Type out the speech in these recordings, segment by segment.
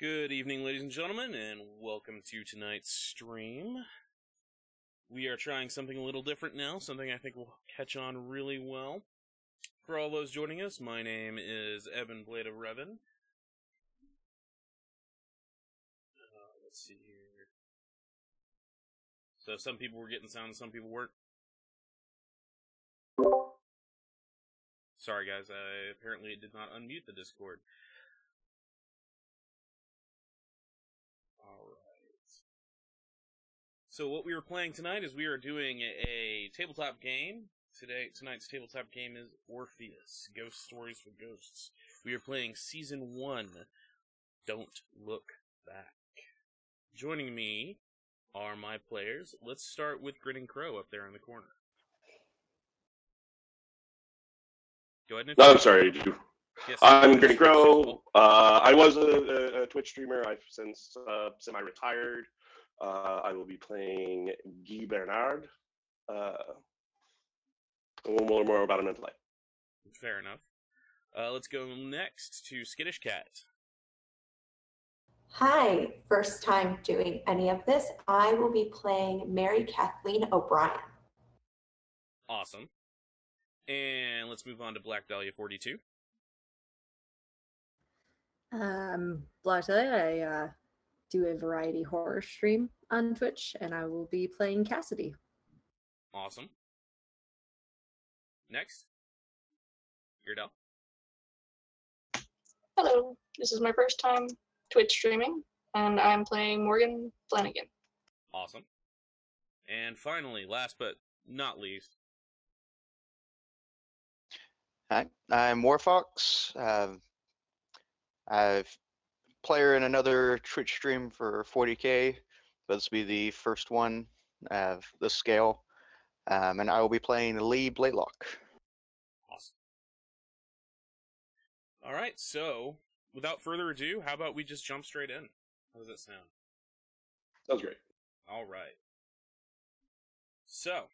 Good evening, ladies and gentlemen, and welcome to tonight's stream. We are trying something a little different now, something I think will catch on really well. For all those joining us, my name is Evan Blade of Revan. Let's see here. So some people were getting sound and some people weren't. Sorry guys, apparently it did not unmute the Discord. So what we are playing tonight is we are doing a tabletop game. Tonight's tabletop game is Orpheus, Ghost Stories for Ghosts. We are playing Season 1, Don't Look Back. Joining me are my players. Let's start with Grinning Crow up there in the corner. Go ahead and No, I'm sorry. Yes, I'm Grinning Crow. I was a Twitch streamer. I've since semi-retired. I will be playing Guy Bernard. We'll learn more about him tonight. Fair enough. Let's go next to Skittish Cat. Hi, first time doing any of this. I will be playing Mary Kathleen O'Brien. Awesome. And let's move on to Black Dahlia 42. Black Dahlia, I do a variety horror stream on Twitch, and I will be playing Cassidy. Awesome. Next, Irdell. Hello, this is my first time Twitch streaming, and I'm playing Morgan Flanagan. Awesome. And finally, last but not least. Hi, I'm Warfox. I've player in another Twitch stream for 40k, but this will be the first one of this scale, and I will be playing Lee Blaylock. Awesome. All right, so without further ado, how about we just jump straight in? How does that sound? Sounds great. All right. So,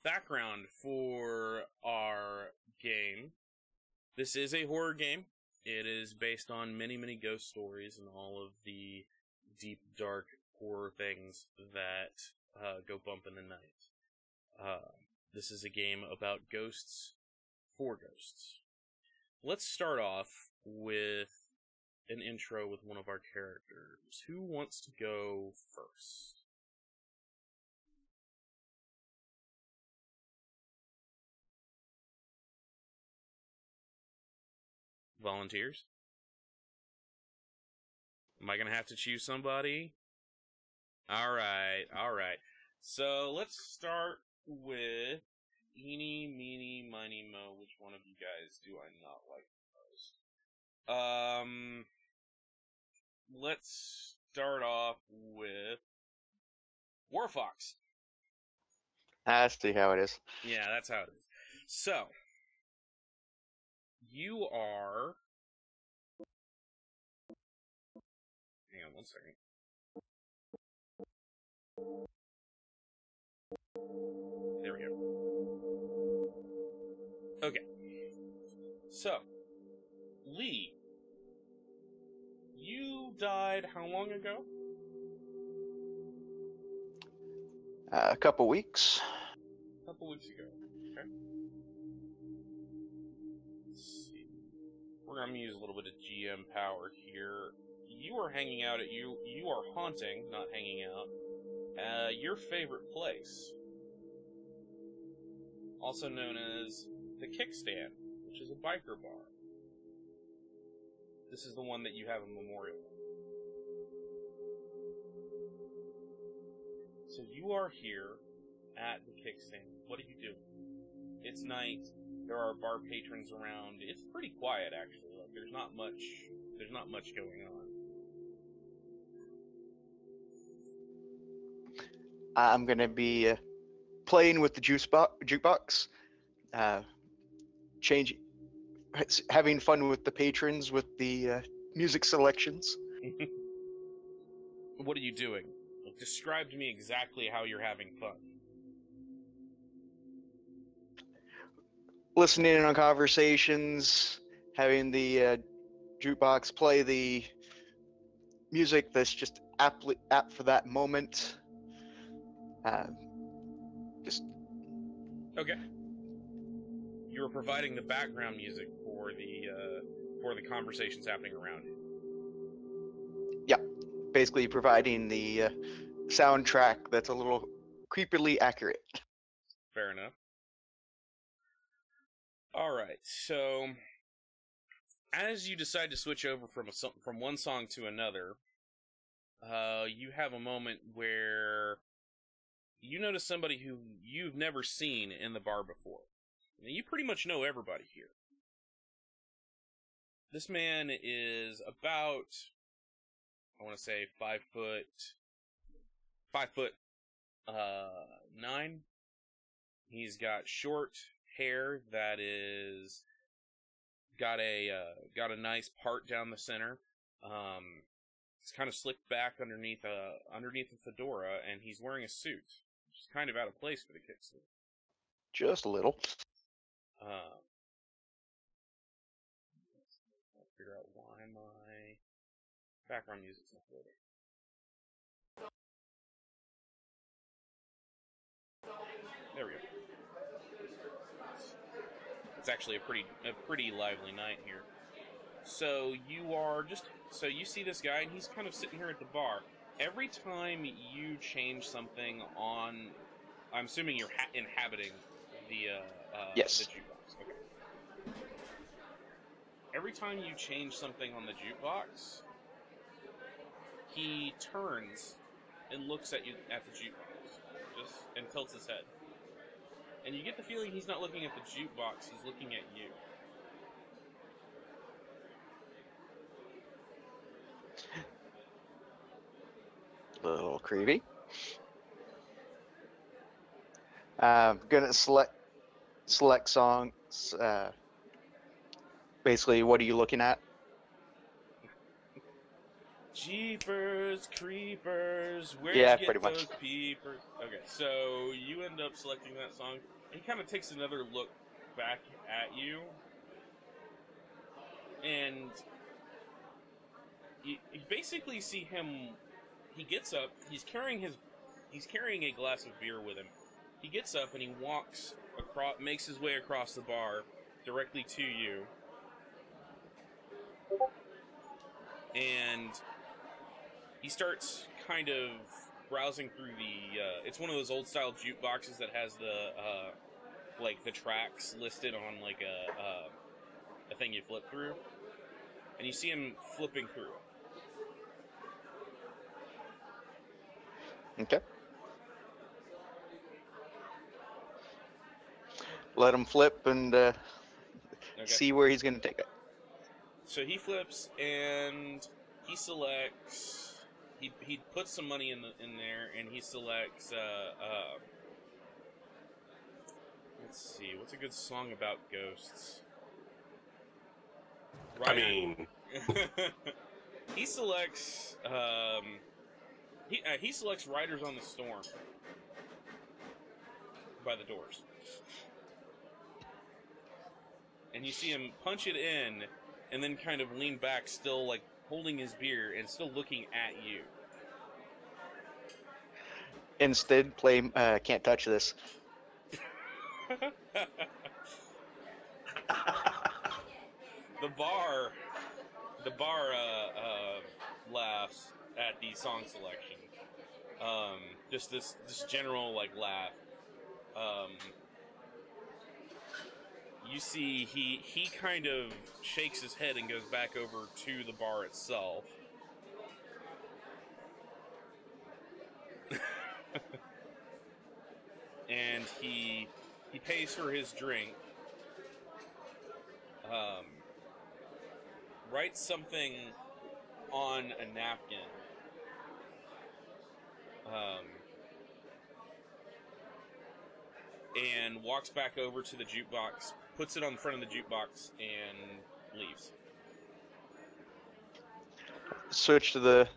background for our game. This is a horror game. It is based on many, many ghost stories and all of the deep, dark horror things that go bump in the night. This is a game about ghosts for ghosts. Let's start off with an intro with one of our characters. Who wants to go first? Volunteers? Am I gonna have to choose somebody? Alright. So, let's start with Eeny, Meeny, Miny, Mo. Which one of you guys do I not like the most? Let's start off with Warfox. I see how it is. Yeah, that's how it is. So, you are... Hang on one second. There we go. Okay. So, Lee, you died how long ago? A couple weeks. A couple weeks ago. Okay. Let's see. We're gonna use a little bit of GM power here. You are hanging out at you are haunting, not hanging out, your favorite place. Also known as the Kickstand, which is a biker bar. This is the one that you have a memorial on. So you are here at the Kickstand. What are you doing? It's night. There are bar patrons around. It's pretty quiet, actually. Like there's not much going on. I'm gonna be playing with the jukebox, having fun with the patrons with the music selections. What are you doing? Like, describe to me exactly how you're having fun. Listening in on conversations, having the jukebox play the music that's just apt for that moment. Just Okay. You're providing the background music for the conversations happening around you. yeah, basically providing the soundtrack that's a little creepily accurate. Fair enough. All right. So, as you decide to switch over from one song to another, you have a moment where you notice somebody who you've never seen in the bar before. Now, you pretty much know everybody here. This man is about, I want to say 5'9". He's got short hair that is got a nice part down the center. It's kind of slicked back underneath a fedora, and he's wearing a suit, which is kind of out of place for the Kickstand. Just a little. I'll figure out why my background music's not loading. There we go. It's actually a pretty lively night here. So you see this guy, and he's kind of sitting here at the bar. Every time you change something on, I'm assuming you're inhabiting the Yes. the jukebox. Okay. Every time you change something on the jukebox, he turns and looks at you at the jukebox, and tilts his head. And you get the feeling he's not looking at the jukebox, he's looking at you. A little creepy. Gonna select songs. Basically, what are you looking at? Jeepers creepers, where'd Yeah, you get pretty those much. peepers? Okay, so you end up selecting that song. He kind of takes another look back at you, and you basically see him. He gets up. He's carrying a glass of beer with him. He gets up and he walks across, makes his way across the bar directly to you, and he starts kind of browsing through it's one of those old style jukeboxes that has the tracks listed on like a thing you flip through, and you see him flipping through it. Okay. Let him flip and Okay. see where he's going to take it. So he flips and he selects. He puts some money in there and he selects. Let's see. What's a good song about ghosts? I mean, he selects. He selects "Riders on the Storm" by The Doors, and you see him punch it in, and then kind of lean back, still like holding his beer and still looking at you. Instead, play Can't Touch This. The bar laughs at the song selection. Just this general like laugh. You see he kind of shakes his head and goes back over to the bar itself. And he pays for his drink. Writes something on a napkin. And walks back over to the jukebox, puts it on the front of the jukebox, and leaves. Switch to the...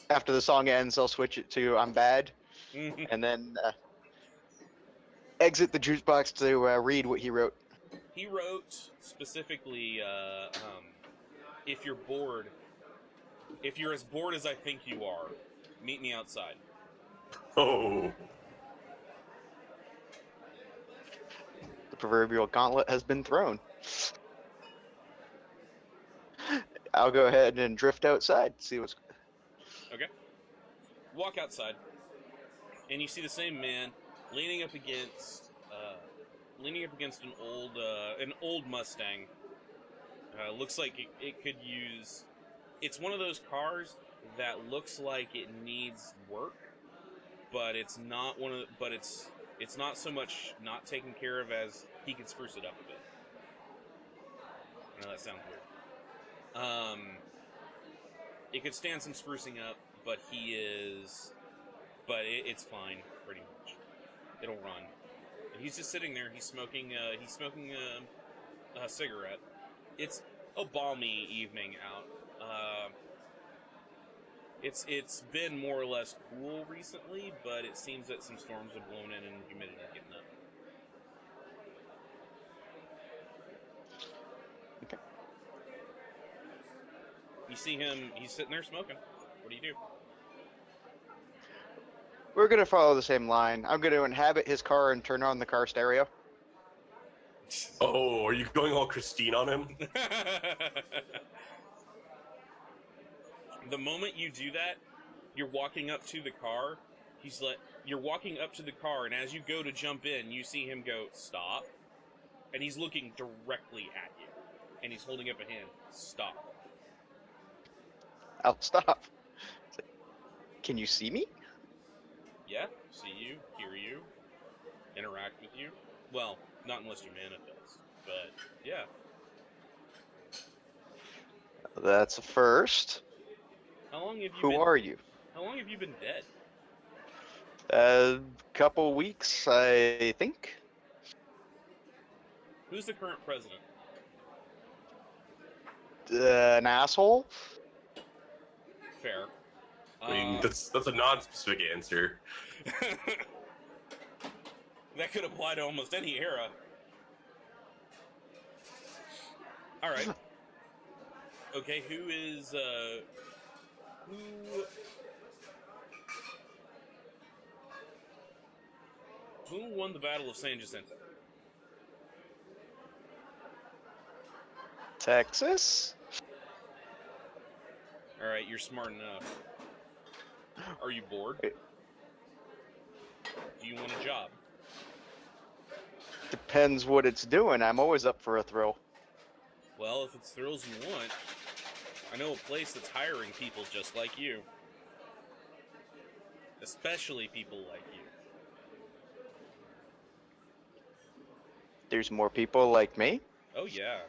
After the song ends, I'll switch it to I'm Bad. And then exit the juice box to read what he wrote. He wrote specifically, if you're bored, if you're as bored as I think you are, meet me outside. oh, The proverbial gauntlet has been thrown. I'll go ahead and drift outside, see what's... Okay. Walk outside, and you see the same man leaning up against an old Mustang. Looks like it could use. It's one of those cars that looks like it needs work, but it's not one of. But it's not so much not taken care of as he could spruce it up a bit. I know that sounds weird. It could stand some sprucing up, but it's fine, pretty much. It'll run. And he's just sitting there. He's smoking a cigarette. It's a balmy evening out. It's been more or less cool recently, but it seems that some storms have blown in and humidity is getting up. Okay. You see him, he's sitting there smoking. What do you do? We're going to follow the same line. I'm going to inhabit his car and turn on the car stereo. oh, are you going all Christine on him? The moment you do that, you're walking up to the car. You're walking up to the car, and as you go to jump in, you see him go, stop. And he's looking directly at you. And he's holding up a hand. Stop. I'll stop. It's like, can you see me? Yeah, see you, hear you, interact with you. Well, not unless you manifest, but yeah. That's a first. How long have you Who are you? How long have you been dead? A couple weeks, I think. Who's the current president? An asshole? Fair. I mean, that's a non-specific answer. That could apply to almost any era. All right. Okay, who won the Battle of San Jacinto? Texas? All right, you're smart enough. Are you bored? Do you want a job? Depends what it's doing. I'm always up for a thrill. Well, if it's thrills you want, I know a place that's hiring people just like you. especially people like you. There's more people like me? Oh yeah.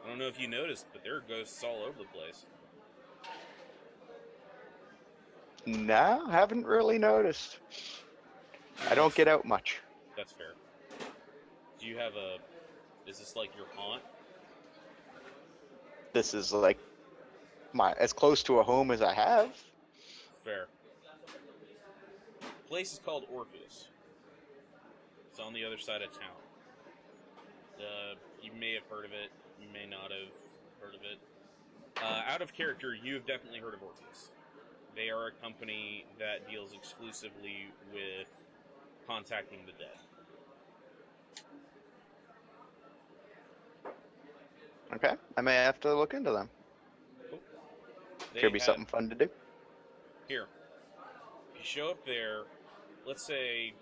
I don't know if you noticed, but there are ghosts all over the place. No, haven't really noticed. I don't get out much. That's fair. Do you have a... Is this like your haunt? This is like as close to a home as I have. Fair. The place is called Orpheus. It's on the other side of town. You may have heard of it. You may not have heard of it. Out of character, you have definitely heard of Orpheus. They are a company that deals exclusively with contacting the dead. Okay, I may have to look into them. Cool. Could be something fun to do. Here. If you show up there, let's say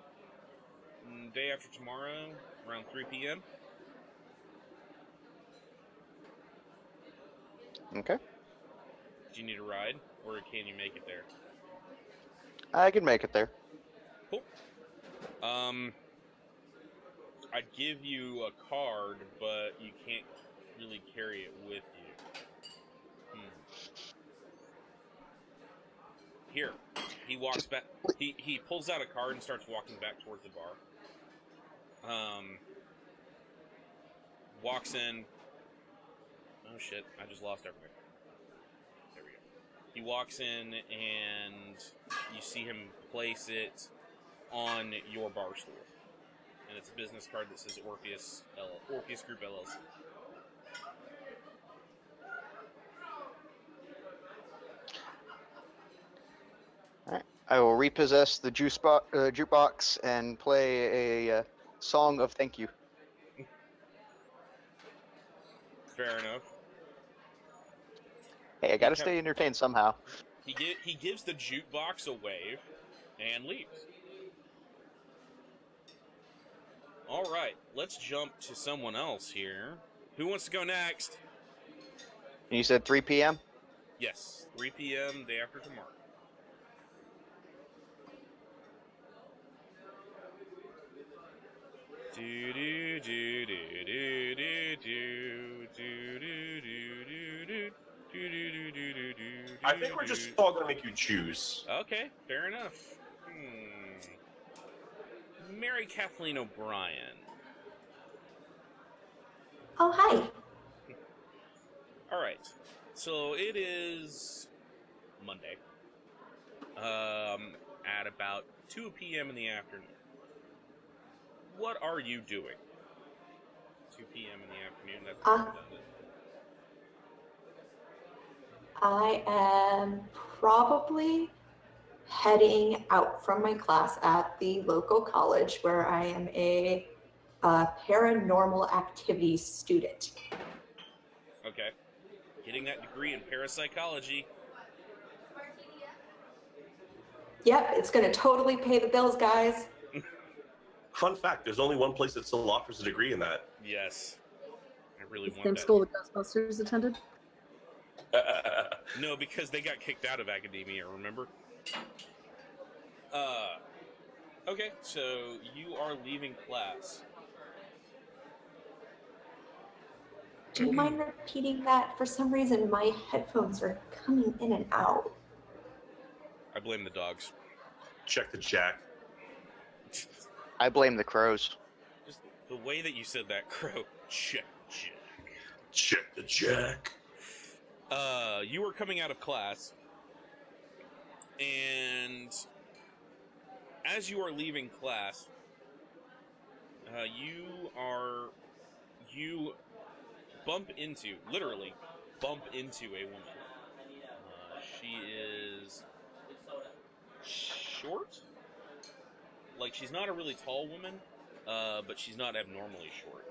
day after tomorrow, around 3 p.m. Okay, Do you need a ride, or can you make it there? I can make it there. Cool. I'd give you a card, but you can't really carry it with you. Here. He walks back. He pulls out a card and starts walking back towards the bar. Walks in. Oh shit, I just lost everything. There we go. He walks in and you see him place it on your bar stool. And it's a business card that says Orpheus Group LLC. Alright, I will repossess the jukebox and play a song of thank you. Fair enough. Hey, I gotta stay entertained somehow. He gives the jukebox a wave and leaves. All right, let's jump to someone else here. Who wants to go next? You said 3 p.m.? Yes, 3 p.m. day after tomorrow. Do do do do do do do do do do do do do. I think we're just all gonna make you choose. Okay, fair enough. Mary Kathleen O'Brien. Oh, hi. All right, so it is Monday. At about 2 p.m. in the afternoon. What are you doing? 2 p.m. in the afternoon. That's when I am probably heading out from my class at the local college where I am a paranormal activities student. Okay. Getting that degree in parapsychology. Yep, it's going to totally pay the bills, guys. Fun fact, there's only one place that still offers a degree in that. Yes. I really want Same that. school the Ghostbusters attended? No, because they got kicked out of academia, remember? Okay, so you are leaving class. Do you mind repeating that? For some reason, my headphones are coming in and out. I blame the dogs. Check the jack. I blame the crows. Just the way that you said that, Crow. Check. Check the jack. You were coming out of class, and as you are leaving class, you literally bump into a woman. She is short. Like, she's not a really tall woman, but she's not abnormally short.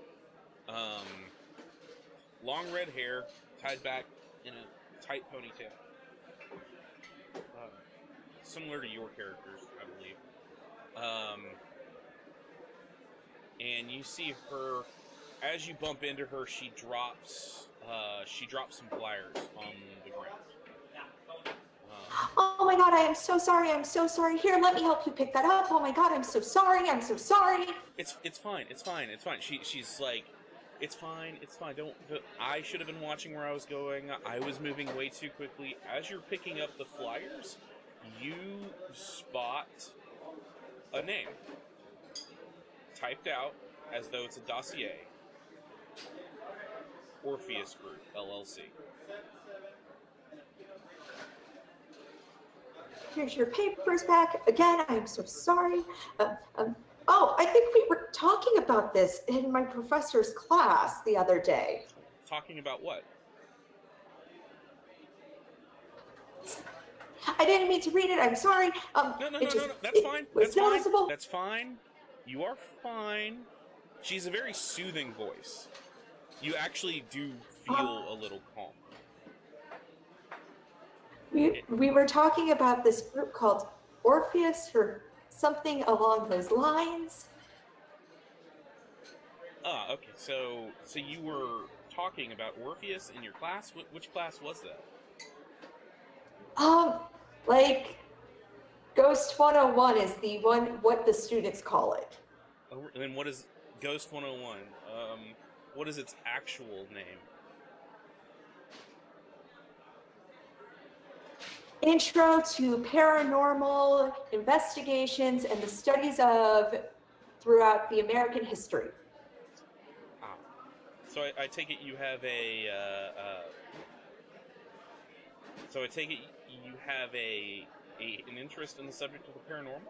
Long red hair, tied back in a tight ponytail. Similar to your characters, I believe. And you see her, as you bump into her, she drops some flyers on the ground. Oh my God, I am so sorry. I'm so sorry. Here, let me help you pick that up. Oh my God, I'm so sorry. I'm so sorry. It's fine. It's fine. It's fine. She's like, it's fine. It's fine. Don't. I should have been watching where I was going. I was moving way too quickly. As you're picking up the flyers, you spot a name typed out as though it's a dossier. Orpheus Group, LLC. Here's your papers back. Again, I'm so sorry. Oh, I think we were talking about this in my professor's class the other day. Talking about what? I didn't mean to read it. I'm sorry. No. That's fine. That's noticeable. fine. That's fine. You are fine. She's a very soothing voice. You actually do feel a little calm. We were talking about this group called Orpheus or something along those lines. Ah, okay. So you were talking about Orpheus in your class? Which class was that? Like Ghost 101 is the one, what the students call it. Oh, and what is Ghost 101? What is its actual name? Intro to Paranormal Investigations and the Studies of throughout the American History. Ah. So I take it you have a... So I take it you have an interest in the subject of the paranormal?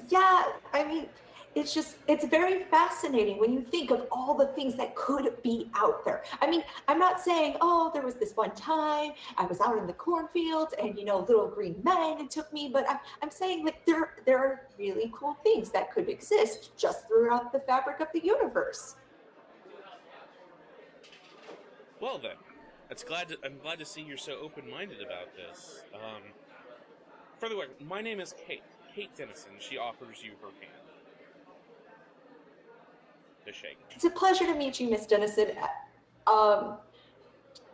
Yeah, I mean, it's very fascinating when you think of all the things that could be out there. I mean, I'm not saying, oh, there was this one time I was out in the cornfields and, little green men took me, but I'm saying like there are really cool things that could exist just throughout the fabric of the universe. Well then, I'm glad to see you're so open-minded about this. For the way, my name is Kate Dennison. She offers you her hand to shake. It's a pleasure to meet you, Miss Dennison.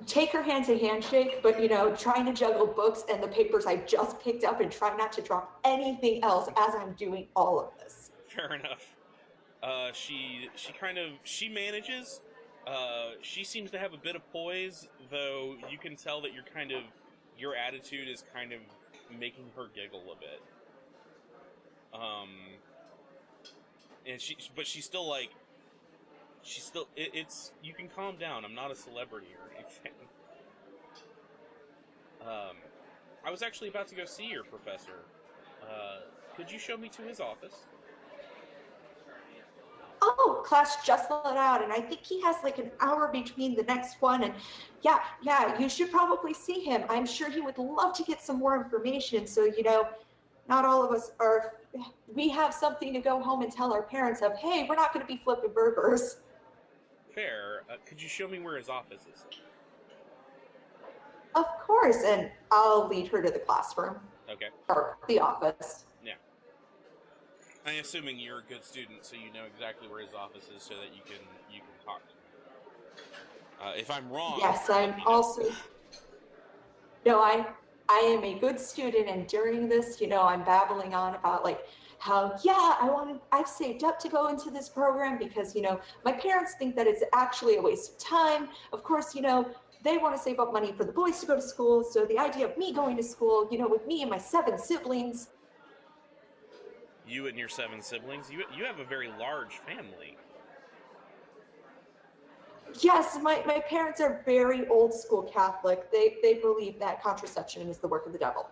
Take her hand to handshake, but trying to juggle books and the papers I just picked up and try not to drop anything else as I'm doing all of this. Fair enough. She manages. She seems to have a bit of poise, though you can tell that your attitude is kind of making her giggle a bit. And she's still like, you can calm down. I'm not a celebrity or anything. I was actually about to go see your professor. Could you show me to his office? Oh, class just let out, and I think he has like an hour between the next one. And yeah, you should probably see him. I'm sure he would love to get some more information. So, not all of us we have something to go home and tell our parents of, hey, we're not going to be flipping burgers. Fair. Could you show me where his office is? Of course, and I'll lead her to the classroom. Okay. Or the office. Yeah. I'm assuming you're a good student, so you know exactly where his office is, so that you can talk to him. If I'm wrong. Yes, I'm also. No, I am a good student, and during this, I'm babbling on about like how I've saved up to go into this program because my parents think that it's actually a waste of time. Of course, they want to save up money for the boys to go to school, so the idea of me going to school, with me and my 7 siblings. You and your 7 siblings? You have a very large family. Yes, my parents are very old school Catholic. They believe that contraception is the work of the devil.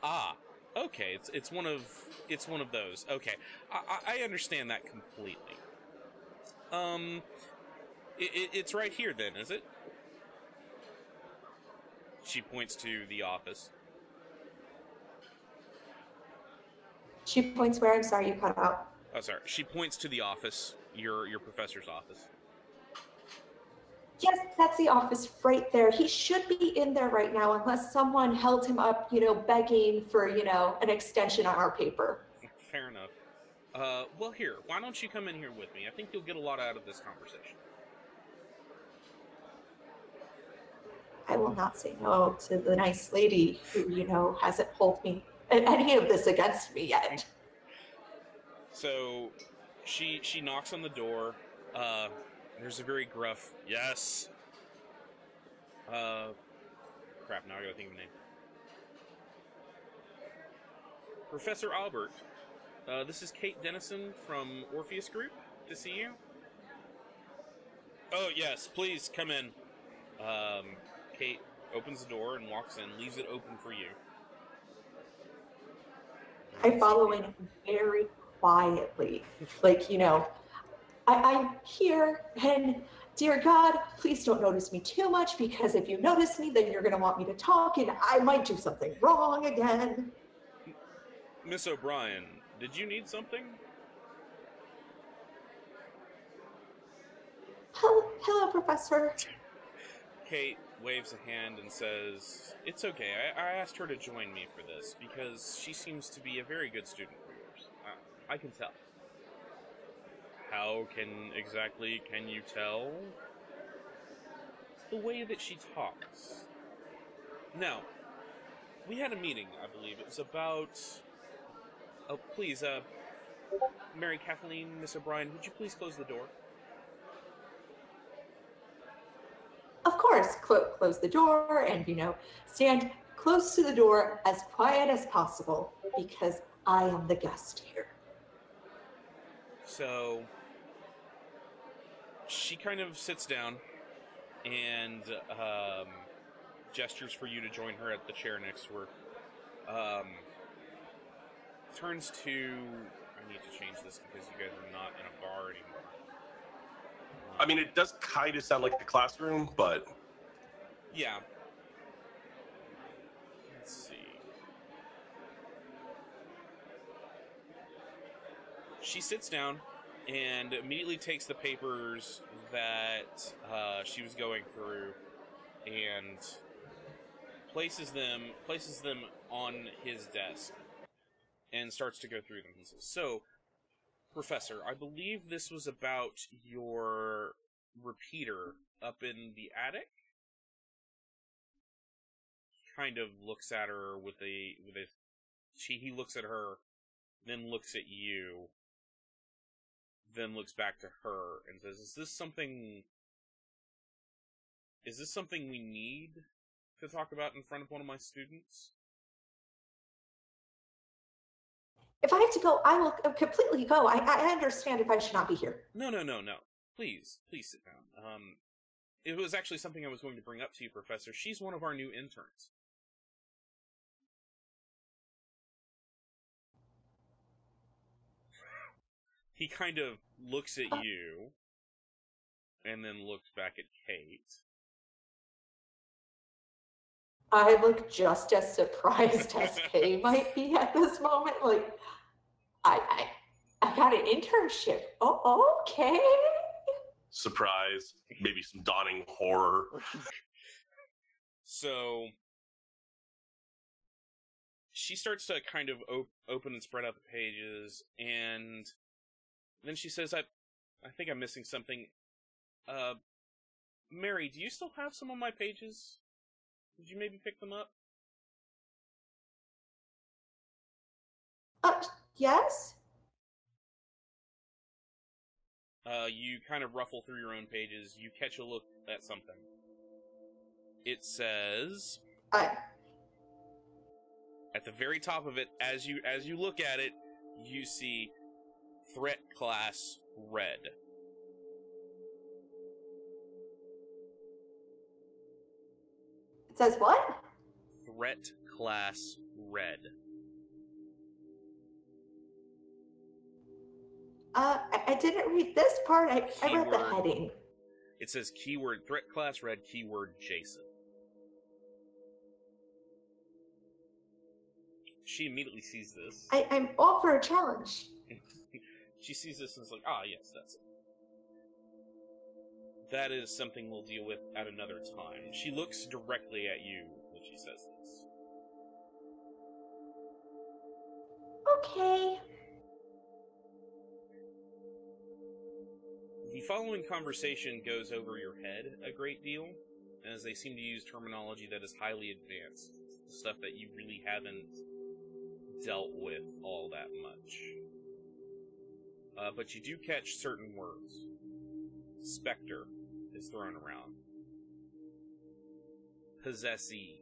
Ah, okay. It's one of those. Okay, I understand that completely. It's right here then, is it? She points to the office. She points where? I'm sorry, you cut out. Oh, sorry. She points to the office, your professor's office. Yes, that's the office right there. He should be in there right now unless someone held him up, begging for, an extension on our paper. Fair enough. Well, here, why don't you come in here with me? I think you'll get a lot out of this conversation. I will not say no to the nice lady who, hasn't pulled any of this against me yet. So she knocks on the door. There's a very gruff yes. Crap, now I gotta think of a name. Professor Albert, this is Kate Dennison from Orpheus Group to see you. Oh, yes, please, come in. Kate opens the door and walks in, leaves it open for you. I follow in very quietly. Like, I'm here, and dear God, please don't notice me too much, because if you notice me, then you're going to want me to talk, and I might do something wrong again. Miss O'Brien, did you need something? Hello, Professor. Kate waves a hand and says, "It's okay, I asked her to join me for this, because she seems to be a very good student for yours. I can tell." How exactly can you tell? The way that she talks. Now, we had a meeting, I believe. It was about... Oh, please, Mary Kathleen, Miss O'Brien, would you please close the door? Of course, close the door and, stand close to the door, as quiet as possible, because I am the guest here. So, she kind of sits down and gestures for you to join her at the chair next to her. Turns to... I need to change this because you guys are not in a bar anymore. I mean, it does kind of sound like a classroom, but... Yeah. Let's see. She sits down and immediately takes the papers that she was going through and places them on his desk and starts to go through them. He says, "So, Professor, I believe this was about your repeater up in the attic?" Kind of looks at her with a he looks at her, then looks at you, then looks back to her and says, Is this something we need to talk about in front of one of my students?" If I have to go, I will completely go. I understand if I should not be here. No. Please sit down. It was actually something I was going to bring up to you, Professor. She's one of our new interns. He kind of looks at you, and then looks back at Kate. I look just as surprised as Kay might be at this moment. Like, I got an internship. Oh, okay. Surprise. Maybe some dawning horror. So, she starts to kind of open and spread out the pages, and then she says, I think I'm missing something. Mary, do you still have some of my pages? Did you maybe pick them up? Yes? You kind of ruffle through your own pages. You catch a look at something. It says... At the very top of it, as you look at it, you see Threat Class Red. It says what? Threat Class Red. I didn't read this part. I read the heading. It says keyword Threat Class Red, keyword Jason. She immediately sees this. I'm all for a challenge. She sees this and is like, yes, that's it. That is something we'll deal with at another time. She looks directly at you when she says this. Okay. The following conversation goes over your head a great deal. as they seem to use terminology that is highly advanced, stuff that you really haven't dealt with all that much. But you do catch certain words. Spectre is thrown around. Possessee.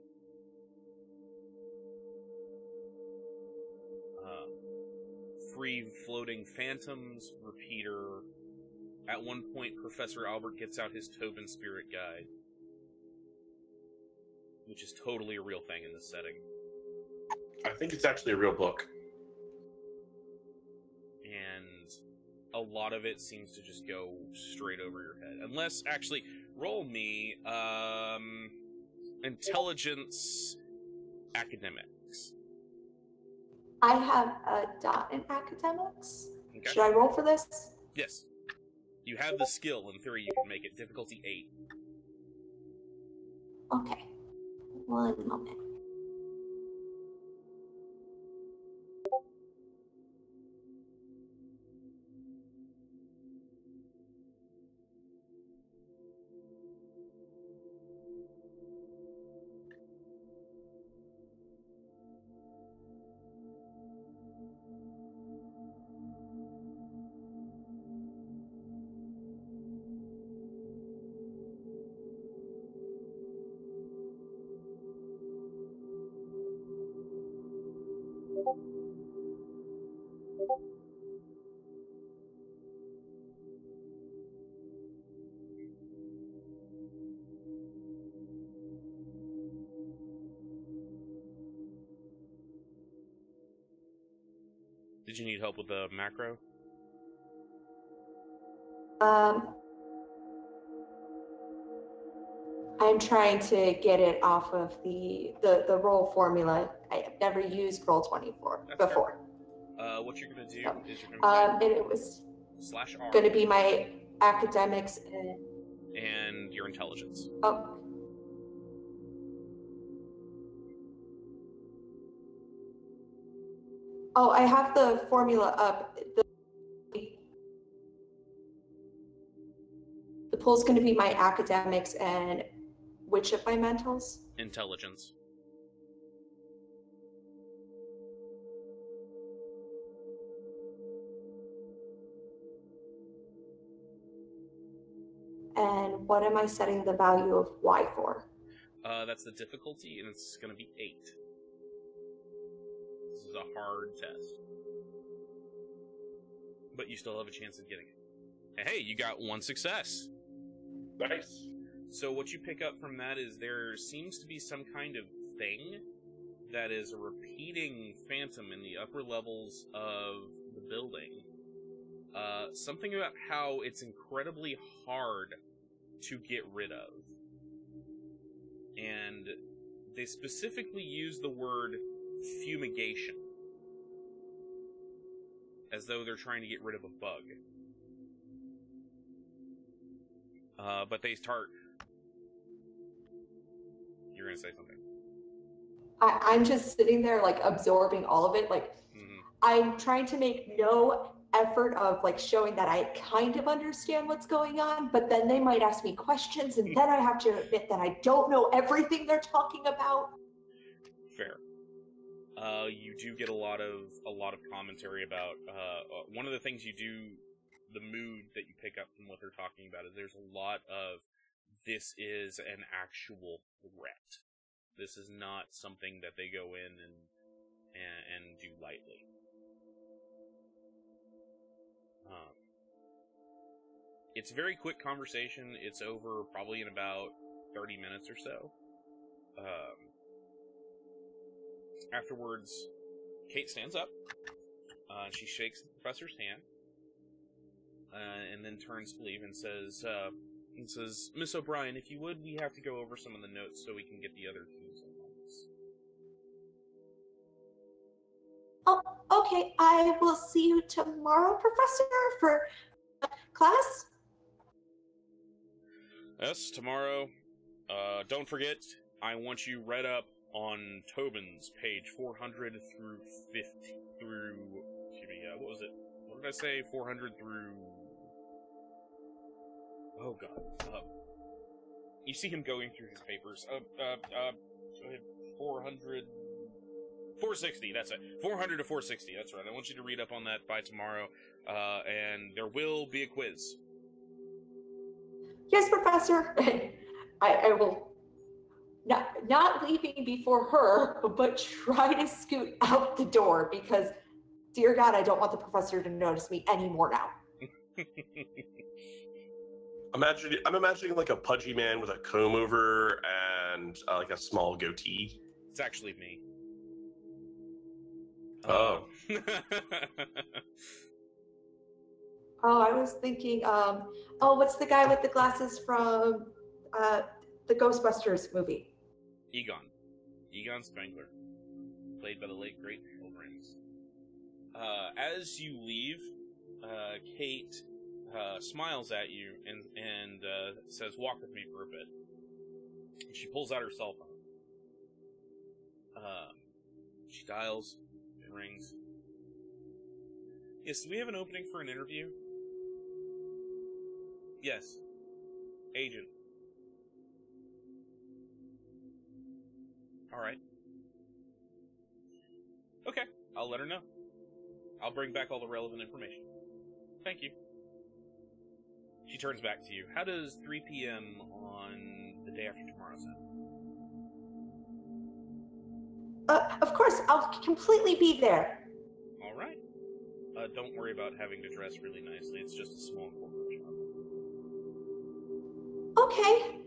Free-floating phantoms, repeater. At one point, Professor Albert gets out his Tobin Spirit Guide, which is totally a real thing in this setting. I think it's actually a real book. And a lot of it seems to just go straight over your head. Unless, actually, roll me, intelligence academics. I have a dot in academics. Okay. Should I roll for this? Yes. You have the skill. In theory, you can make it difficulty 8. Okay. One moment. Did you need help with the macro? I'm trying to get it off of the roll formula. I have never used Roll24 That's before. What you're going to do So, is you're going to and it was /R going to be my academics and your intelligence. oh. Oh, I have the formula up. The pool's going to be my academics and which of my mentals? Intelligence. And what am I setting the value of Y for? That's the difficulty, and it's going to be 8. This is a hard test. But you still have a chance of getting it. And hey, you got 1 success. Nice. So what you pick up from that is there seems to be some kind of thing that is a repeating phantom in the upper levels of the building. Something about how it's incredibly hard to get rid of. And they specifically use the word fumigation, as though they're trying to get rid of a bug. But they start... You're gonna say something. I'm just sitting there, like, absorbing all of it. Like, I'm trying to make no effort of, like, showing that I kind of understand what's going on, but then they might ask me questions, and then I have to admit that I don't know everything they're talking about. Fair. You do get a lot of commentary about one of the things you do, the mood that you pick up from what they're talking about is there's a lot of this is an actual threat. This is not something that they go in and do lightly. It's a very quick conversation. It's over probably in about 30 minutes or so. Afterwards, Kate stands up. She shakes the professor's hand, and then turns to leave and says, Miss O'Brien, if you would, we have to go over some of the notes so we can get the other teams in on this. Oh, okay. I will see you tomorrow, Professor, for class. Yes, tomorrow. Don't forget, I want you read up on Tobin's page 400 through 50 through. Excuse me. What was it? What did I say? 400 through. Oh God. You see him going through his papers. 460, that's it. 400 to 460, that's right. I want you to read up on that by tomorrow, and there will be a quiz. Yes, Professor. I will not leaving before her, but try to scoot out the door because, dear God, I don't want the professor to notice me anymore now. I'm imagining like a pudgy man with a comb over and like a small goatee. It's actually me. Oh. Oh, I was thinking, what's the guy with the glasses from the Ghostbusters movie? Egon Spengler, played by the late great Harold Ramis. As you leave, Kate smiles at you and says, "Walk with me for a bit." And she pulls out her cell phone. She dials. It rings. Yes, do we have an opening for an interview? Yes. Agent. Alright. Okay, I'll let her know. I'll bring back all the relevant information. Thank you. She turns back to you. How does 3 p.m. on the day after tomorrow sound? Of course, I'll completely be there. Alright. Don't worry about having to dress really nicely. It's just a small corporate job. Okay.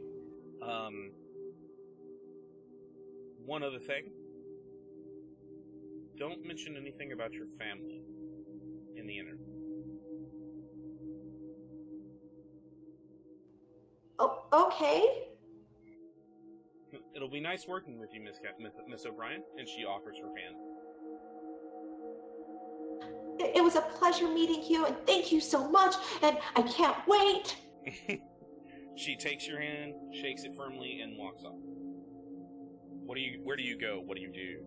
One other thing. Don't mention anything about your family in the interview. Oh, okay. It'll be nice working with you, Miss O'Brien, and she offers her hand. It was a pleasure meeting you, and thank you so much, and I can't wait. She takes your hand, shakes it firmly, and walks off. Where do you go? What do you do?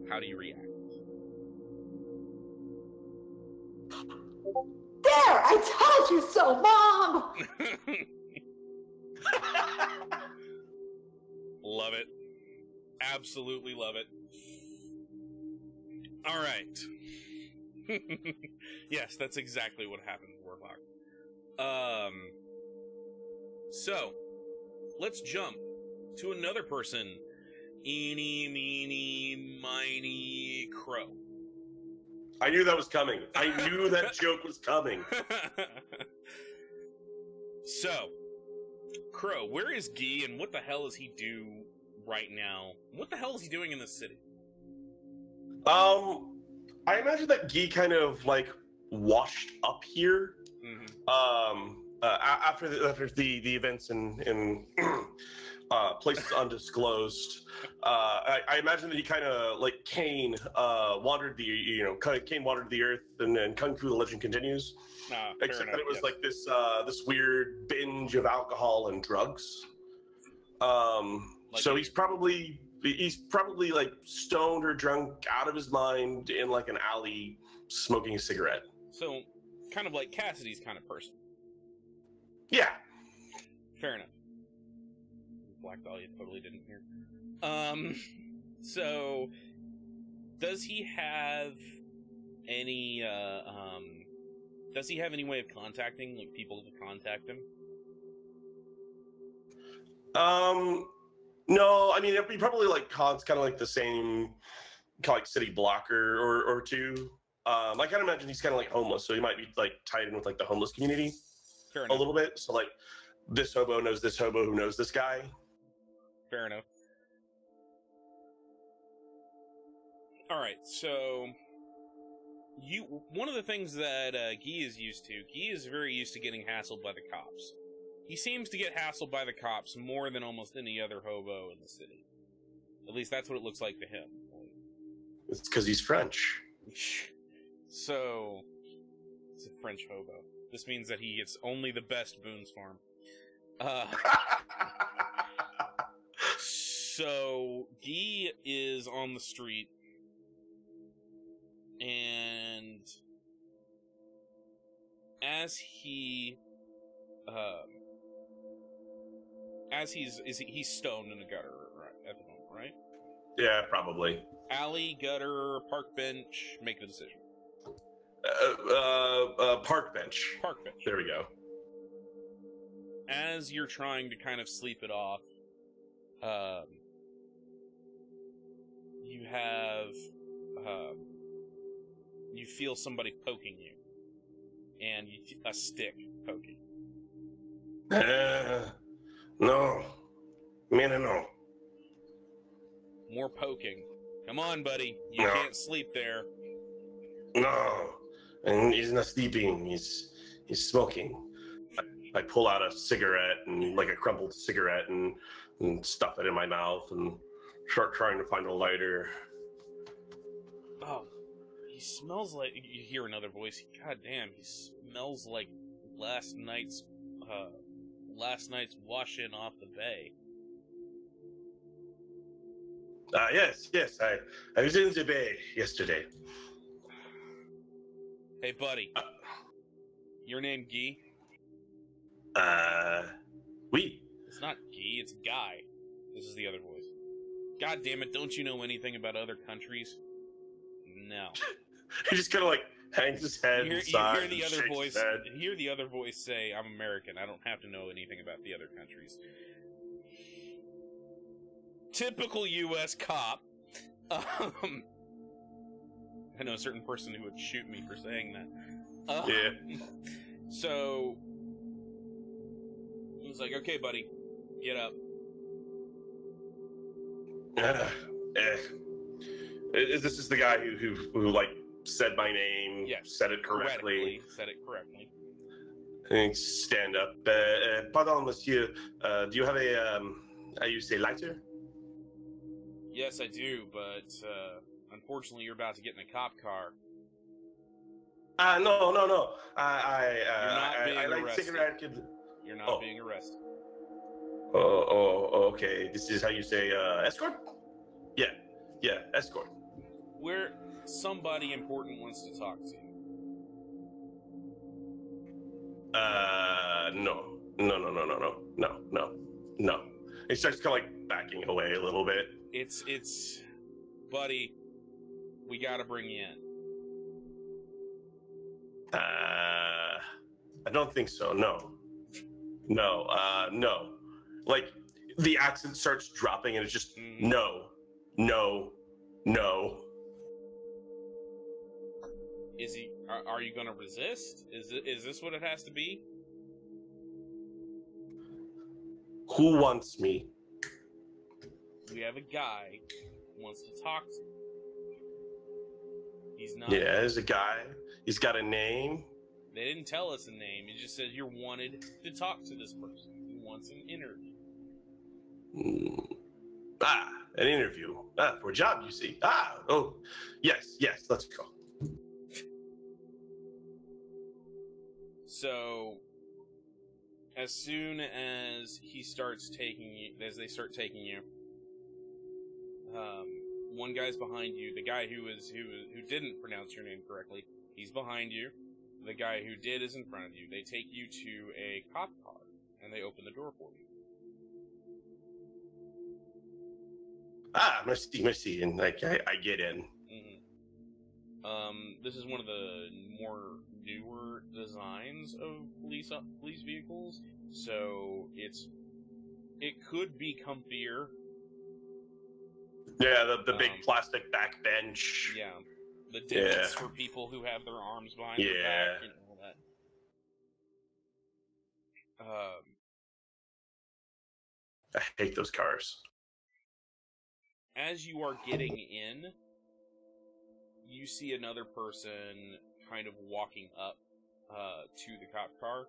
How do you react? There! I told you so, Mom! Love it. Absolutely love it. Alright. Yes, that's exactly what happened, Warlock. So, let's jump to another person. Eeny, meeny, miny, Crow. I knew that was coming. I knew that joke was coming. So, Crow, where is Guy, and what the hell does he do right now? What the hell is he doing in this city? I imagine that Guy kind of like washed up here. Mm-hmm. After the events in places undisclosed. I imagine that he kind of like Cain wandered Cain wandered the earth, and then Kung Fu: The Legend continues. Except that it was like this weird binge of alcohol and drugs. So he's probably like stoned or drunk out of his mind in like an alley smoking a cigarette. So kind of like Cassidy's kind of person. Yeah. Fair enough. Black Dahlia totally didn't hear. So does he have any way of contacting like people to contact him? No, I mean it'd be probably like kind of like the same kind of like city blocker or two. I kind of imagine he's kind of like homeless, so he might be like tied in with like the homeless community a little bit. So like this hobo knows this hobo who knows this guy. Fair enough. All right, so one of the things that Guy is used to. Guy is very used to getting hassled by the cops. He seems to get hassled by the cops more than almost any other hobo in the city. At least that's what it looks like to him. It's because he's French. So, he's a French hobo. This means that he gets only the best Boone's Farm. So, Guy is on the street, and as he as he's stoned in the gutter right, at the moment, right? Yeah, probably. Alley, gutter, park bench. Make the decision. Park bench. Park bench. There we go. As you're trying to kind of sleep it off, you have you feel somebody poking you, and a stick poking. No, man, no. More poking. Come on, buddy. You can't sleep there. No, and he's not sleeping. He's smoking. I pull out a cigarette and like a crumpled cigarette and stuff it in my mouth and start trying to find a lighter. Oh, he smells like. You hear another voice. God damn, he smells like last night's wash-in off the bay. Yes. I was in the bay yesterday. Hey, buddy. Your name Guy? Oui. It's not Guy, it's Guy. This is the other voice. God damn it, don't you know anything about other countries? No. He just kind of like hangs his head You inside hear the and other shakes voice. his head. Hear the other voice say, "I'm American. I don't have to know anything about the other countries." Typical U.S. cop. I know a certain person who would shoot me for saying that. Yeah. So he's like, "Okay, buddy, get up." This is the guy who like said my name, Yes. said it correctly. Said it correctly. And stand up. Pardon, monsieur. Do you have you say lighter? Yes, I do, but unfortunately, you're about to get in a cop car. No. You're not I being like arrested. cigarette. You're not being arrested. Okay. This is how you say escort? Yeah, escort. Where somebody important wants to talk to you. No. He starts kind of like backing away a little bit. It's, buddy, we gotta bring you in. I don't think so. No. Like the accent starts dropping, and it's just no. Is he? Are you gonna resist? Is this what it has to be? Who wants me? We have a guy who wants to talk to you. He's not. Yeah, there's a guy. He's got a name. They didn't tell us a name. It just said you're wanted to talk to this person. He wants an interview. An interview. For a job, you see. Yes, let's go. So, as soon as he starts taking you, as they start taking you, one guy's behind you. The guy who didn't pronounce your name correctly, he's behind you. The guy who did is in front of you. They take you to a cop car, and they open the door for you. Merci, and like I get in. Mm-hmm. This is one of the more newer designs of police vehicles, so it could be comfier. Yeah, the big plastic back bench. Yeah, the divots for people who have their arms behind their back and all that. I hate those cars. As you are getting in, you see another person kind of walking up to the cop car.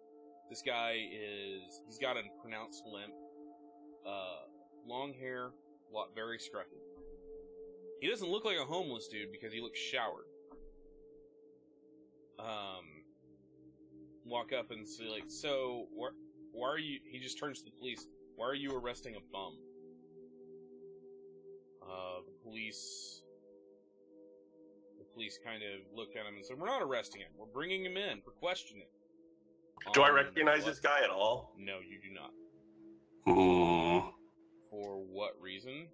This guy he's got a pronounced limp, long hair, very scruffy. He doesn't look like a homeless dude because he looks showered. Walk up and say, like, so, why are you, he just turns to the police, why are you arresting a bum? The police kind of look at him and say, we're not arresting him, we're bringing him in for questioning. Do I recognize this guy at all? No, you do not. Hmm. For what reason?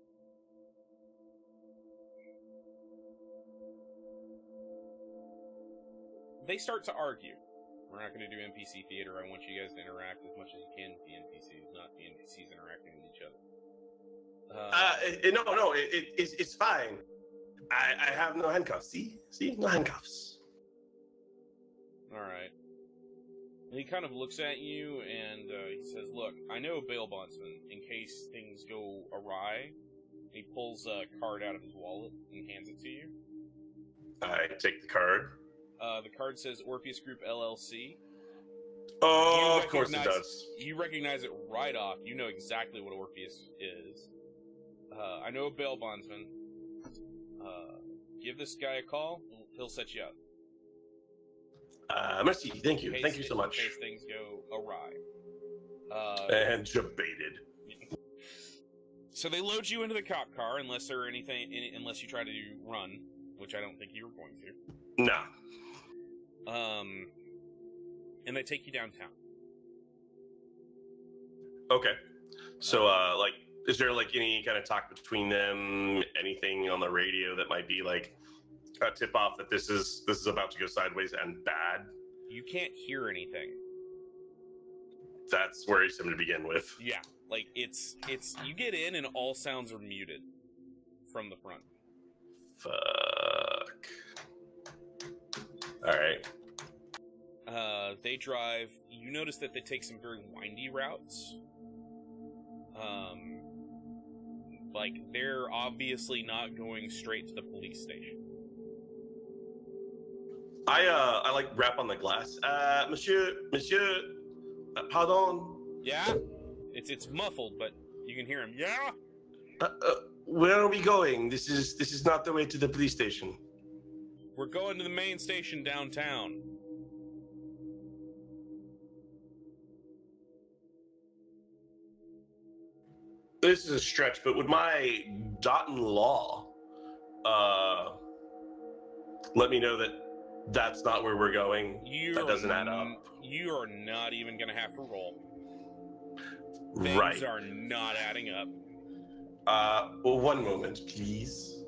They start to argue. We're not going to do NPC theater. I want you guys to interact as much as you can with the NPCs, not the NPCs interacting with each other. No, it's fine. I have no handcuffs. See, no handcuffs. All right. He kind of looks at you and he says, "Look, I know a bail bondsman. In case things go awry." He pulls a card out of his wallet and hands it to you. I take the card. The card says Orpheus Group LLC. Oh, of course it does. You recognize it right off. You know exactly what Orpheus is. I know a bail bondsman. Give this guy a call. He'll set you up. Merci. Thank you. Thank you so much. In case things go awry. And debated. So they load you into the cop car unless you try to run, which I don't think you were going to. No. And they take you downtown. Okay. So, is there any kind of talk between them? Anything on the radio that might be a tip off that this is about to go sideways and bad? You can't hear anything. That's worrisome to begin with. Yeah, it's you get in and all sounds are muted from the front. Fuck. All right. They drive. You notice that they take some very windy routes. They're obviously not going straight to the police station. I rap on the glass. Monsieur, pardon. Yeah, it's muffled, but you can hear him. Yeah. Where are we going? This is not the way to the police station. We're going to the main station downtown. This is a stretch, but would my daughter-in-law let me know that that's not where we're going? That doesn't add up. You are not even going to have to roll. Right. Things are not adding up. Well, one moment, please.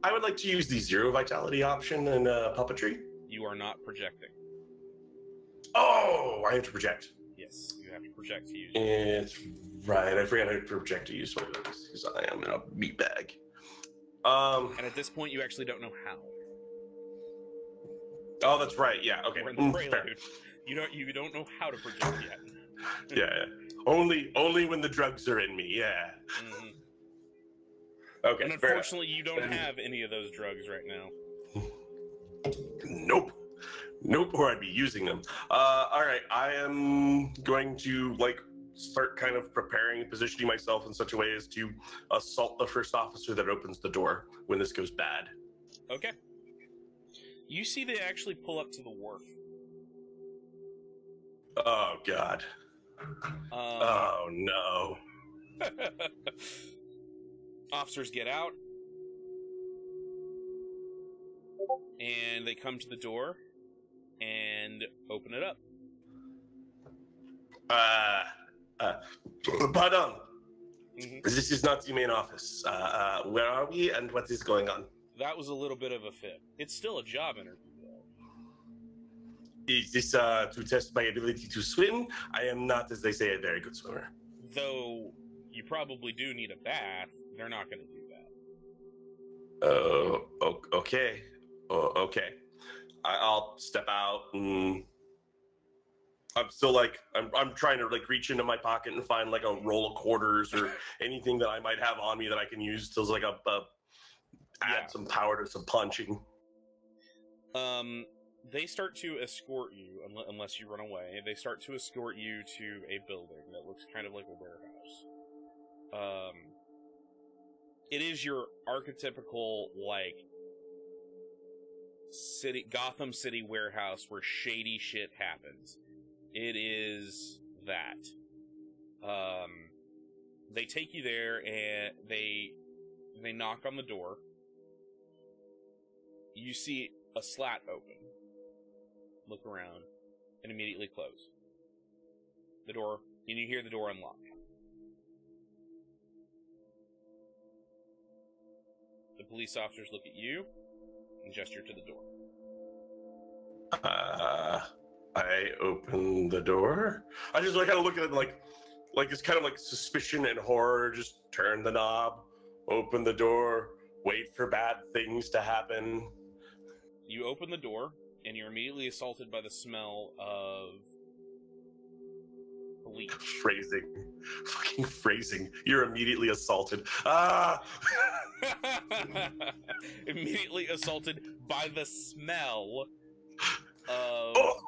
I would like to use the 0 vitality option in puppetry. You are not projecting. Oh, I have to project. Yes, you have to project to use. It's right. I forgot how to project to use one of those because I am in a meat bag. And at this point, you actually don't know how. Oh, that's right. Yeah. Okay. We're in the prelude. You don't know how to project yet. Yeah. Only when the drugs are in me. Yeah. Mm-hmm. Okay. And unfortunately, you don't have any of those drugs right now. Nope, or I'd be using them. All right, I am going to start kind of preparing and positioning myself in such a way as to assault the first officer that opens the door when this goes bad. Okay. You see they actually pull up to the wharf. Oh, God. Oh, no. Officers get out. And they come to the door and open it up. Pardon. Mm-hmm. This is not the main office. Where are we and what is going on? That was a little bit of a fib. It's still a job interview, though. Is this to test my ability to swim? I am not, as they say, a very good swimmer. Though you probably do need a bath, they're not going to do that. Oh, okay. Okay. I'll step out and I'm still I'm trying to reach into my pocket and find a roll of quarters or anything that I might have on me that I can use to add some power to some punching. They start to escort you, unless you run away. They start to escort you to a building that looks kind of like a warehouse. It is your archetypical Gotham City warehouse where shady shit happens. It is that. They take you there and they knock on the door. You see a slat open. Look around, and immediately close. The door, and you hear the door unlock. The police officers look at you and gesture to the door. I open the door. I just kind of look at it like it's kind of like suspicion and horror. Just turn the knob, open the door, wait for bad things to happen. You open the door, and you're immediately assaulted by the smell of bleach. Fucking phrasing. You're immediately assaulted. Ah! Immediately assaulted by the smell of... Oh!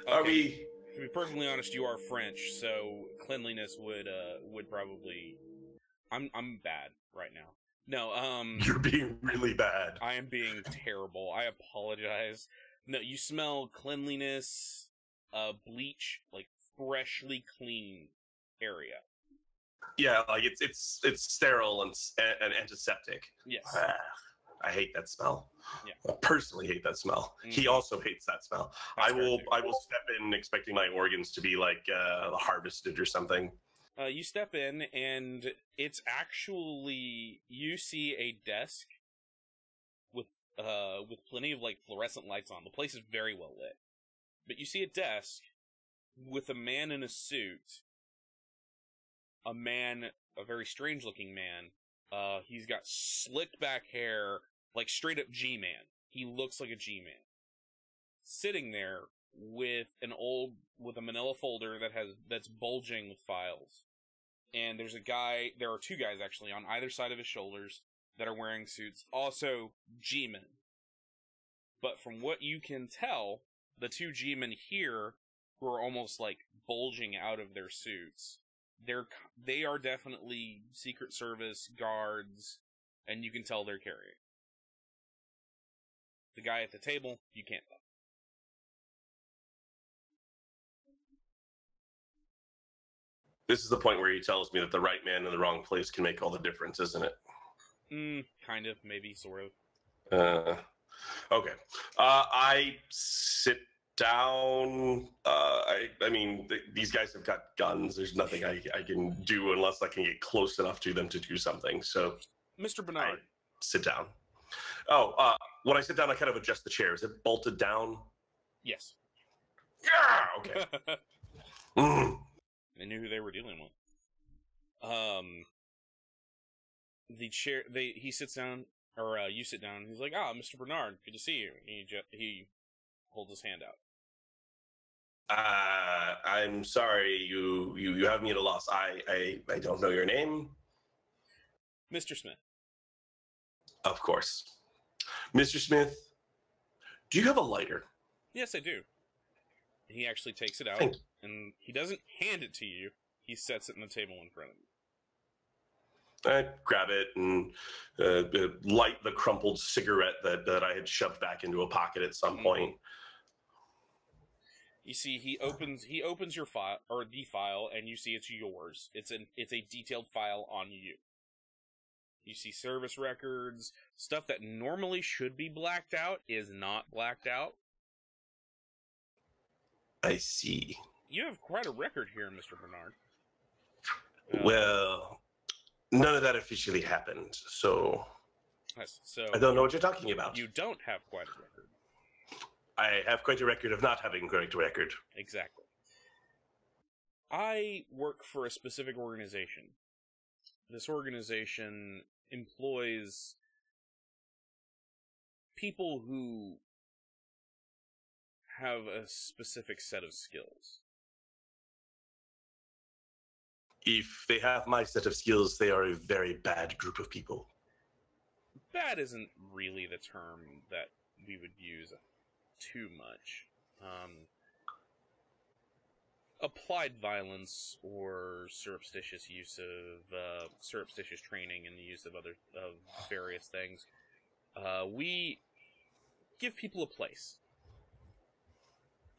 Are Okay. we... To be perfectly honest, you are French, so cleanliness would probably... I'm bad right now. No, You're being really bad. I am being terrible. I apologize. No, you smell cleanliness, bleach, like freshly cleaned area. Yeah, like it's sterile and antiseptic. Yes. I hate that smell. Yeah. I personally hate that smell. He also hates that smell. That's I will step in expecting my organs to be like harvested or something. You step in, and it's actually, you see a desk with plenty of like fluorescent lights on. The place is very well lit, but you see a desk with a man in a suit. A very strange looking man. He's got slicked back hair, like straight up G-man. He looks like a G-man. Sitting there with a manila folder that's bulging with files. And there are two guys actually on either side of his shoulders that are wearing suits, also G-men. But from what you can tell, the two G-men here, who are almost like bulging out of their suits, they are definitely Secret Service guards, and you can tell they're carrying. The guy at the table, you can't tell. This is the point where he tells me that the right man in the wrong place can make all the difference, isn't it? Kind of, maybe, sort of. Okay. I sit down. I mean, these guys have got guns. There's nothing I can do unless I can get close enough to them to do something. So, Mr. Bernard. I sit down. Oh, when I sit down, I kind of adjust the chair. Is it bolted down? Yes. Yeah. Okay. They knew who they were dealing with. The chair. He sits down, or you sit down. He's like, Mr. Bernard, good to see you. He holds his hand out. I'm sorry, you have me at a loss. I don't know your name. Mr. Smith. Of course. Mr. Smith, do you have a lighter? Yes, I do. He actually takes it out, and he doesn't hand it to you. He sets it on the table in front of you. I grab it and light the crumpled cigarette that I had shoved back into a pocket at some point. You see, he opens your file, or the file, and you see it's yours. It's a detailed file on you. You see service records, stuff that normally should be blacked out is not blacked out. I see. You have quite a record here, Mr. Bernard. Well, none of that officially happened, so... Yes, so I don't know what you're talking about. You don't have quite a record. I have quite a record of not having quite a record. Exactly. I work for a specific organization. This organization employs people who have a specific set of skills. If they have my set of skills, they are a very bad group of people. Bad isn't really the term that we would use too much. Applied violence or surreptitious use of surreptitious training and the use of various things. We give people a place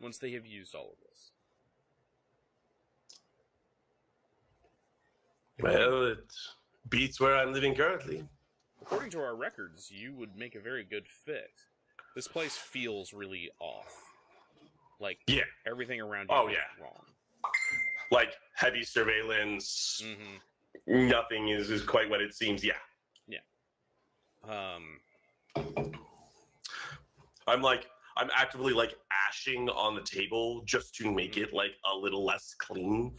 once they have used all of this. Well, it beats where I'm living currently. according to our records, you would make a very good fit. This place feels really off. Like, Yeah. everything around you is wrong. Like, heavy surveillance. Mm-hmm. Nothing is quite what it seems. Yeah. Yeah. I'm actively like ashing on the table just to make it like a little less clean.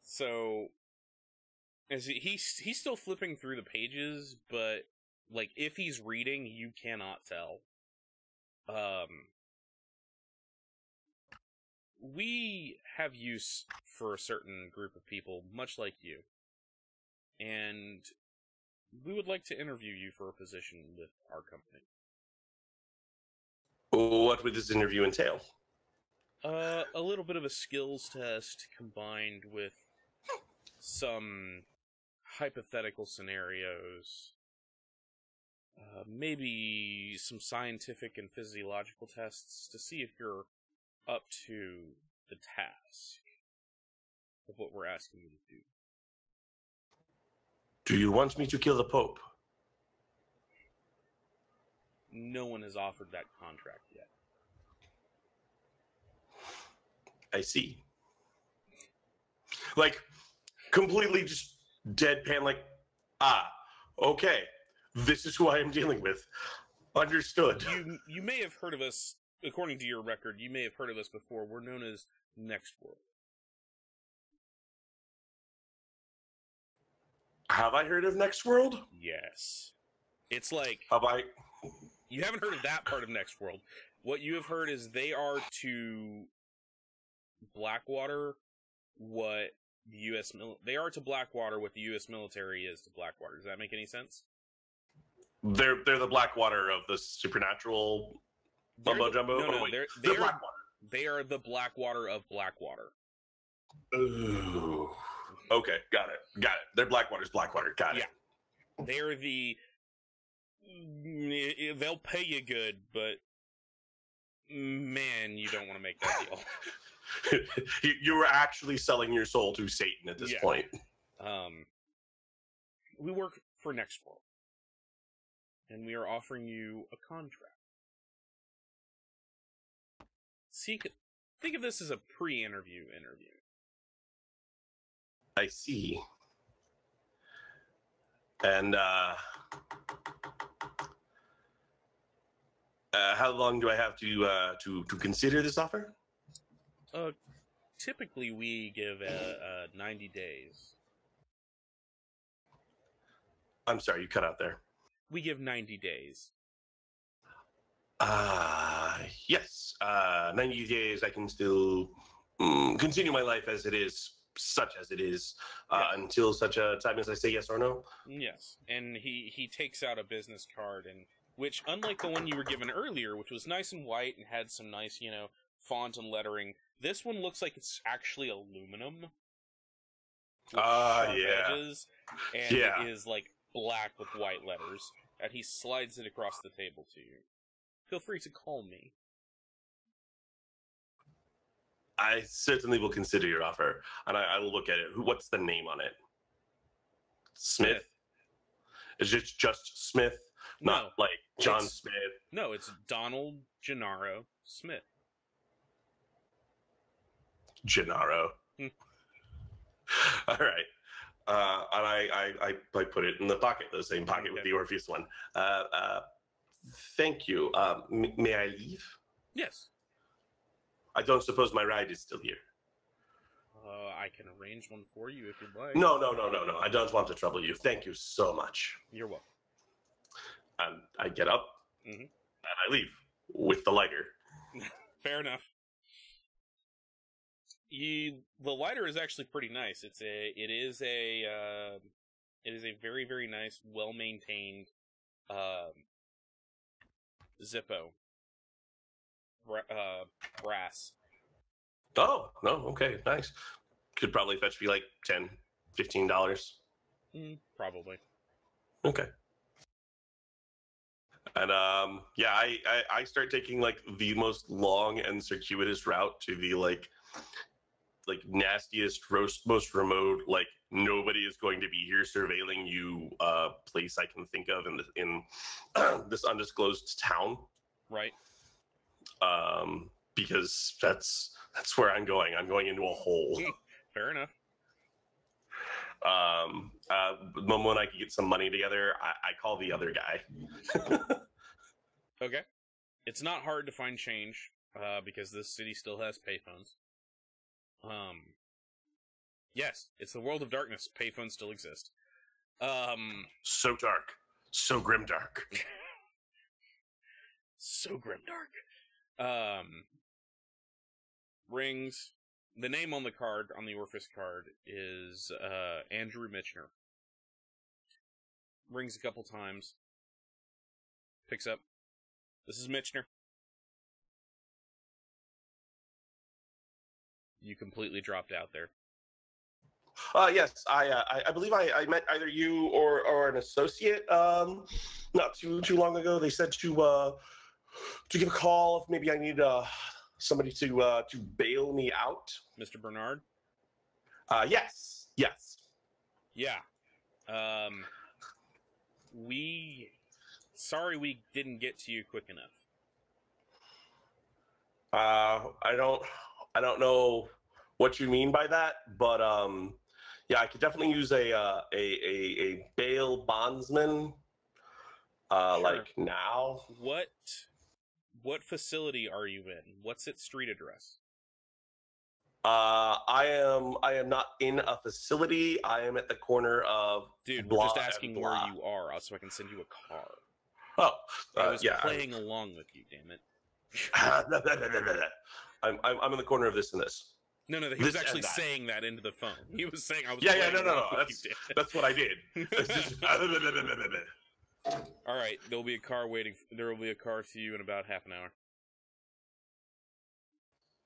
So, as he's still flipping through the pages, but like if he's reading, you cannot tell. We have use for a certain group of people, much like you, and we would like to interview you for a position with our company. What would this interview entail? A little bit of a skills test combined with some hypothetical scenarios. Maybe some scientific and physiological tests to see if you're up to the task of what we're asking you to do. Do you want me to kill the Pope? No one has offered that contract yet. I see. Like, completely just deadpan, like, okay, this is who I am dealing with. Understood. You may have heard of us, according to your record, you may have heard of us before. We're known as Next World. Have I heard of Next World? Yes. It's like... Have I? You haven't heard of that part of Next World. What you have heard is they are to Blackwater what the U.S. They are to Blackwater what the U.S. military is to Blackwater. Does that make any sense? They're the Blackwater of the supernatural mumbo jumbo. No, they're Blackwater. They are the Blackwater of Blackwater. Ooh. Okay, got it. They're Blackwater's Blackwater. Got it. Yeah. They're the... They'll pay you good, but... Man, you don't want to make that deal. You were actually selling your soul to Satan at this point. We work for Next World. And we are offering you a contract. Think of this as a pre-interview interview. I see. And how long do I have to consider this offer? Typically we give 90 days. I'm sorry, you cut out there. We give 90 days. Yes. 90 days I can still continue my life as it is, such as it is, until such a time as I say yes or no. Yes. And he takes out a business card, and which, unlike the one you were given earlier, which was nice and white and had some nice, font and lettering, this one looks like it's actually aluminum. Edges, and it is like black with white letters. And he slides it across the table to you. Feel free to call me. I certainly will consider your offer, and I will look at it. What's the name on it? Smith? Is it just Smith? Not like John Smith? No, it's Donald Gennaro Smith. Gennaro. All right. And I put it in the pocket, the same pocket with the Orpheus one. Thank you. May I leave? Yes. I don't suppose my ride is still here. I can arrange one for you if you'd like. No. I don't want to trouble you. Thank you so much. You're welcome. And I get up and I leave with the lighter. Fair enough. The lighter is actually pretty nice. It is a very, very nice, well maintained Zippo brass. Oh no, okay, nice. Could probably fetch me like $10, $15. Probably. Okay. And I start taking like the most long and circuitous route to the like nastiest, most remote, like nobody is going to be here surveilling you place I can think of in this undisclosed town. Right. Because that's where I'm going. I'm going into a hole. Fair enough. The moment I can get some money together, I call the other guy. Okay. It's not hard to find change, because this city still has payphones. Yes, it's the world of darkness. Payphones still exist. So dark. So grimdark. So grimdark. Rings. The name on the card, on the Orpheus card, is Andrew Mitchner. Rings a couple times. Picks up. This is Mitchner. You completely dropped out there. Yes, I believe I met either you or an associate not too long ago. They said to give a call if maybe I need somebody to bail me out. Mr. Bernard? Yes. Yeah. Sorry we didn't get to you quick enough. I don't know what you mean by that, but yeah, I could definitely use a bail bondsman. Sure. Like now. What facility are you in? What's its street address? I am not in a facility. I am at the corner of. Dude, blah we're just asking where blah. you are, so I can send you a car. Oh, I was yeah. playing along with you, damn it. I'm in the corner of this and this. No, he This was actually and that. saying that into the phone. He was saying I was. Yeah, playing no. along with you, damn it. That's what I did. It's just- All right, there'll be a car waiting. There will be a car to you in about half an hour.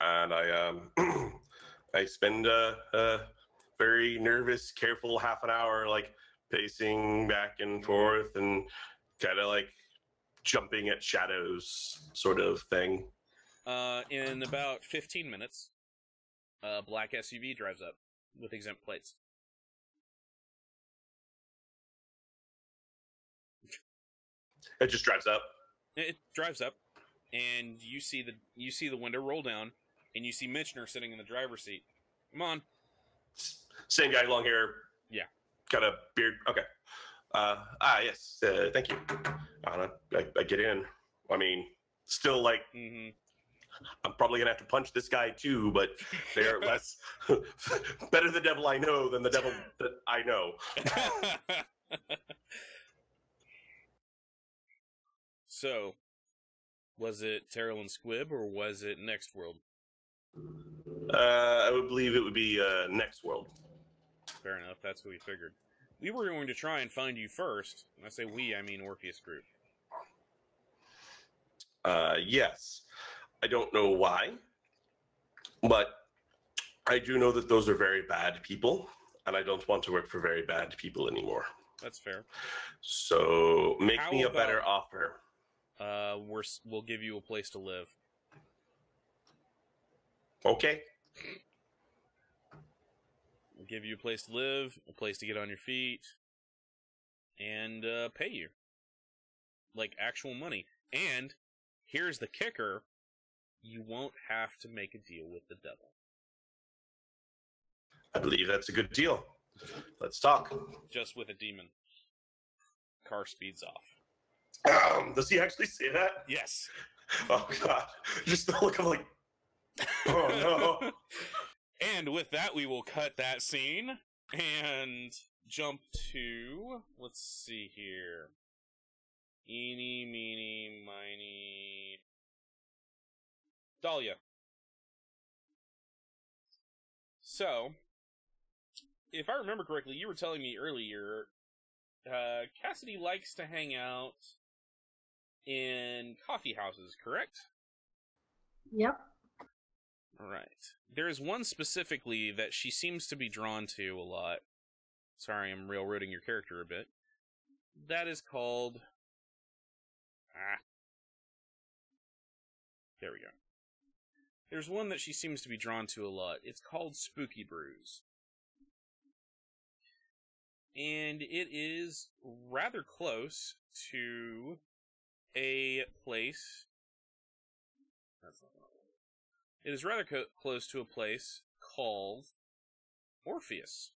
And I spend a very nervous, careful half an hour, like pacing back and forth and kind of like jumping at shadows, sort of thing. In about 15 minutes, a black SUV drives up with exempt plates. It just drives up. It drives up, and you see the window roll down, and you see Mitchner sitting in the driver's seat. Come on. Same guy, long hair. Yeah. Got a beard. Okay. Yes. Thank you. I get in. I mean, still like, I'm probably gonna have to punch this guy too, but they're less better the devil I know than the devil that I know. So, was it Terrell and Squibb, or was it Next World? I would believe it would be Next World. Fair enough, that's what we figured. We were going to try and find you first. When I say we, I mean Orpheus Group. Yes. I don't know why, but I do know that those are very bad people, and I don't want to work for very bad people anymore. That's fair. So make How me a about- better offer. We'll give you a place to live. Okay. We'll give you a place to live, a place to get on your feet, and pay you. Like actual money. And here's the kicker. You won't have to make a deal with the devil. I believe that's a good deal. Let's talk. Just with a demon. Car speeds off. Does he actually say that? Yes. Oh, God. Just the look of like, oh, no. And with that, we will cut that scene and jump to, let's see here. Eeny, meeny, miny. Dahlia. So, if I remember correctly, you were telling me earlier, Cassidy likes to hang out in coffee houses, correct? Yep. Alright. There is one specifically that she seems to be drawn to a lot. Sorry, I'm railroading your character a bit. That is called... There we go. There's one that she seems to be drawn to a lot. It's called Spooky Brews. And it is rather close to a place... That's not what I want. It is rather close to a place called Orpheus.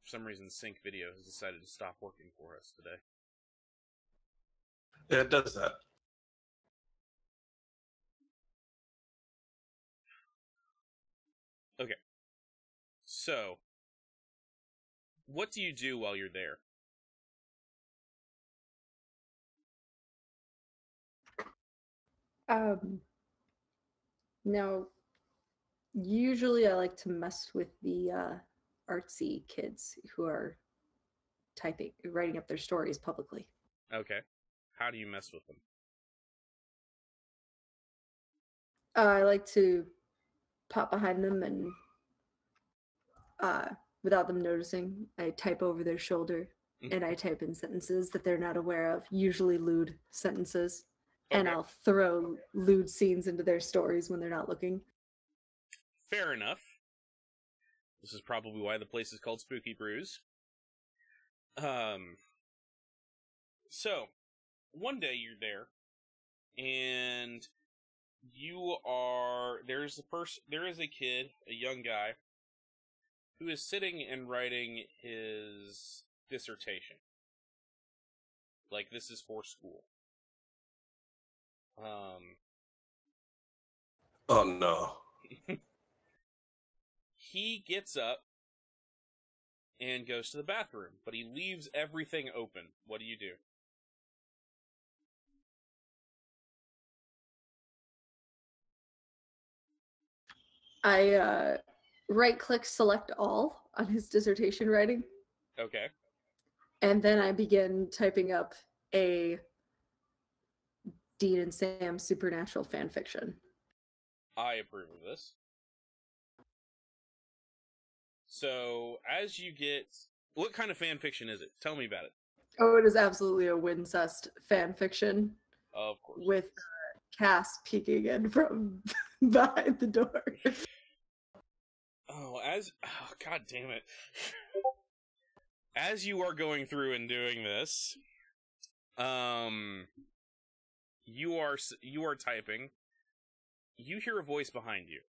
For some reason, Sync Video has decided to stop working for us today. Yeah, it does that. Okay. So, what do you do while you're there? Now, usually I like to mess with the artsy kids who are writing up their stories publicly. Okay. How do you mess with them? I like to pop behind them and, without them noticing, I type over their shoulder and I type in sentences that they're not aware of, usually lewd sentences. Okay. And I'll throw lewd scenes into their stories when they're not looking. Fair enough. This is probably why the place is called Spooky Brews. So, one day you're there, and there is a kid, a young guy, who is sitting and writing his dissertation. Like, this is for school. Oh no. He gets up and goes to the bathroom, but he leaves everything open. What do you do? I right-click select all on his dissertation writing. Okay. And then I begin typing up a Dean and Sam supernatural fan fiction. I approve of this. So, as you get... What kind of fan fiction is it? Tell me about it. Oh, it is absolutely a Wincest fan fiction. Of course. With Cass peeking in from behind the door. Oh, God damn it. As you are going through and doing this, you are typing. You hear a voice behind you.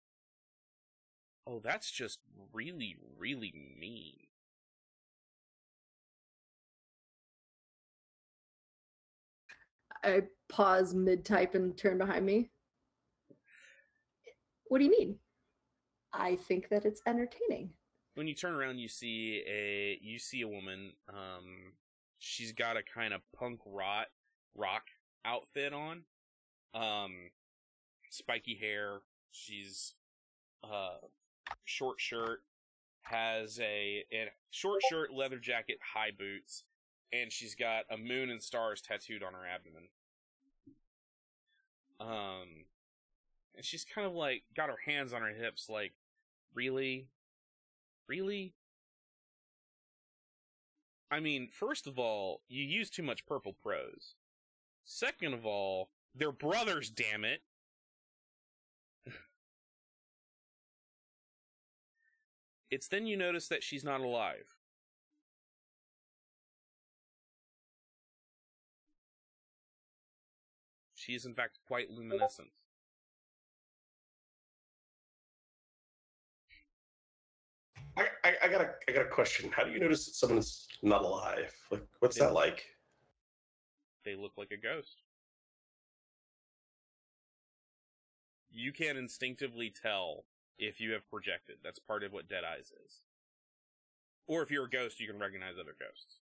Oh, that's just really, really mean. I pause mid-type and turn behind me. What do you mean? I think that it's entertaining. When you turn around, you see a woman. She's got a kind of punk rock outfit on. Spiky hair. She's short shirt, has a short shirt, leather jacket, high boots, and she's got a moon and stars tattooed on her abdomen. And she's kind of like got her hands on her hips, like, really? Really? I mean, first of all, you use too much purple prose. Second of all, they're brothers, damn it. It's then you notice that she's not alive. She is, in fact, quite luminescent. I got a question. How do you notice that someone's not alive? Like, what's that like? They look like a ghost. You can instinctively tell if you have projected. That's part of what Dead Eyes is. Or if you're a ghost, you can recognize other ghosts.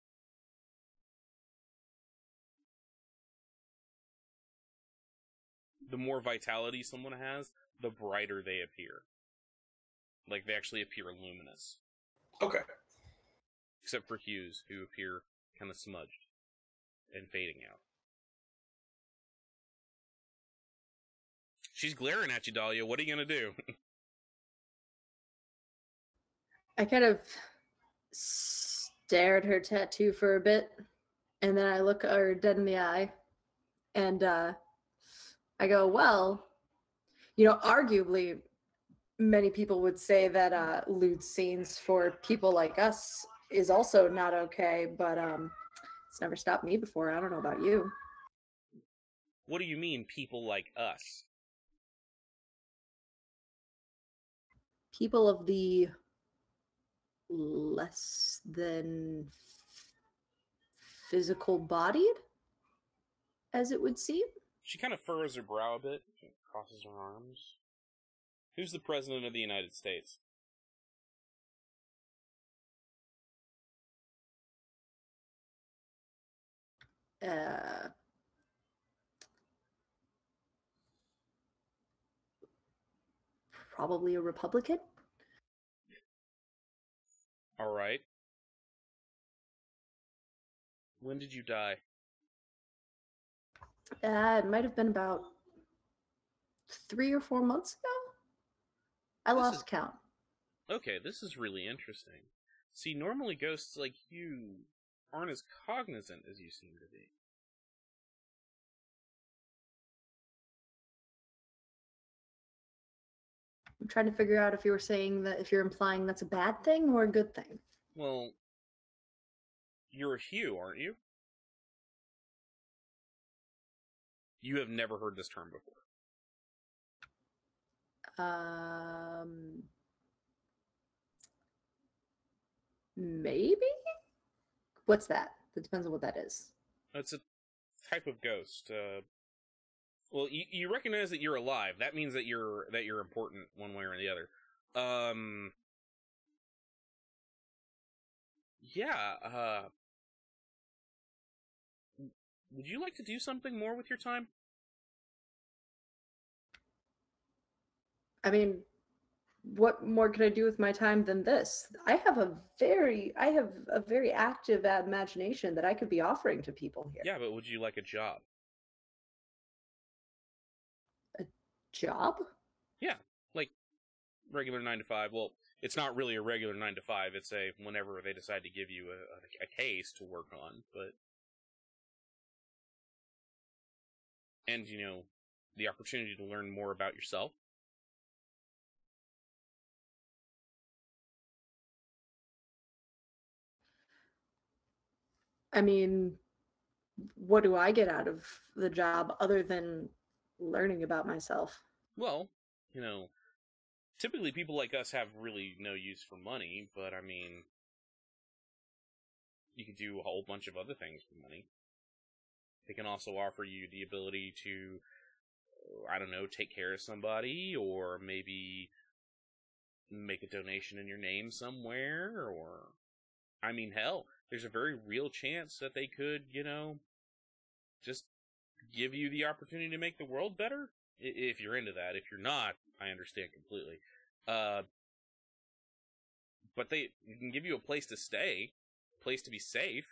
The more vitality someone has, the brighter they appear. Like, they actually appear luminous. Okay. Except for hues, who appear kind of smudged and fading out. She's glaring at you, Dahlia. What are you gonna do? I kind of stare at her tattoo for a bit, And then I look her dead in the eye, and I go, well, arguably, many people would say that lewd scenes for people like us is also not okay, but it's never stopped me before. I don't know about you. What do you mean, people like us? People of the less than physical bodied, as it would seem. She kind of furrows her brow a bit, crosses her arms. Who's the president of the United States? Probably a Republican. All right. When did you die? It might have been about 3 or 4 months ago. I lost count. Okay, this is really interesting. See, normally ghosts like you aren't as cognizant as you seem to be. I'm trying to figure out if if you're implying that's a bad thing or a good thing. Well, you're a Hugh, aren't you? You have never heard this term before. Maybe? What's that? It depends on what that is. It's a type of ghost. Well, you recognize that you're alive. That means that you're important one way or the other. Yeah. Would you like to do something more with your time? I mean, what more can I do with my time than this? I have a very active imagination that I could be offering to people here. Yeah, but would you like a job? A job? Yeah, like regular 9 to 5. Well, it's not really a regular 9 to 5. It's a whenever they decide to give you a case to work on, but and the opportunity to learn more about yourself. I mean, what do I get out of the job other than learning about myself? Well, typically people like us have really no use for money, but I mean, you could do a whole bunch of other things for money. They can also offer you the ability to, I don't know, take care of somebody, or maybe make a donation in your name somewhere, or, I mean, hell, there's a very real chance that they could, just give you the opportunity to make the world better, if you're into that. If you're not, I understand completely. But they can give you a place to stay, a place to be safe.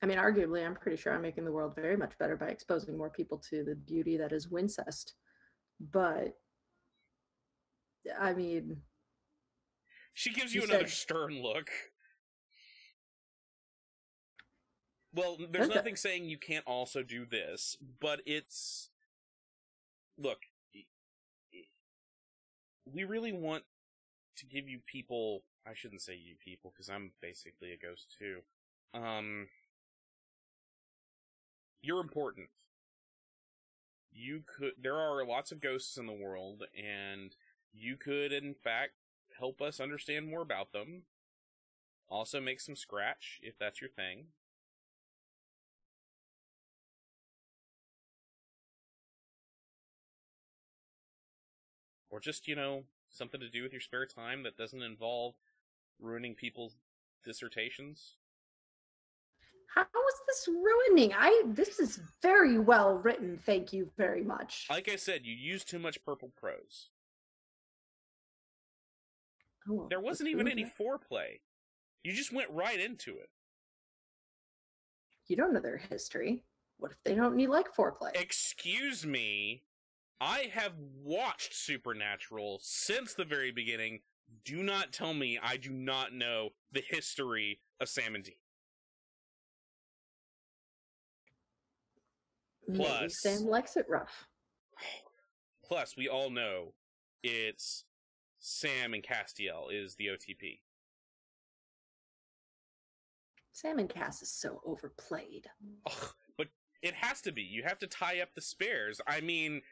I mean, arguably, I'm pretty sure I'm making the world very much better by exposing more people to the beauty that is Wincest. But, I mean... She gives you another stern look. Well, there's nothing saying you can't also do this, but it's... Look, we really want to give you people... I shouldn't say you people, because I'm basically a ghost too. You're important. There are lots of ghosts in the world, and you could, in fact, help us understand more about them. Also make some scratch, if that's your thing. Or just, something to do with your spare time that doesn't involve ruining people's dissertations. How is this ruining? This is very well written, thank you very much. Like I said, you use too much purple prose. Oh, there wasn't even any foreplay. You just went right into it. You don't know their history. What if they don't like foreplay? Excuse me. I have watched Supernatural since the very beginning Do not tell me I do not know the history of Sam and Dean. Maybe Sam likes it rough. Plus, we all know it's Sam and Castiel is the OTP. Sam and Cass is so overplayed. Ugh, but it has to be. You have to tie up the spares. I mean,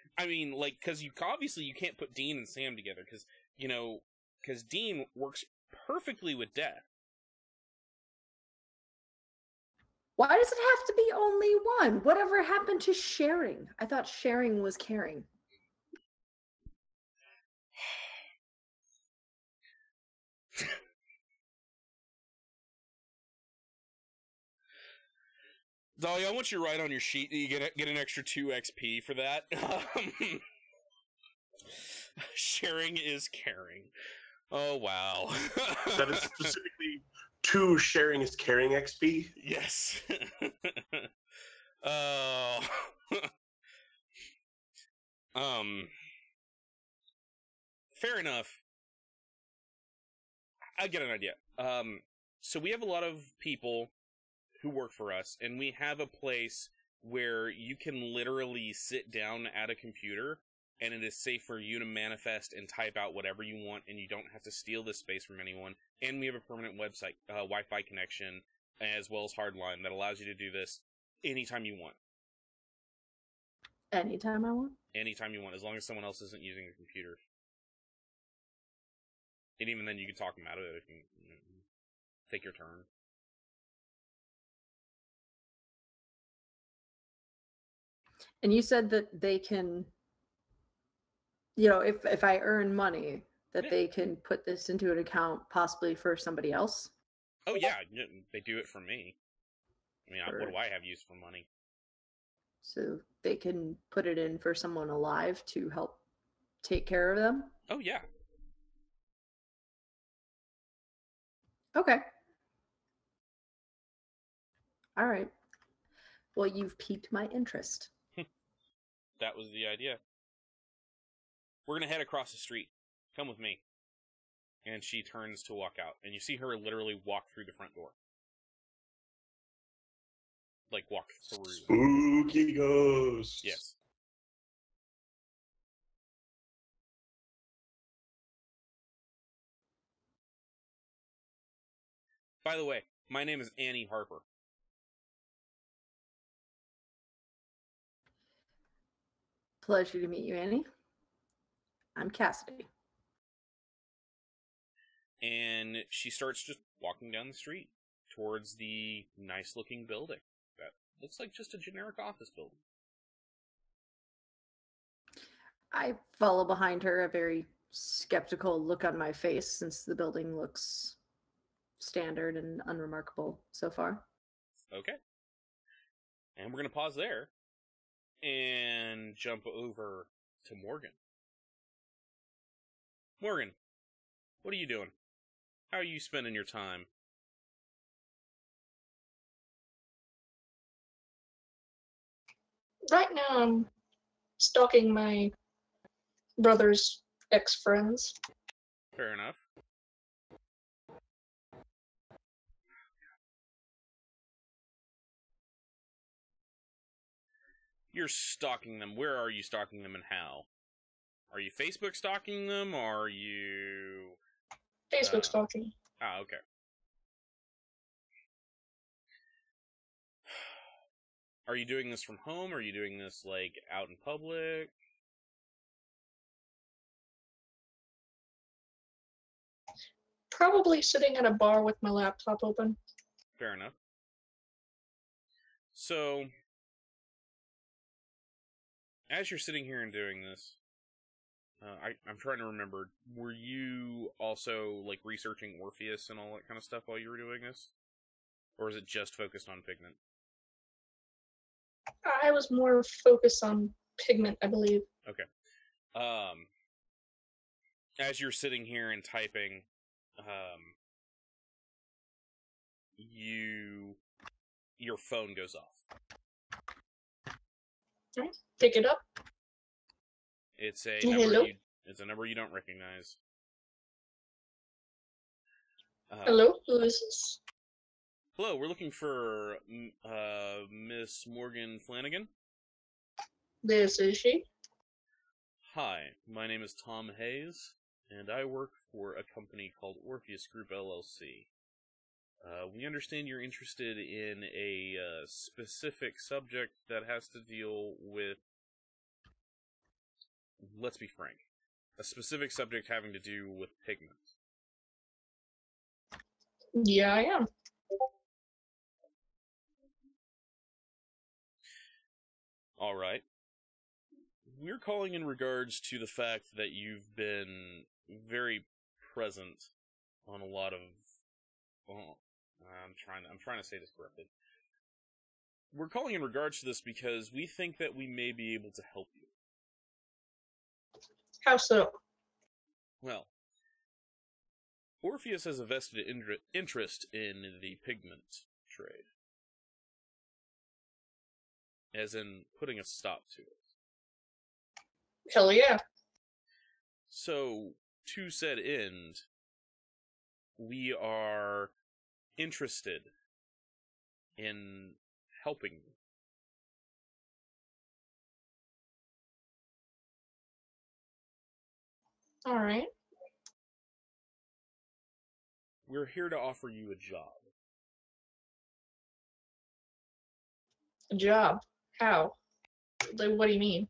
like, because you obviously you can't put Dean and Sam together because Dean works perfectly with Death. Why does it have to be only one? Whatever happened to sharing? I thought sharing was caring. Dolly, I want you to write on your sheet that you get an extra 2 XP for that. Sharing is caring. Oh, wow. That is specifically 2 sharing is caring XP. Yes. Oh. Fair enough. I get an idea. So we have a lot of people who work for us, and we have a place where you can literally sit down at a computer, and it is safe for you to manifest and type out whatever you want, and you don't have to steal this space from anyone. And we have a permanent website, Wi-Fi connection, as well as hardline that allows you to do this anytime you want. Anytime I want? Anytime you want, as long as someone else isn't using the computer. And even then, you can talk them out of it if you take your turn. And you said that they can, if I earn money, that they can put this into an account possibly for somebody else? Oh, yeah, they do it for me. I mean, what do I have use for money? So they can put it in for someone alive to help take care of them? Oh, yeah. Okay. All right. Well, you've piqued my interest. That was the idea. We're gonna head across the street. Come with me. And she turns to walk out, and you see her literally walk through the front door. Like, walk through. Spooky ghosts. Yes. By the way, my name is Annie Harper. Pleasure to meet you, Annie. I'm Cassidy. And she starts just walking down the street towards the nice-looking building that looks like just a generic office building. I follow behind her, a very skeptical look on my face since the building looks standard and unremarkable so far. Okay. And we're going to pause there and jump over to Morgan. Morgan, what are you doing? How are you spending your time? Right now, I'm stalking my brother's ex-friends. Fair enough. You're stalking them. Where are you stalking them and how? Are you Facebook stalking them, or are you... Facebook stalking. Ah, okay. Are you doing this from home? Or are you doing this, like, out in public? Probably sitting at a bar with my laptop open. Fair enough. So, as you're sitting here and doing this, I'm trying to remember, were you also, like, researching Orpheus and all that kind of stuff while you were doing this? Or is it just focused on Pigment? I was more focused on Pigment, I believe. Okay. As you're sitting here and typing, your phone goes off. Alright, pick it up. It's a Hello? number you don't recognize. Hello, who is this? Hello, we're looking for Miss Morgan Flanagan. This is she. Hi, my name is Tom Hayes, and I work for a company called Orpheus Group LLC. We understand you're interested in a specific subject that has to deal with, let's be frank, a specific subject having to do with pigment. Yeah, I am. All right. We're calling in regards to the fact that you've been very present on a lot of. Oh, I'm trying to say this correctly. We're calling in regards to this because we think that we may be able to help you. How so? Well, Orpheus has a vested interest in the pigment trade, as in putting a stop to it. Hell yeah. So, to said end, we are interested in helping you. Alright. We're here to offer you a job. A job. How? Like, what do you mean?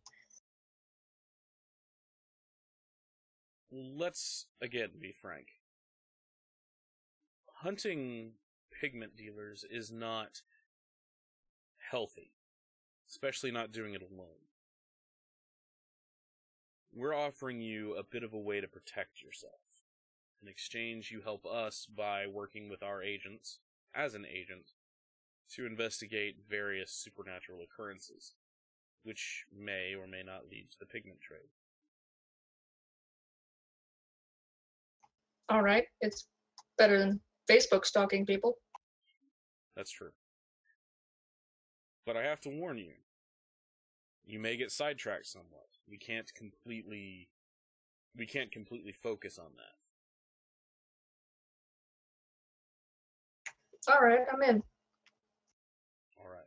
Let's, again, be frank. Hunting pigment dealers is not healthy, especially not doing it alone. We're offering you a bit of a way to protect yourself. In exchange, you help us by working with our agents, as an agent, to investigate various supernatural occurrences, which may or may not lead to the pigment trade. Alright, it's better than Facebook stalking people. That's true. But I have to warn you, you may get sidetracked somewhat. We can't completely focus on that. Alright, I'm in. Alright.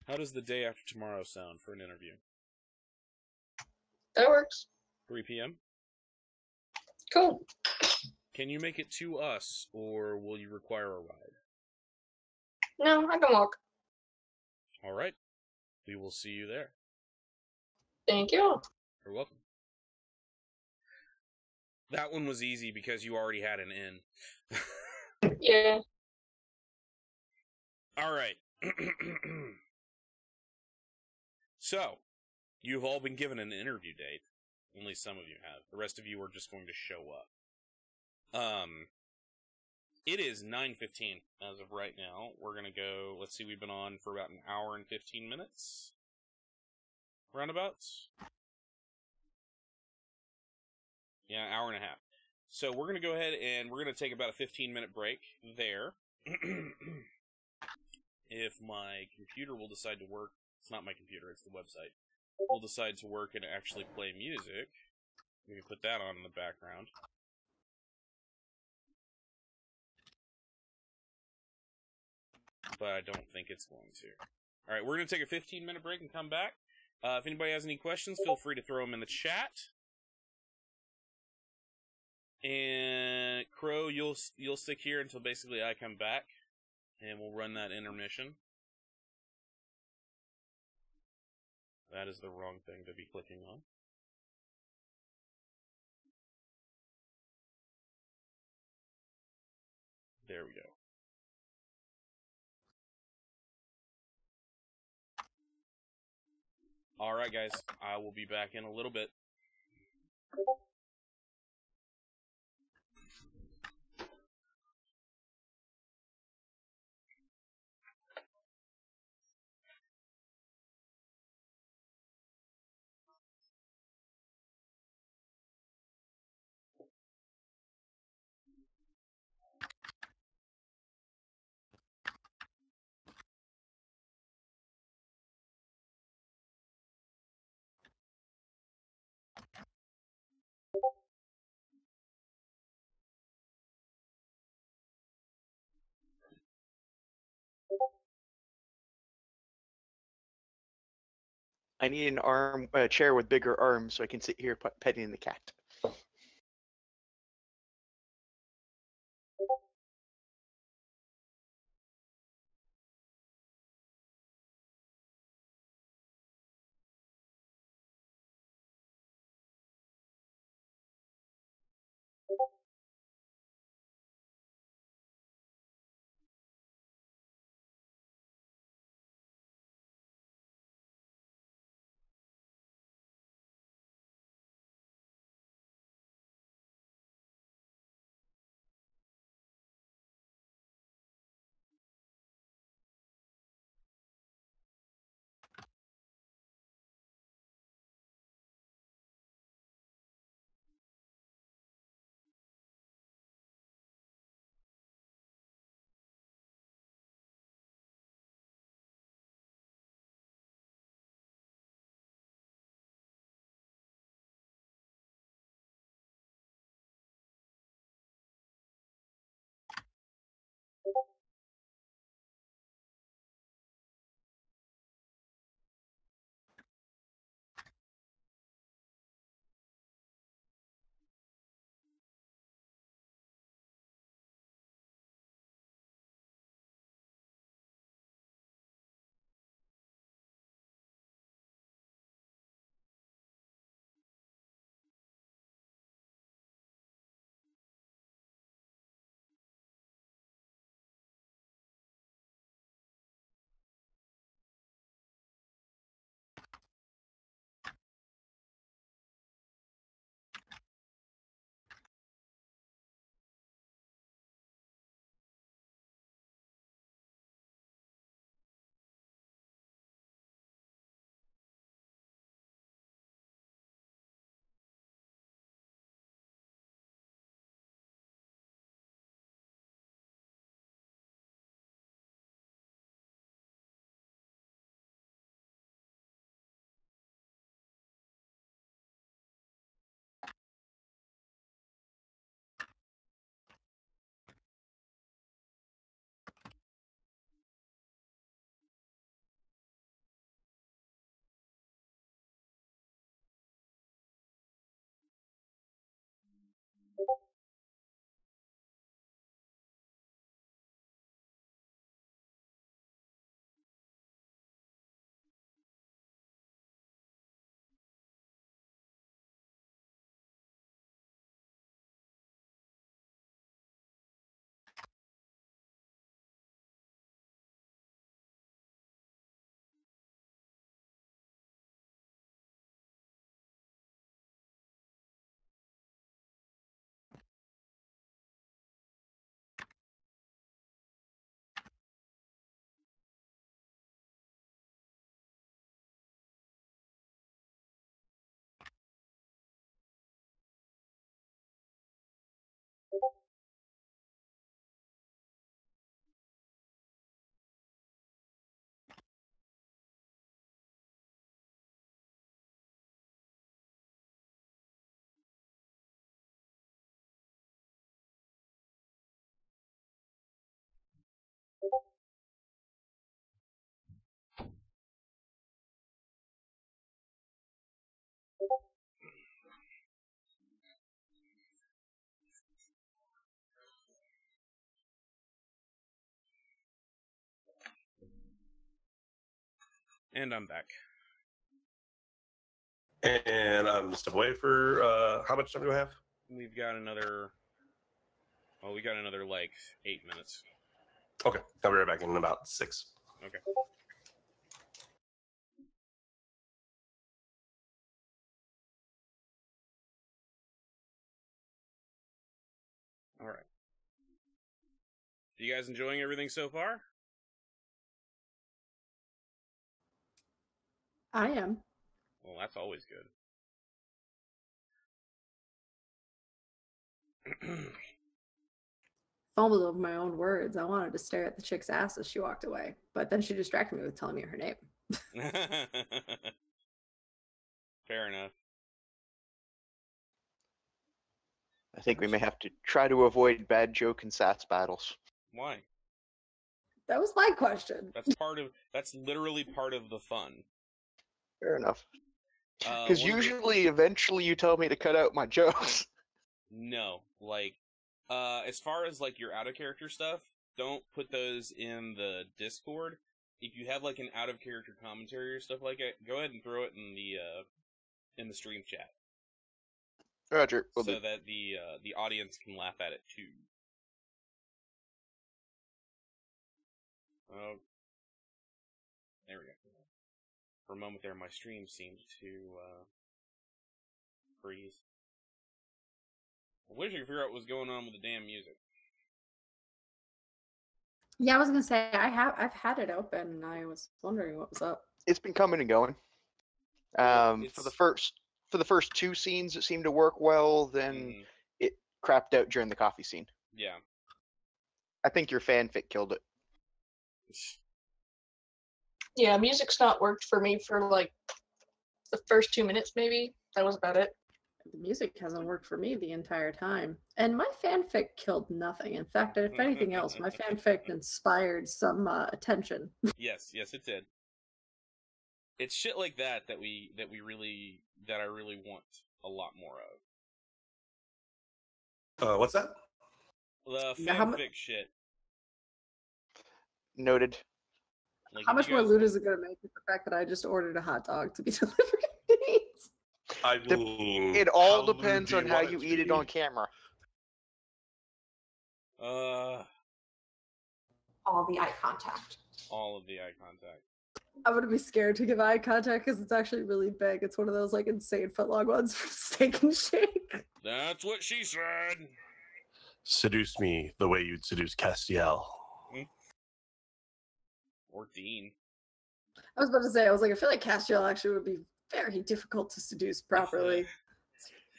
How does the day after tomorrow sound for an interview? That works. 3 p.m.? Cool. Can you make it to us, or will you require a ride? No, I can walk. Alright. We will see you there. Thank you. You're welcome. That one was easy because you already had an in. Yeah. Alright. So, you've all been given an interview date. Only some of you have. The rest of you are just going to show up. It is 9:15 as of right now. We're gonna go, let's see, we've been on for about an hour and 15 minutes. Roundabouts? Yeah, hour and a half. So we're gonna go ahead and we're gonna take about a 15-minute break there. If my computer will decide to work, it's not my computer, it's the website, will decide to work and actually play music, we can put that on in the background. But I don't think it's going to. Alright, we're going to take a 15-minute break and come back. If anybody has any questions, feel free to throw them in the chat. And Crow, you'll stick here until basically I come back, and we'll run that intermission. That is the wrong thing to be clicking on. There we go. Alright guys, I will be back in a little bit. I need a chair with bigger arms so I can sit here petting the cat. And I'm back. And I'm gonna step away for how much time do I have? We've got another. Well, we got another like 8 minutes. Okay, I'll be right back in about 6. Okay. All right. You guys enjoying everything so far? I am. Well, that's always good. Fumbled over my own words. I wanted to stare at the chick's ass as she walked away, but then she distracted me with telling me her name. Fair enough. I think we may have to try to avoid bad joke and sass battles. Why? That was my question. That's literally part of the fun. Fair enough. Uh, Because one of the- usually, eventually, you tell me to cut out my jokes. No, like, as far as like your out of character stuff, don't put those in the Discord. If you have like an out of character commentary or stuff like that, go ahead and throw it in the stream chat Roger. Will so do. that the audience can laugh at it too. Oh, there we go. For a moment there, my stream seemed to freeze. I wish I could figure out what's going on with the damn music. Yeah, I was gonna say I've had it open and I was wondering what was up. It's been coming and going. Well, For the first two scenes, it seemed to work well. Then it crapped out during the coffee scene. Yeah. I think your fanfic killed it. Yeah, music's not worked for me for like the first 2 minutes, maybe. That was about it. The music hasn't worked for me the entire time. And my fanfic killed nothing. In fact, if anything else, my fanfic inspired some attention. Yes, it did. It's shit like that that I really want a lot more of. What's that? The Now, how fanfic shit. Noted. Like, How if much you more guys- loot is it going to make with the fact that I just ordered a hot dog to be delivered to me? I mean, It all how depends do on how want you to eat it be? on camera. All the eye contact. All of the eye contact. I'm going to be scared to give eye contact because it's actually really big. It's one of those like insane footlong ones from Steak and Shake. That's what she said. Seduce me the way you'd seduce Castiel. Or Dean. I was about to say, I was like, I feel like Castiel actually would be very difficult to seduce properly.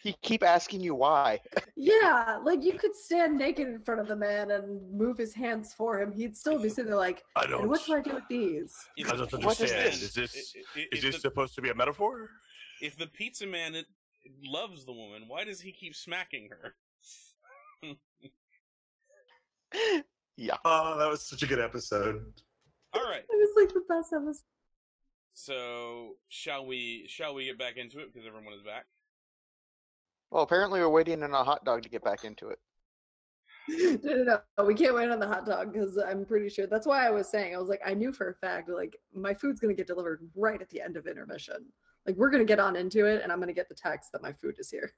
He keep asking you why. Yeah, like you could stand naked in front of the man and move his hands for him. He'd still be sitting there like, I don't. and what do I do with these? If I don't the- What is understand. this? Is this supposed to be a metaphor? If the pizza man loves the woman, why does he keep smacking her? Yeah. Oh, that was such a good episode. Alright, It was like the best episode. so shall we get back into it because everyone is back? Well, apparently we're waiting on a hot dog to get back into it. No, we can't wait on the hot dog because I'm pretty sure that's why I was saying I was like I knew for a fact like my food's gonna get delivered right at the end of intermission. Like we're gonna get on into it and I'm gonna get the text that my food is here.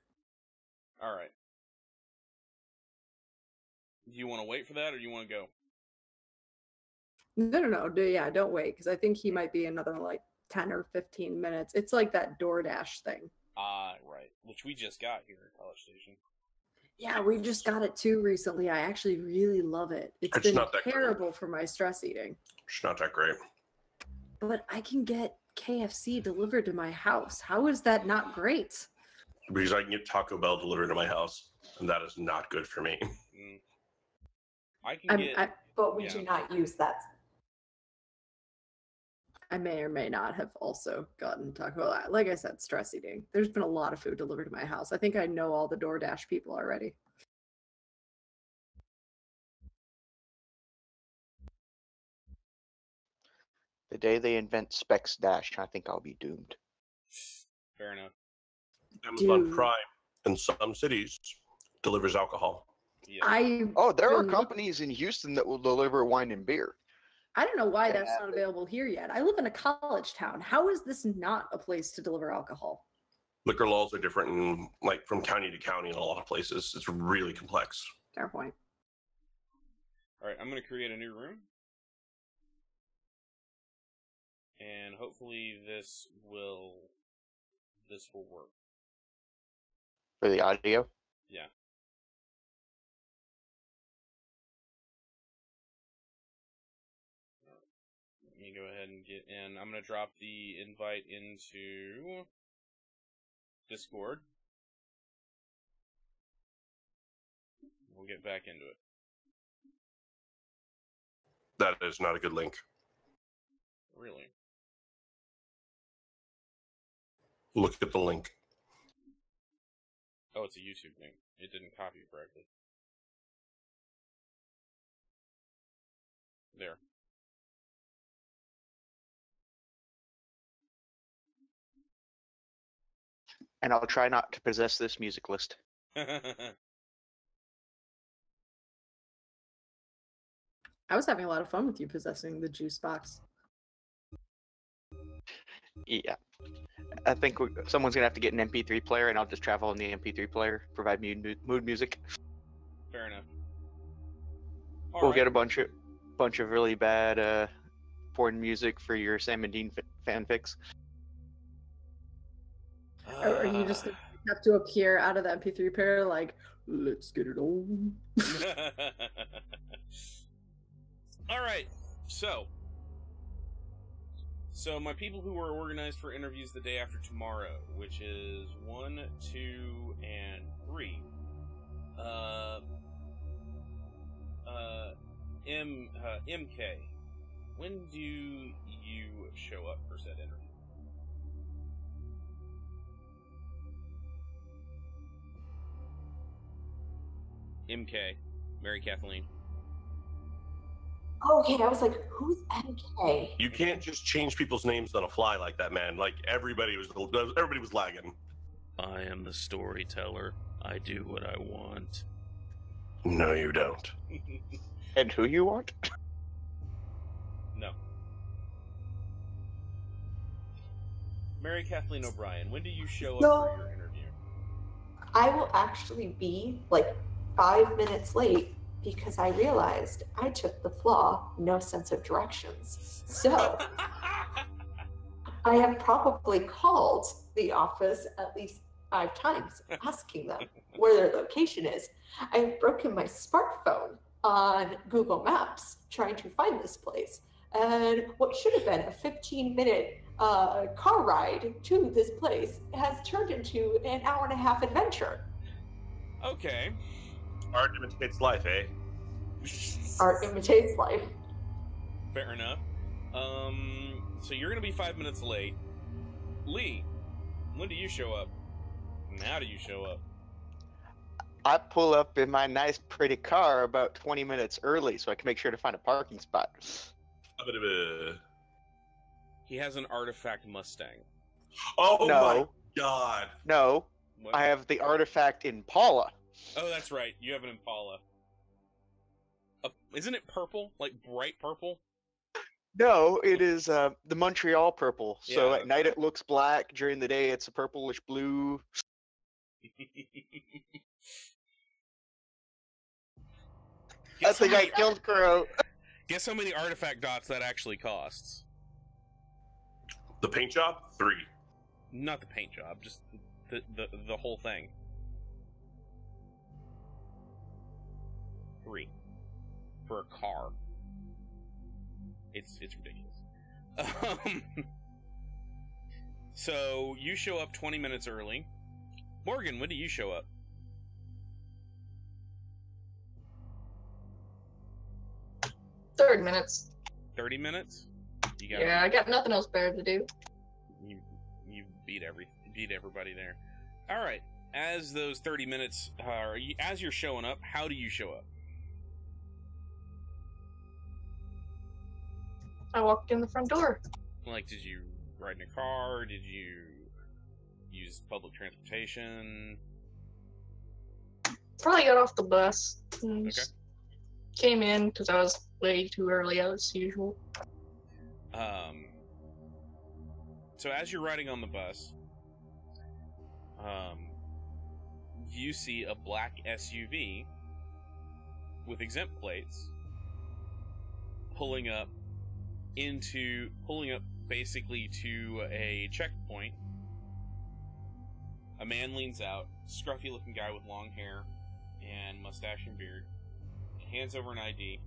Alright. Do you want to wait for that or do you want to go? No. Yeah, don't wait because I think he might be another like 10 or 15 minutes. It's like that DoorDash thing. Ah, right. Which we just got here at College Station. Yeah, we just got it too recently. I actually really love it. It's been not that great. terrible for my stress eating. It's not that great. But I can get KFC delivered to my house. How is that not great? Because I can get Taco Bell delivered to my house, and that is not good for me. Mm. I can get... But we Yeah. do not use that. I may or may not have also gotten Taco Bell. Like I said, stress eating. There's been a lot of food delivered to my house. I think I know all the DoorDash people already. The day they invent Specs Dash, I think I'll be doomed. Fair enough. Amazon Dude. Prime in some cities delivers alcohol. Yeah. Oh, there are been companies in Houston that will deliver wine and beer. I don't know why that's Yeah. not available here yet. I live in a college town. How is this not a place to deliver alcohol? Liquor laws are different, in, like from county to county in a lot of places. It's really complex. Fair point. Alright, I'm going to create a new room. And hopefully this will work. For the audio? Yeah. Let me go ahead and get in. I'm going to drop the invite into Discord. We'll get back into it. That is not a good link. Really? Look at the link. Oh, it's a YouTube link. It didn't copy correctly. There. And I'll try not to possess this music list. I was having a lot of fun with you possessing the juice box. Yeah. I think someone's going to have to get an MP3 player, and I'll just travel on the MP3 player, provide mood music. Fair enough. We'll get a bunch of really bad porn music for your Sam and Dean fanfics. Or you just have to appear out of the MP3 player like, let's get it on. All right, so my people who are organized for interviews the day after tomorrow, which is 1, 2, and 3. MK, when do you show up for said interview? MK, Mary Kathleen. Okay, I was like, who's MK? You can't just change people's names on a fly like that, man. Like everybody was lagging. I am the storyteller. I do what I want. No, you don't. And who you want? No. Mary Kathleen O'Brien, when do you show up for your interview? I will actually be like 5 minutes late because I realized I took the flaw, no sense of directions. So I have probably called the office at least 5 times asking them where their location is. I have broken my smartphone on Google Maps trying to find this place. And what should have been a 15-minute car ride to this place has turned into an hour-and-a-half adventure. Okay. Art imitates life, eh? Art imitates life. Fair enough. So you're gonna be 5 minutes late. Lee, when do you show up? And how do you show up? I pull up in my nice, pretty car about 20 minutes early so I can make sure to find a parking spot. He has an artifact Mustang. Oh No. my god. No, What? I have the artifact Impala. Oh, that's right. You have an Impala. Isn't it purple? Like bright purple? No, it is the Montreal purple. So Yeah, at night it looks black. During the day it's a purplish blue. I think I killed Crow. Guess how many artifact dots that actually costs? The paint job? 3. Not the paint job, just the whole thing. 3 for a car. It's ridiculous. So you show up 20 minutes early. Morgan, when do you show up? Third minutes. 30 minutes? Yeah, I got nothing else better to do. You beat everybody there. All right. As those 30 minutes are, as you're showing up, how do you show up? I walked in the front door. Like, did you ride in a car? Did you use public transportation? Probably got off the bus. And Okay. just came in because I was way too early as usual. So as you're riding on the bus, you see a black SUV with exempt plates pulling up basically to a checkpoint. A man leans out, scruffy looking guy with long hair and mustache and beard, hands over an ID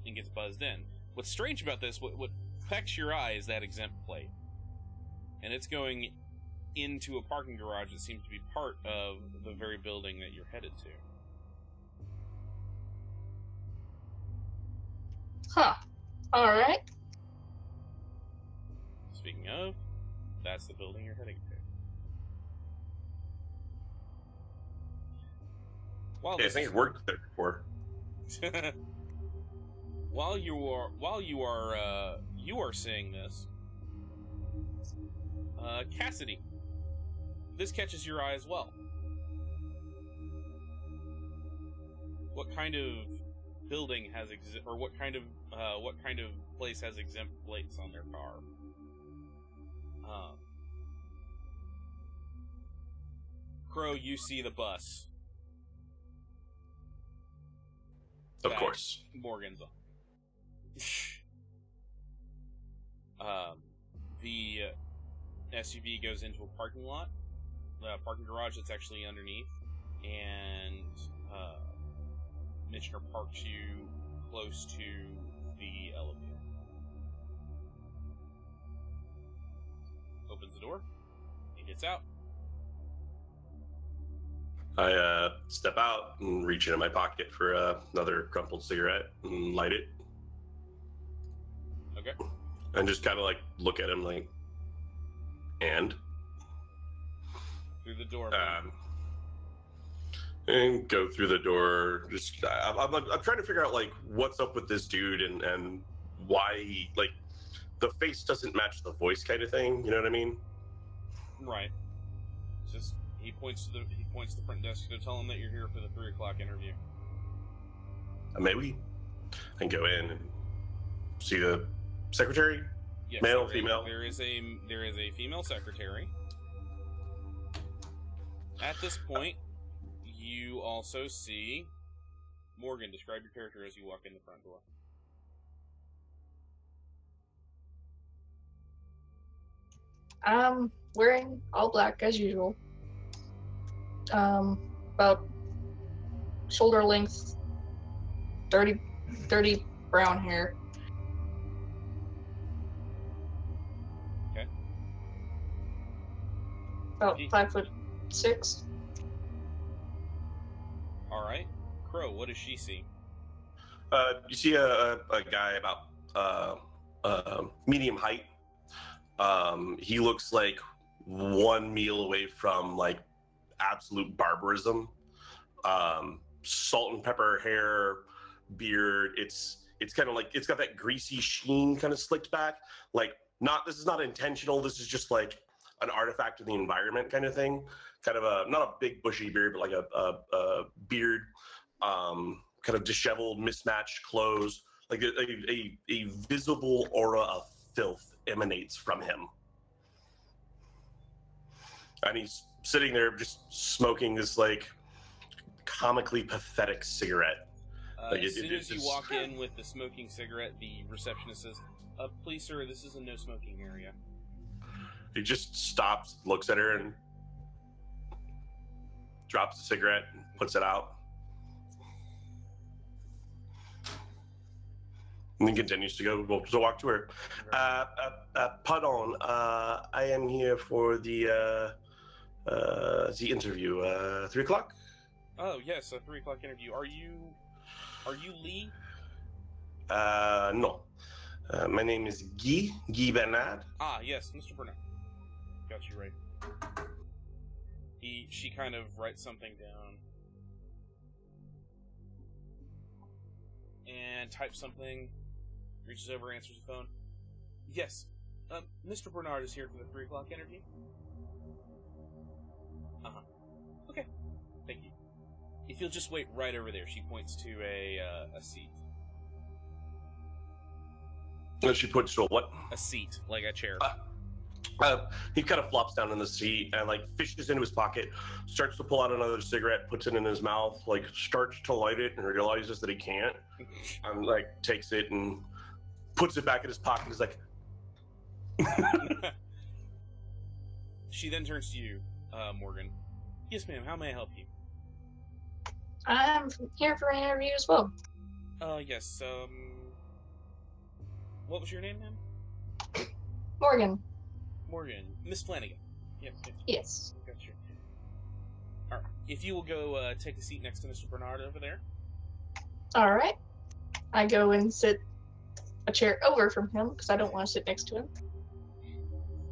and gets buzzed in. What's strange about this, what catches your eye is that exempt plate. And it's going into a parking garage that seems to be part of the very building that you're headed to. Huh. Alright. Speaking of, that's the building you're heading to. While Yeah, I think it worked there before. while you are seeing this, Cassidy, this catches your eye as well. What kind of building has or what kind of place has exempt plates on their car? Crow, you see the bus. Of that course. Morgan's on. The SUV goes into a parking lot, parking garage that's actually underneath, and Mitchner parks you close to the elevator. Opens the door, and gets out. I step out and reach into my pocket for another crumpled cigarette and light it. Okay. And just kind of like look at him like, and? Through the door, man. And go through the door. Just I'm trying to figure out like what's up with this dude and why he, like, the face doesn't match the voice kind of thing. You know what I mean? Right. It's just he points to the front desk to tell him that you're here for the 3 o'clock interview. Maybe I can go in and see the secretary. Yes, Male, female. There is a female secretary. At this point, you also see Morgan. Describe your character as you walk in the front door. Wearing all black as usual. About shoulder length, dirty brown hair. Okay. About 5'6". All right, Crow. What does she see? You see a guy about medium height. He looks like one meal away from like absolute barbarism. Salt and pepper hair, beard. It's kind of like, it's got that greasy sheen kind of slicked back. Like, this is not intentional. This is just like an artifact of the environment kind of thing. Kind of not a big bushy beard, but like a beard, kind of disheveled, mismatched clothes. Like a visible aura of filth emanates from him. And he's sitting there just smoking this like comically pathetic cigarette. As soon as you walk in with the smoking cigarette, the receptionist says, "Please, sir, this is a no smoking area." He just stops, looks at her, and drops the cigarette and puts it out. And then continues to walk to her. Pardon, I am here for the interview. 3 o'clock? Oh yes, a 3 o'clock interview. Are you Lee? No. My name is Guy Bernard. Ah, yes, Mr. Bernard. Got you right. She kind of writes something down and types something, reaches over, answers the phone. Yes, Mr. Bernard is here for the 3 o'clock interview. Uh-huh. Okay, thank you. If you'll just wait right over there, she points to a seat. She puts to a what? A seat, like a chair. He kind of flops down in the seat and like fishes into his pocket, starts to pull out another cigarette, puts it in his mouth, like starts to light it and realizes that he can't, and like takes it and puts it back in his pocket. He's like, She then turns to you, Morgan. Yes, ma'am. How may I help you? I'm here for an interview as well. Yes. What was your name, ma'am? Morgan. Morgan. Miss Flanagan. Yes. Yes. Gotcha. All right. If you will go take a seat next to Mr. Bernard over there. All right. I go and sit a chair over from him because I don't want to sit next to him.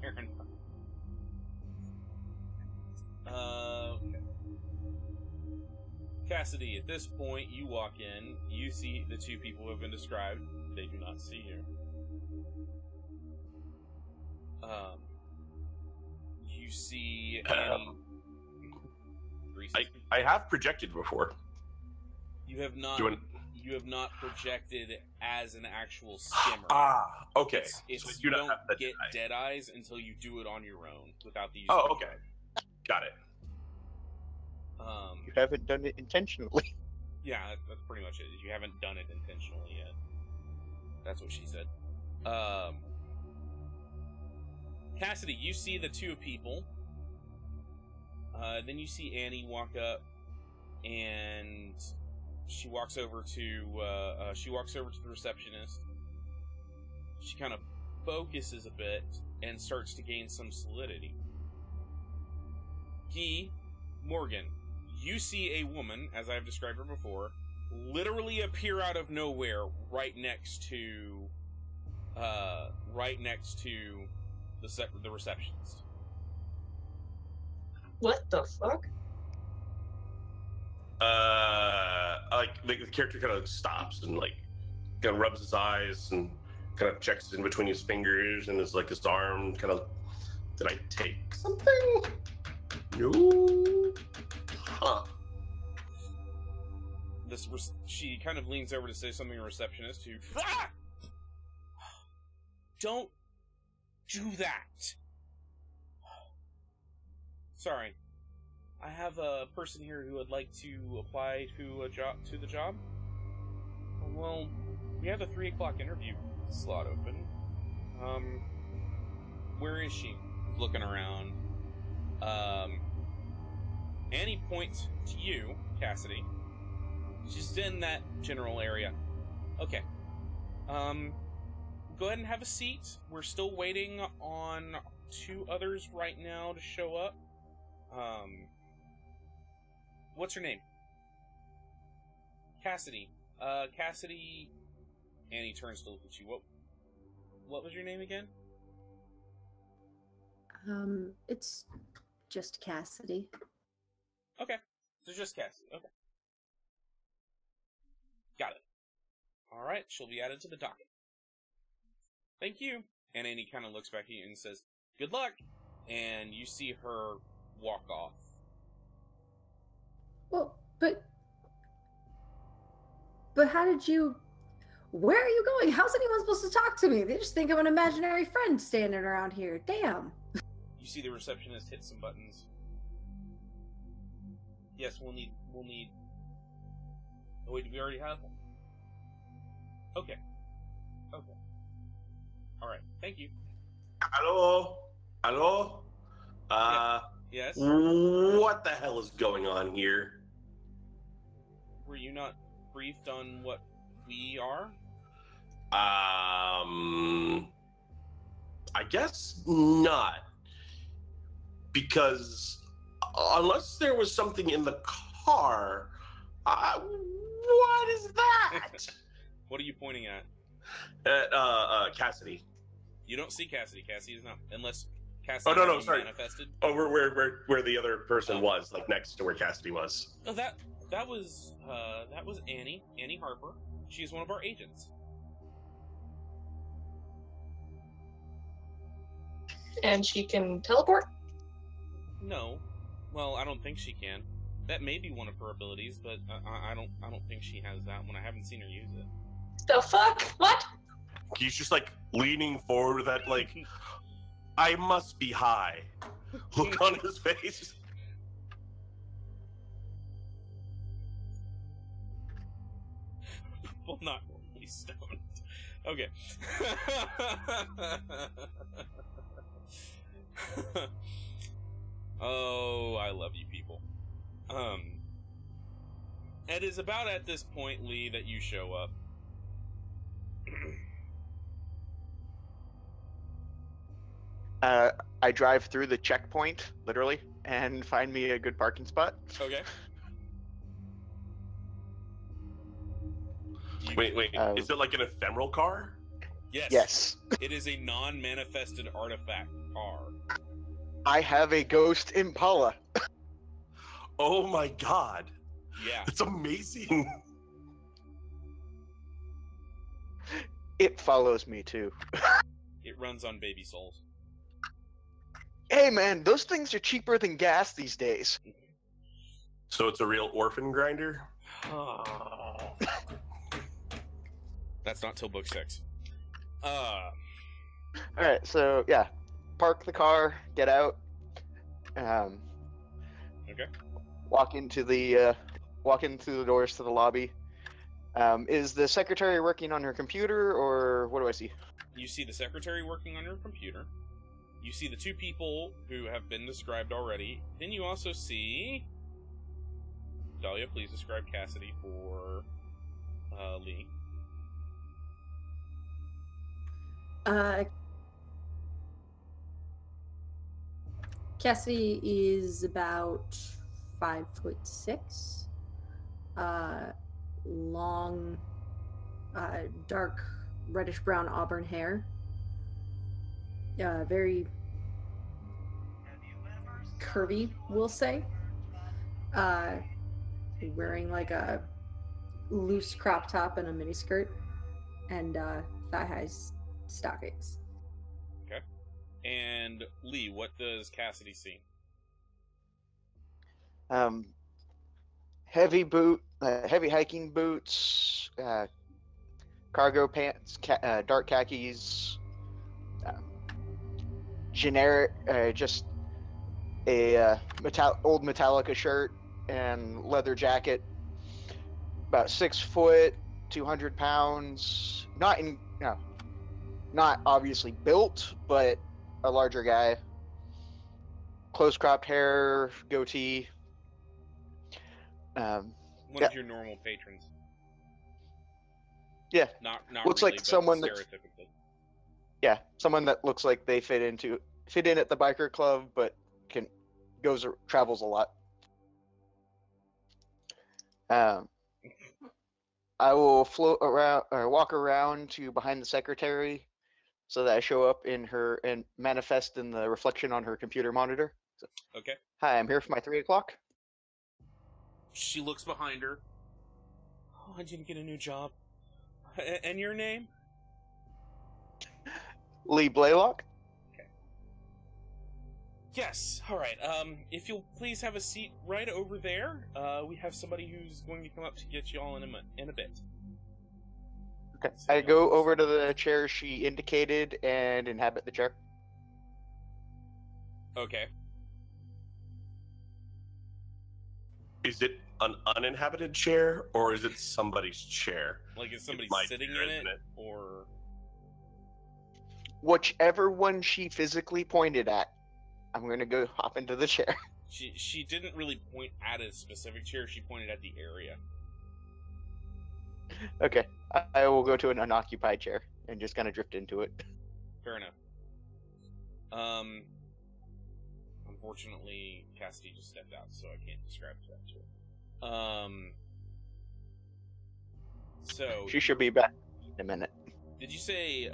Okay. Cassidy, at this point, you walk in. You see the two people who have been described. They do not see you. You You see Annie. I have projected before. You have not. You have not projected as an actual skimmer. Okay. It's So you don't get dead eyes until you do it on your own without the use. Oh, okay. Got it. You haven't done it intentionally. Yeah, that's pretty much it. You haven't done it intentionally yet. That's what she said. Cassidy, you see the two people. Then you see Annie walk up, and she walks over to the receptionist. She kind of focuses a bit and starts to gain some solidity. Morgan, you see a woman, as I've described her before, literally appear out of nowhere right next to the receptionist. What the fuck? Like the character kind of stops and like kind of rubs his eyes and kind of checks in between his fingers and his arm kind of. Did I take something? No. Huh. She kind of leans over to say something to the receptionist who. Ah! Don't do that. Sorry. I have a person here who would like to apply to the job. Well, we have a 3 o'clock interview slot open. Where is she? Looking around. Annie points to you, Cassidy. She's in that general area. Okay. Go ahead and have a seat. We're still waiting on 2 others right now to show up. What's her name? Cassidy. Cassidy. Annie turns to look at you. What was your name again? It's just Cassidy. Okay. So just Cassidy. Okay. Got it. Alright, she'll be added to the docket. Thank you. And Annie kind of looks back at you and says, good luck! And you see her walk off. Well, but how did you... Where are you going? How's anyone supposed to talk to me? They just think I'm an imaginary friend standing around here. Damn. You see the receptionist hit some buttons. Yes, we'll need... Oh, wait, do we already have one? Okay. Alright, thank you. Hello? Yes? What the hell is going on here? Were you not briefed on what we are? I guess not. Because unless there was something in the car, what is that? What are you pointing at? Cassidy. You don't see Cassidy. Cassidy is not, unless Cassidy sorry. manifested. Oh, where the other person was, like next to where Cassidy was. Oh, that was Annie Harper. She's one of our agents. And she can teleport? No. Well, I don't think she can. That may be one of her abilities, but I don't think she has that one. I haven't seen her use it. The fuck? What? He's just like leaning forward with that like I must be high look on his face. Well, not normally stoned. Okay. Oh, I love you people. It is about at this point, Lee, that you show up. I drive through the checkpoint, literally, and find me a good parking spot. Okay. Wait, is it like an ephemeral car? Yes. Yes. It is a non-manifested artifact car. I have a ghost Impala. Oh my god. Yeah. It's amazing. It follows me too. It runs on baby souls. Hey man, those things are cheaper than gas these days. So it's a real orphan grinder? That's not till book 6. Alright, so yeah. Park the car, get out. Okay. Walk into the doors to the lobby. Is the secretary working on her computer, or what do I see? You see the secretary working on her computer. You see the 2 people who have been described already. Then you also see... Dahlia, please describe Cassidy for Lee. Cassidy is about 5'6". Long, dark reddish brown auburn hair. Very curvy, we'll say. Wearing like a loose crop top and a mini skirt, and thigh-high stockings. Okay. And Lee, what does Cassidy see? Heavy hiking boots, cargo pants, dark khakis, generic, just a old Metallica shirt and leather jacket. About 6 foot, 200 pounds. Not obviously built, but a larger guy. Close cropped hair, goatee. One of your normal patrons. Yeah. Not looks really, like but someone that, stereotypically. yeah, someone that looks like they fit in at the biker club, but travels a lot. I will float around or walk around to behind the secretary, so that I show up in her and manifest in the reflection on her computer monitor. So, Okay. hi, I'm here for my 3 o'clock. She looks behind her. Oh, I didn't get a new job. And your name? Lee Blaylock. Okay. Yes. All right. If you'll please have a seat right over there. We have somebody who's going to come up to get you all in a bit. Okay. I go over to the chair she indicated and inhabit the chair. Okay. Is it an uninhabited chair, or is it somebody's chair? Like, is somebody my sitting chair, in isn't it, or... Whichever one she physically pointed at, I'm going to go hop into the chair. She didn't really point at a specific chair, she pointed at the area. Okay. I will go to an unoccupied chair and just kind of drift into it. Fair enough. Unfortunately, Cassidy just stepped out, so I can't describe that to her. So... She should be back in a minute. Did you say,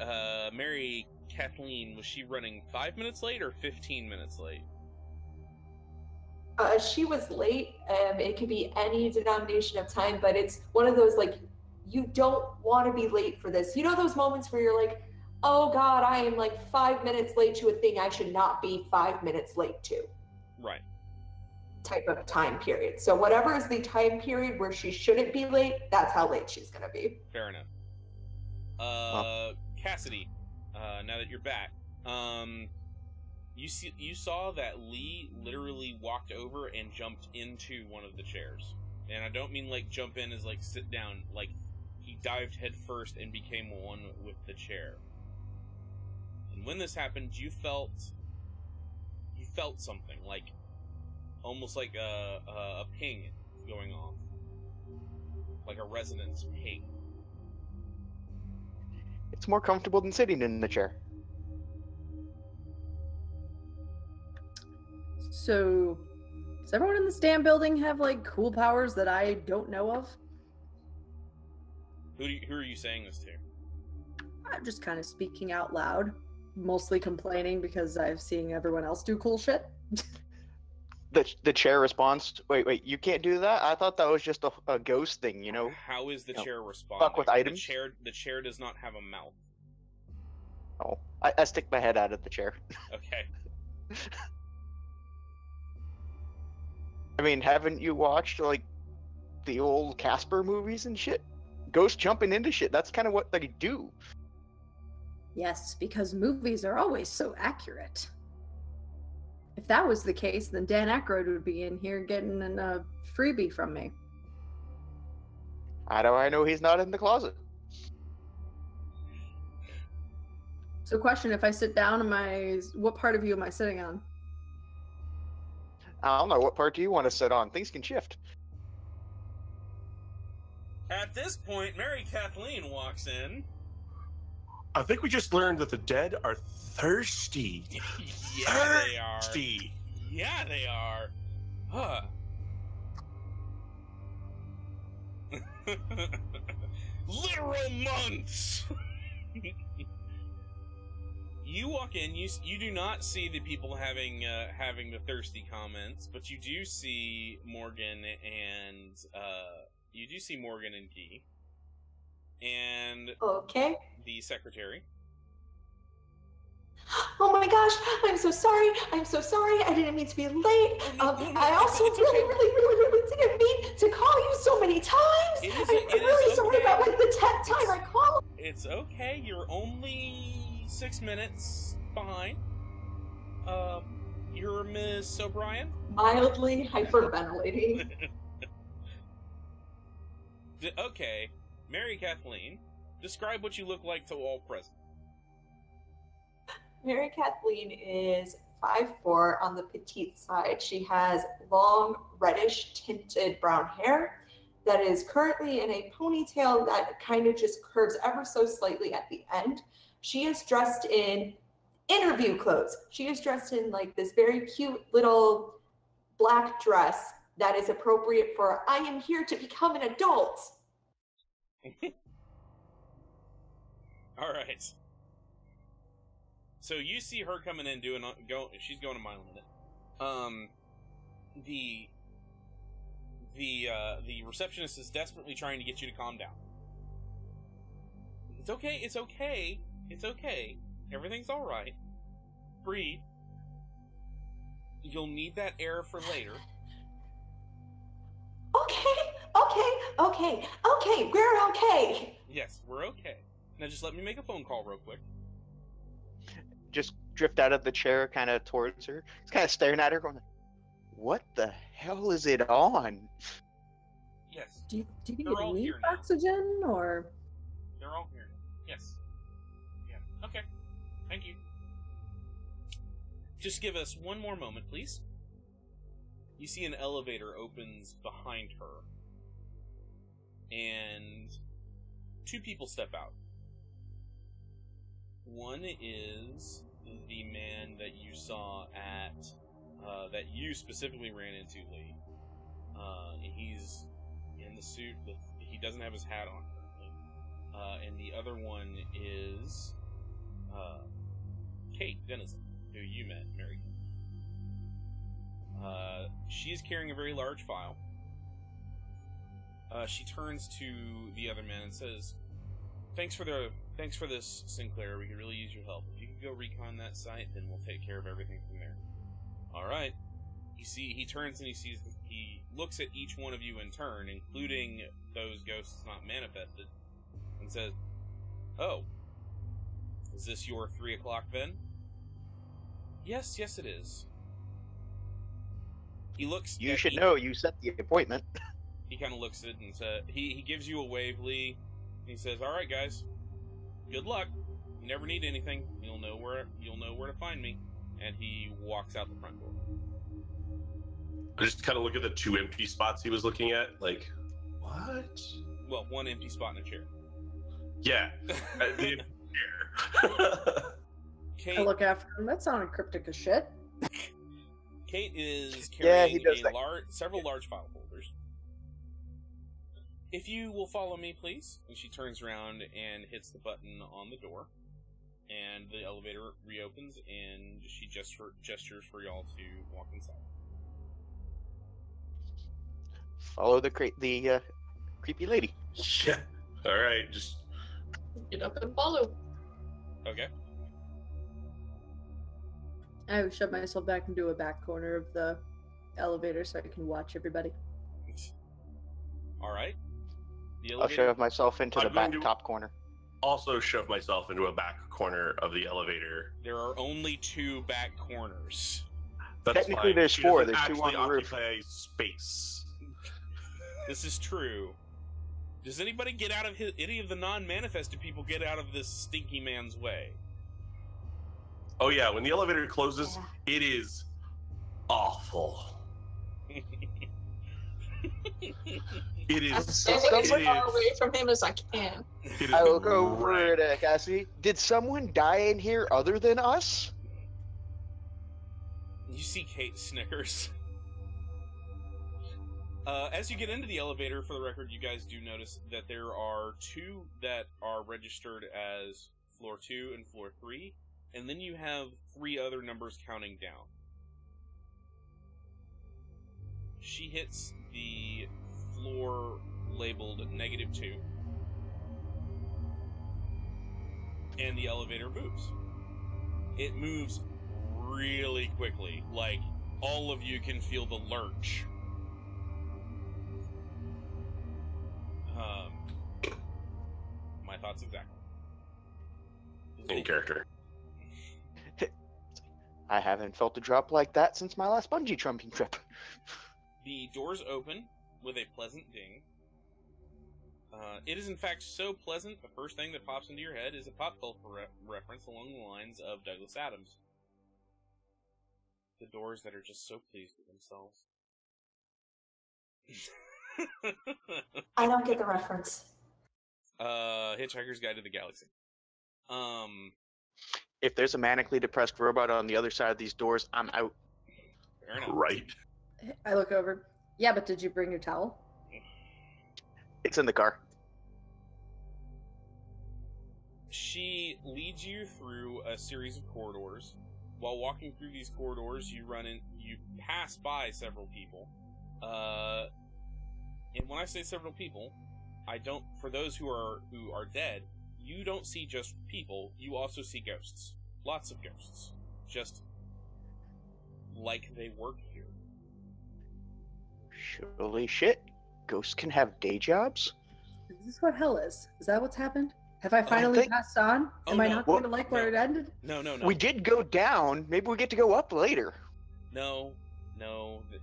Mary Kathleen, was she running 5 minutes late or 15 minutes late? She was late. It could be any denomination of time, but it's one of those, like, you don't want to be late for this. You know those moments where you're like, oh God, I am like 5 minutes late to a thing I should not be 5 minutes late to. Right. Type of time period. So whatever is the time period where she shouldn't be late, that's how late she's going to be. Fair enough. Cassidy, now that you're back, you saw that Lee literally walked over and jumped into one of the chairs. And I don't mean like jump in as like sit down, like he dived head first and became one with the chair. And when this happened, you felt something, like almost like a ping going off, like a resonance ping. It's more comfortable than sitting in the chair. So, does everyone in this damn building have like cool powers that I don't know of? Who are you saying this to? I'm just kind of speaking out loud, mostly complaining because I've seen everyone else do cool shit. The chair responds, wait, you can't do that? I thought that was just a ghost thing, you know? How is the chair responding? Fuck with items? The chair does not have a mouth. Oh, I stick my head out of the chair. Okay. I mean, haven't you watched like the old Casper movies and shit? Ghosts jumping into shit. That's kind of what they do. Yes, because movies are always so accurate. If that was the case, then Dan Aykroyd would be in here getting a freebie from me. How do I know he's not in the closet? So, question: if I sit down, what part of you am I sitting on? I don't know. What part do you want to sit on? Things can shift. At this point, Mary Kathleen walks in. I think we just learned that the dead are thirsty. Yeah, they are. Thirsty. Yeah, they are. Huh. Literal months. You walk in. You do not see the people having the thirsty comments, but you do see Morgan and Guy, and Okay. the secretary. Oh my gosh, I'm so sorry. I didn't mean to be late. I also it's okay. really didn't mean to call you so many times. It is I'm really sorry okay. about like the 10th time I called. It's okay. You're only 6 minutes behind. You're Miss O'Brien? Mildly hyperventilating. Okay. Mary Kathleen, describe what you look like to all present. Mary Kathleen is 5'4" on the petite side. She has long, reddish tinted brown hair that is currently in a ponytail that kind of just curves ever so slightly at the end. She is dressed in interview clothes. She is dressed in like this very cute little black dress that is appropriate for I am here to become an adult. All right. So you see her coming in she's going a mile a minute. The receptionist is desperately trying to get you to calm down. It's okay. Everything's all right. Breathe. You'll need that air for later. Okay, we're okay. Yes, we're okay. Now just let me make a phone call real quick. Just drift out of the chair kind of towards her. He's kind of staring at her going, what the hell is it on? Yes. Do you think They're all you need here now. oxygen, or? They're all here now. Yes. Yeah. Okay. Thank you. Just give us one more moment, please. You see an elevator opens behind her. And two people step out. One is the man that you saw at, that you specifically ran into, Lee. He's in the suit he doesn't have his hat on currently. And the other one is, Kate Dennison, who you met, Mary. She is carrying a very large file. She turns to the other man and says, Thanks for this, Sinclair. We could really use your help. If you could go recon that site, then we'll take care of everything from there. Alright. You see, he turns and he looks at each one of you in turn, including those ghosts not manifested, and says, Oh, is this your 3 o'clock then? Yes, it is. He looks. You should know you set the appointment. He kind of looks at it and says, he gives you a wave, Lee. He says, "All right, guys, good luck. You never need anything. You'll know where to find me." And he walks out the front door. I just kind of look at the 2 empty spots he was looking at, like, what? Well, 1 empty spot in a chair. Yeah, the chair. Kate, I look after him. That sounded cryptic as shit. Kate is Yeah, carrying he does that. several large file folders. If you will follow me, please. And she turns around and hits the button on the door, and the elevator reopens, and she gestures for y'all to walk inside. Follow the creepy lady. Yeah. All right, just Get up and follow. Okay. I would shove myself back into a back corner of the elevator so I can watch everybody. All right. The I'll elevator. shove myself into the I'm going back to- top corner. Also, shove myself into a back corner of the elevator. There are only 2 back corners. That's Technically, fine. there's She 4. doesn't There's 2 on actually the roof. occupy space. This is true. Does anybody get out of any of the non-manifested people get out of this stinky man's way? Oh yeah, when the elevator closes, Yeah. it is awful. It I'm is. standing as it far is- away from him as I can. it is I will go over great. to Cassidy. Did someone die in here other than us? You see Kate snickers. As you get into the elevator, for the record, you guys do notice that there are 2 that are registered as floor 2 and floor 3, and then you have 3 other numbers counting down. She hits the floor labeled -2, and the elevator moves. It moves really quickly, like all of you can feel the lurch. My thoughts exactly. In character. I haven't felt a drop like that since my last bungee jumping trip. The doors open with a pleasant ding. It is in fact so pleasant, the first thing that pops into your head is a pop culture reference along the lines of Douglas Adams. The doors that are just so pleased with themselves. I don't get the reference. Hitchhiker's Guide to the Galaxy. If there's a manically depressed robot on the other side of these doors, I'm out. Fair enough. Right. I look over. Yeah, but did you bring your towel? It's in the car. She leads you through a series of corridors. While walking through these corridors, you pass by several people. And when I say several people, for those who are dead, you don't see just people, you also see ghosts. Lots of ghosts. Just like they work here. Holy shit. Ghosts can have day jobs? Is this what hell is? Is that what's happened? Have I finally think- passed on? Oh, Am I no. not going to Well, like where no. it ended? No. We did go down. Maybe we get to go up later. No.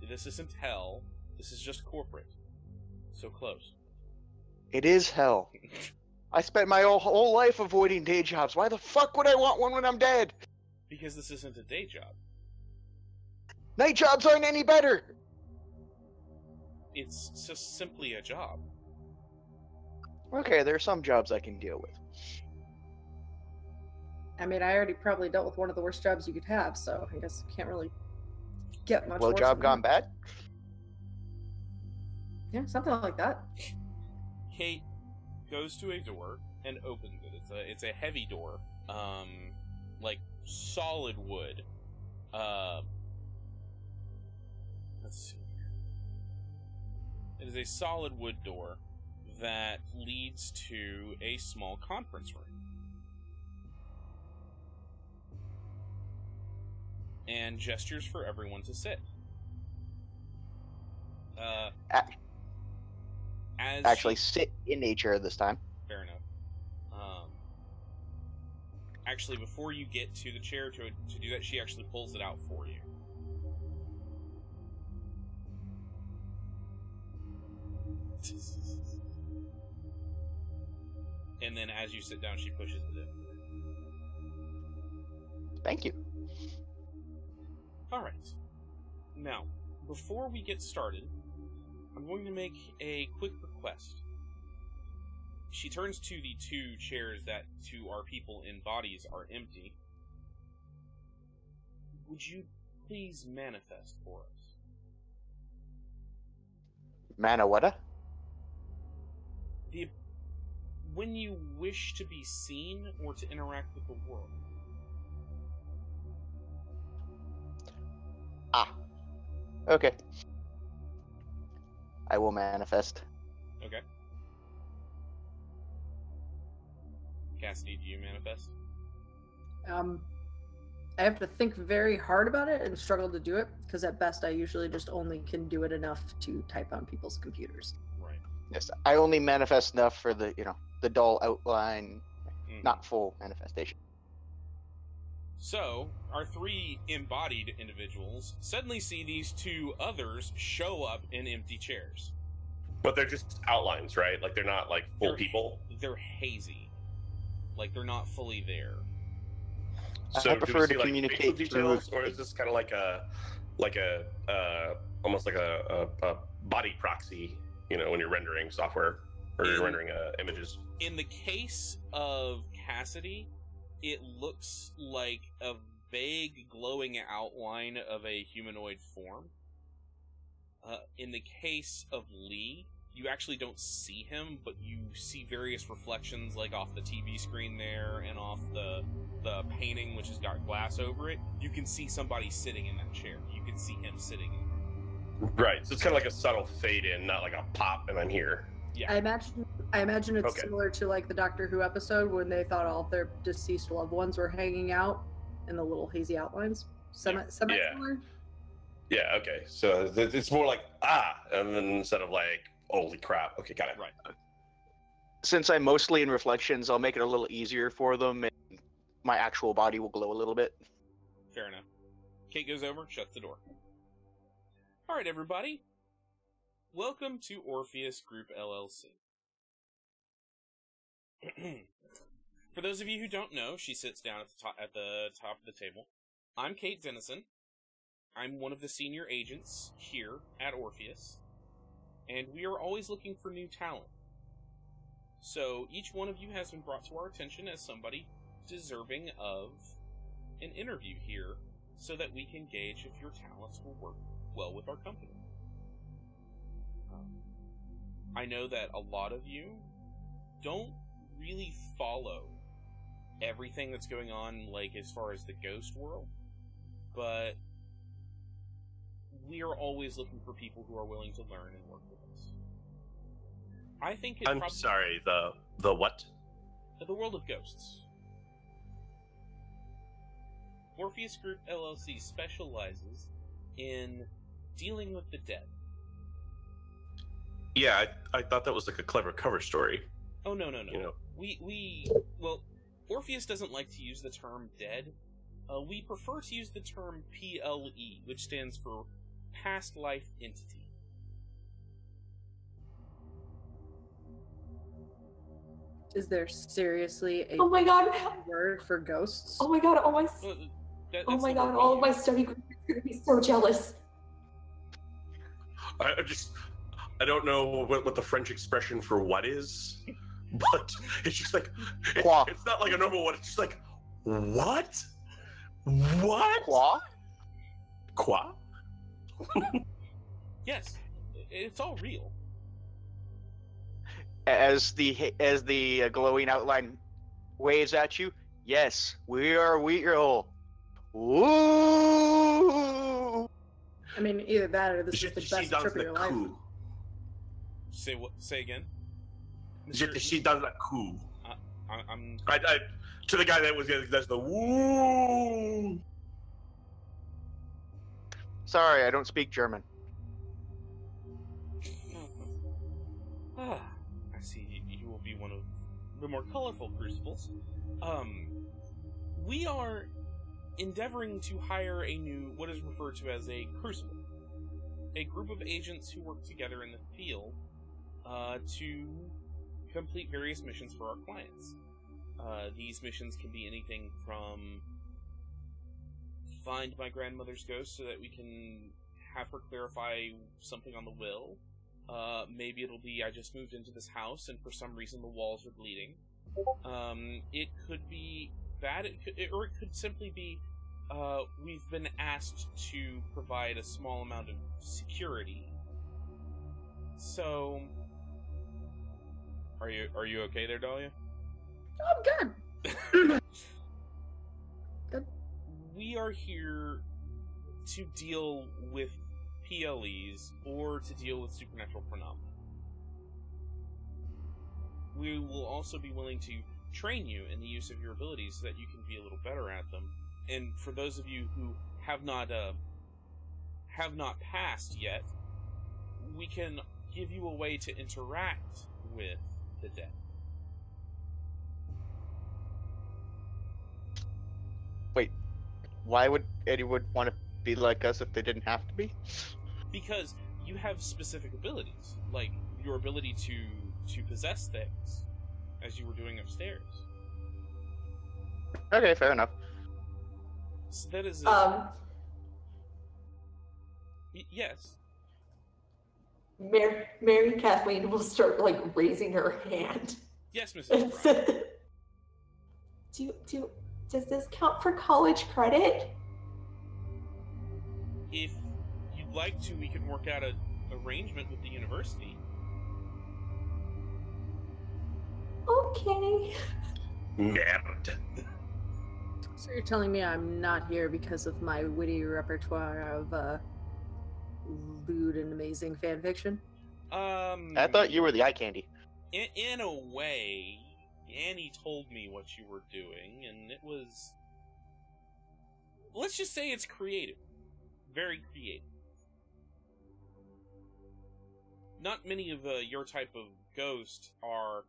This isn't hell. This is just corporate. So close. It is hell. I spent my whole life avoiding day jobs. Why the fuck would I want one when I'm dead? Because this isn't a day job. Night jobs aren't any better. It's just simply a job. Okay, there are some jobs I can deal with. I mean, I already probably dealt with one of the worst jobs you could have, so I guess I can't really get much Well, worse job than gone that. bad? Yeah, something like that. Kate goes to a door and opens it. It's a heavy door, like solid wood. Let's see. It is a solid wood door that leads to a small conference room. And gestures for everyone to sit. As Actually, sit in a chair this time. fair enough. Actually, before you get to the chair to do that, she actually pulls it out for you. And then as you sit down, she pushes it in. Thank you. Alright. Now, before we get started, I'm going to make a quick request. She turns to the 2 chairs that to our people in bodies are empty. Would you please manifest for us? Manawata? When you wish to be seen or to interact with the world. Ah. Okay. I will manifest. Okay. Cassidy, do you manifest? I have to think very hard about it and struggle to do it, because at best I usually just only can do it enough to type on people's computers. Right. Yes, I only manifest enough for the the dull outline, Mhm. not full manifestation. So, our three embodied individuals suddenly see these two others show up in empty chairs. But they're just outlines, right? Like they're not like full people. They're hazy. Like they're not fully there. So I do we prefer see, to like, communicate facial through- details, or is this kind of like a almost like a body proxy? You know, when you're rendering software or you're rendering images. In the case of Cassidy, it looks like a vague glowing outline of a humanoid form. In the case of Lee, you actually don't see him, but you see various reflections, like off the TV screen there and off the painting, which has got glass over it. You can see somebody sitting in that chair. You can see him sitting in it. Right. So it's kind of like a subtle fade in, not like a pop, and I'm here. Yeah. I imagine it's Okay. similar to like the Doctor Who episode when they thought all of their deceased loved ones were hanging out in the little hazy outlines. Similar. Yeah. Okay. So it's more like and then instead of like holy crap. Okay, got it. Right. Since I'm mostly in reflections, I'll make it a little easier for them, and my actual body will glow a little bit. Fair enough. Kate goes over, shuts the door. All right, everybody. Welcome to Orpheus Group LLC. For those of you who don't know, she sits down at the top of the table. I'm Kate Dennison. I'm one of the senior agents here at Orpheus, and we are always looking for new talent. So each one of you has been brought to our attention as somebody deserving of an interview here, so that we can gauge if your talents will work well with our company. I know that a lot of you don't really follow everything that's going on, like, as far as the ghost world, but we are always looking for people who are willing to learn and work with us. I think I'm sorry, the what? The world of ghosts. Orpheus Group LLC specializes in dealing with the dead. Yeah, I thought that was like a clever cover story. Oh, no. You know. Well, Orpheus doesn't like to use the term dead. We prefer to use the term PLE, which stands for Past Life Entity. Is there seriously a Oh my god! word for ghosts? Oh my god! Well, Oh my that's god! the All word of we my use. study group is gonna be so jealous. I don't know what the French expression for what is, but it's just like Quoi? it's not like a normal one. It's just like what? What? Qua? Quoi? Yes, it's all real. As the glowing outline waves at you, yes, we are real. Woo! I mean, either that or this Je is the suis best dans trip of le your life. coup. Say what? Say again. Je suis dans le coup. I'm. I to the guy that's the woo. Sorry, I don't speak German. I see you will be one of the more colorful crucibles. We are endeavoring to hire a new, what is referred to as a crucible. A group of agents who work together in the field to complete various missions for our clients. These missions can be anything from find my grandmother's ghost so that we can have her clarify something on the will. Maybe it'll be I just moved into this house and for some reason the walls are bleeding. It could be that, or it could simply be we've been asked to provide a small amount of security. So, are you okay there, Dahlia? I'm good. Good. We are here to deal with PLEs or to deal with supernatural phenomena. We will also be willing to train you in the use of your abilities so that you can be a little better at them, and for those of you who have not passed yet, we can give you a way to interact with the dead. Wait, why would anyone want to be like us if they didn't have to be? Because you have specific abilities, like your ability to possess things, as you were doing upstairs. Okay, fair enough. So that is yes. Mary Kathleen will start like raising her hand. Yes, Mrs. And Brown. Does this count for college credit? If you'd like to, we can work out an arrangement with the university. Okay. Merde. So you're telling me I'm not here because of my witty repertoire of lewd and amazing fan fiction? I thought you were the eye candy. In a way, Annie told me what you were doing, and it was... Let's just say it's creative. Very creative. Not many of your type of ghost are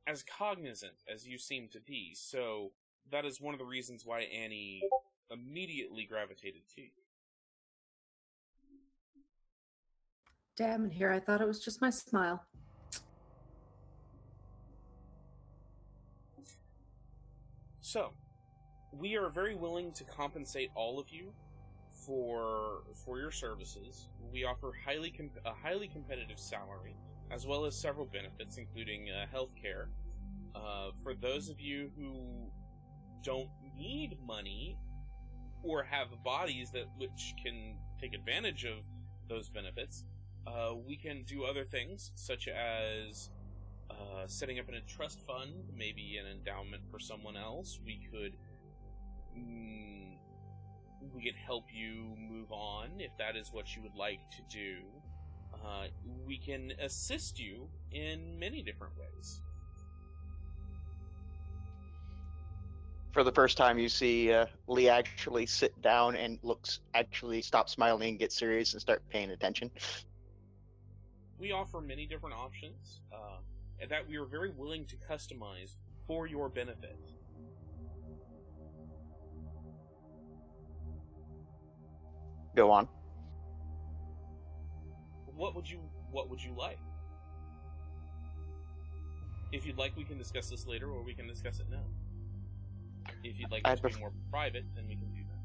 as cognizant as you seem to be, so that is one of the reasons why Annie immediately gravitated to you. Damn, and here I thought it was just my smile. So, we are very willing to compensate all of you for your services. We offer a highly competitive salary, as well as several benefits, including health care. For those of you who don't need money or have bodies which can take advantage of those benefits, we can do other things, such as setting up a trust fund, maybe an endowment for someone else. We could help you move on if that is what you would like to do. We can assist you in many different ways. For the first time, you see Lee actually sit down and stop smiling and get serious and start paying attention. We offer many different options, and that we are very willing to customize for your benefit. Go on. What would you like? If you'd like, we can discuss this later, or we can discuss it now. If you'd like it to be more private, then we can do that.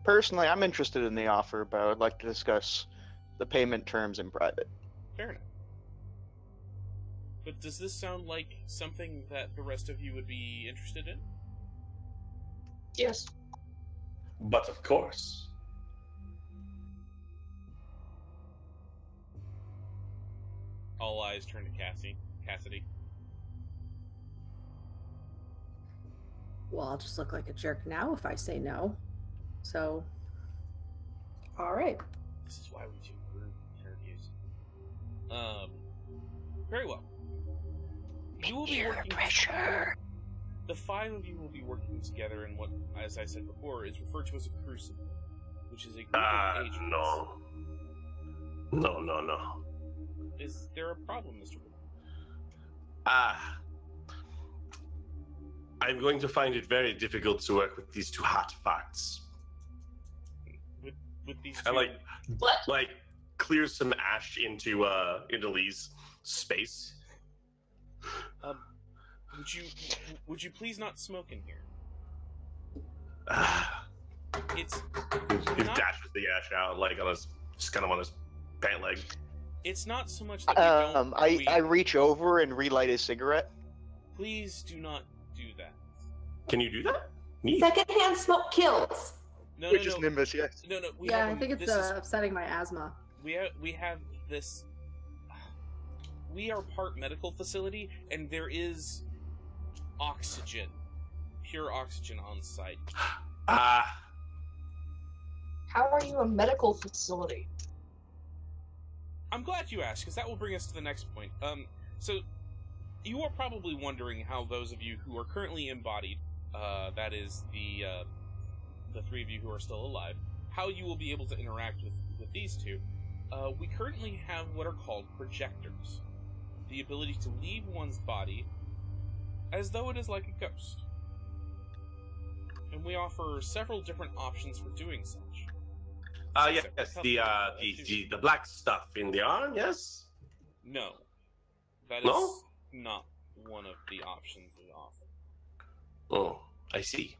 Personally, I'm interested in the offer, but I would like to discuss the payment terms in private. Fair enough. But does this sound like something that the rest of you would be interested in? Yes. But of course. All eyes turn to Cassidy. Well, I'll just look like a jerk now if I say no. So, all right. This is why we do group interviews. Very well. You will be working pressure. The 5 of you will be working together in what, as I said before, is referred to as a crucible, which is a group of agents. No. Is there a problem, Mr. Wood? I'm going to find it very difficult to work with these 2 artifacts. With these 2... And What? like clears some ash into Lee's space. Would you please not smoke in here? It's he dashes the ash out like on his pant leg. It's not so much that we don't. I reach over and relight his cigarette. Please do not do that. Can you do that? Neat. Secondhand smoke kills. No. Which is Nimbus, yes. No. I think it's upsetting my asthma. We have this. We are part medical facility, and there is oxygen, pure oxygen on site. How are you a medical facility? I'm glad you asked, because that will bring us to the next point. So, you are probably wondering how those of you who are currently embodied, that is the three of you who are still alive, how you will be able to interact with these two. We currently have what are called projectors. The ability to leave one's body as though it is like a ghost. And we offer several different options for doing such. Yes, the black stuff in the arm, yes? No. That is No? not one of the options we offer. Oh, I see.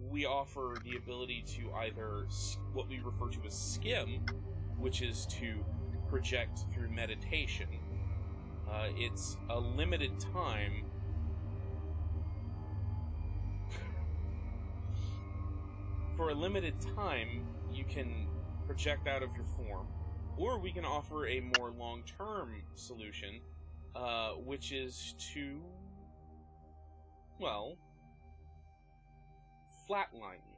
We offer the ability to either what we refer to as skim, which is to project through meditation. It's a limited time. For a limited time, you can project out of your form, or we can offer a more long-term solution, which is to, well, flatline you.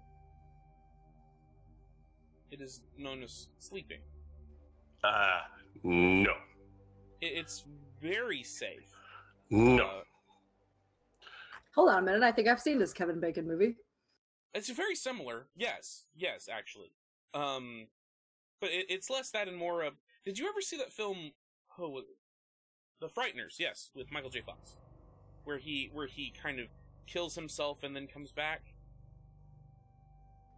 It is known as sleeping. No. It's very safe. No. Hold on a minute. I think I've seen this Kevin Bacon movie. It's very similar. Yes, actually. But it's less that and more of... Did you ever see that film, The Frighteners, yes, with Michael J. Fox? Where he kind of kills himself and then comes back?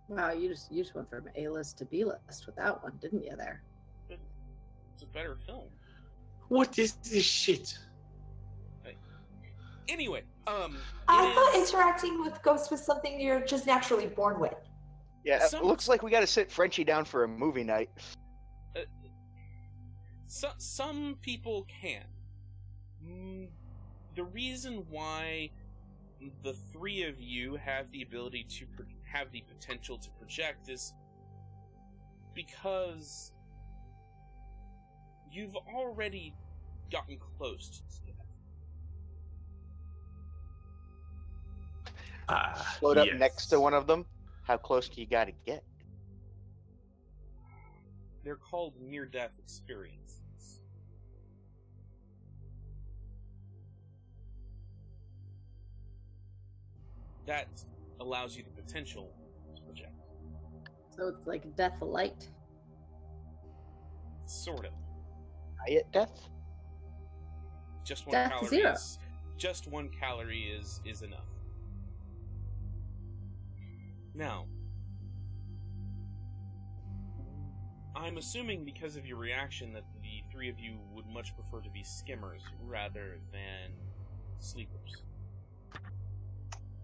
Wow, you just went from A-list to B-list with that one, didn't you there? It's a better film. What is this shit? Anyway, I thought interacting with ghosts was something you're just naturally born with. Yeah, it looks like we got to sit Frenchie down for a movie night. Some people can. The reason why the three of you have the ability to have the potential to project is because you've already gotten close to death. Float up next to one of them. How close do you got to get? They're called near-death experiences. That allows you the potential to project. So it's like death light. Sort of. Diet death? Just one Death calorie zero. Just 1 calorie is enough. Now, I'm assuming because of your reaction that the three of you would much prefer to be skimmers rather than sleepers.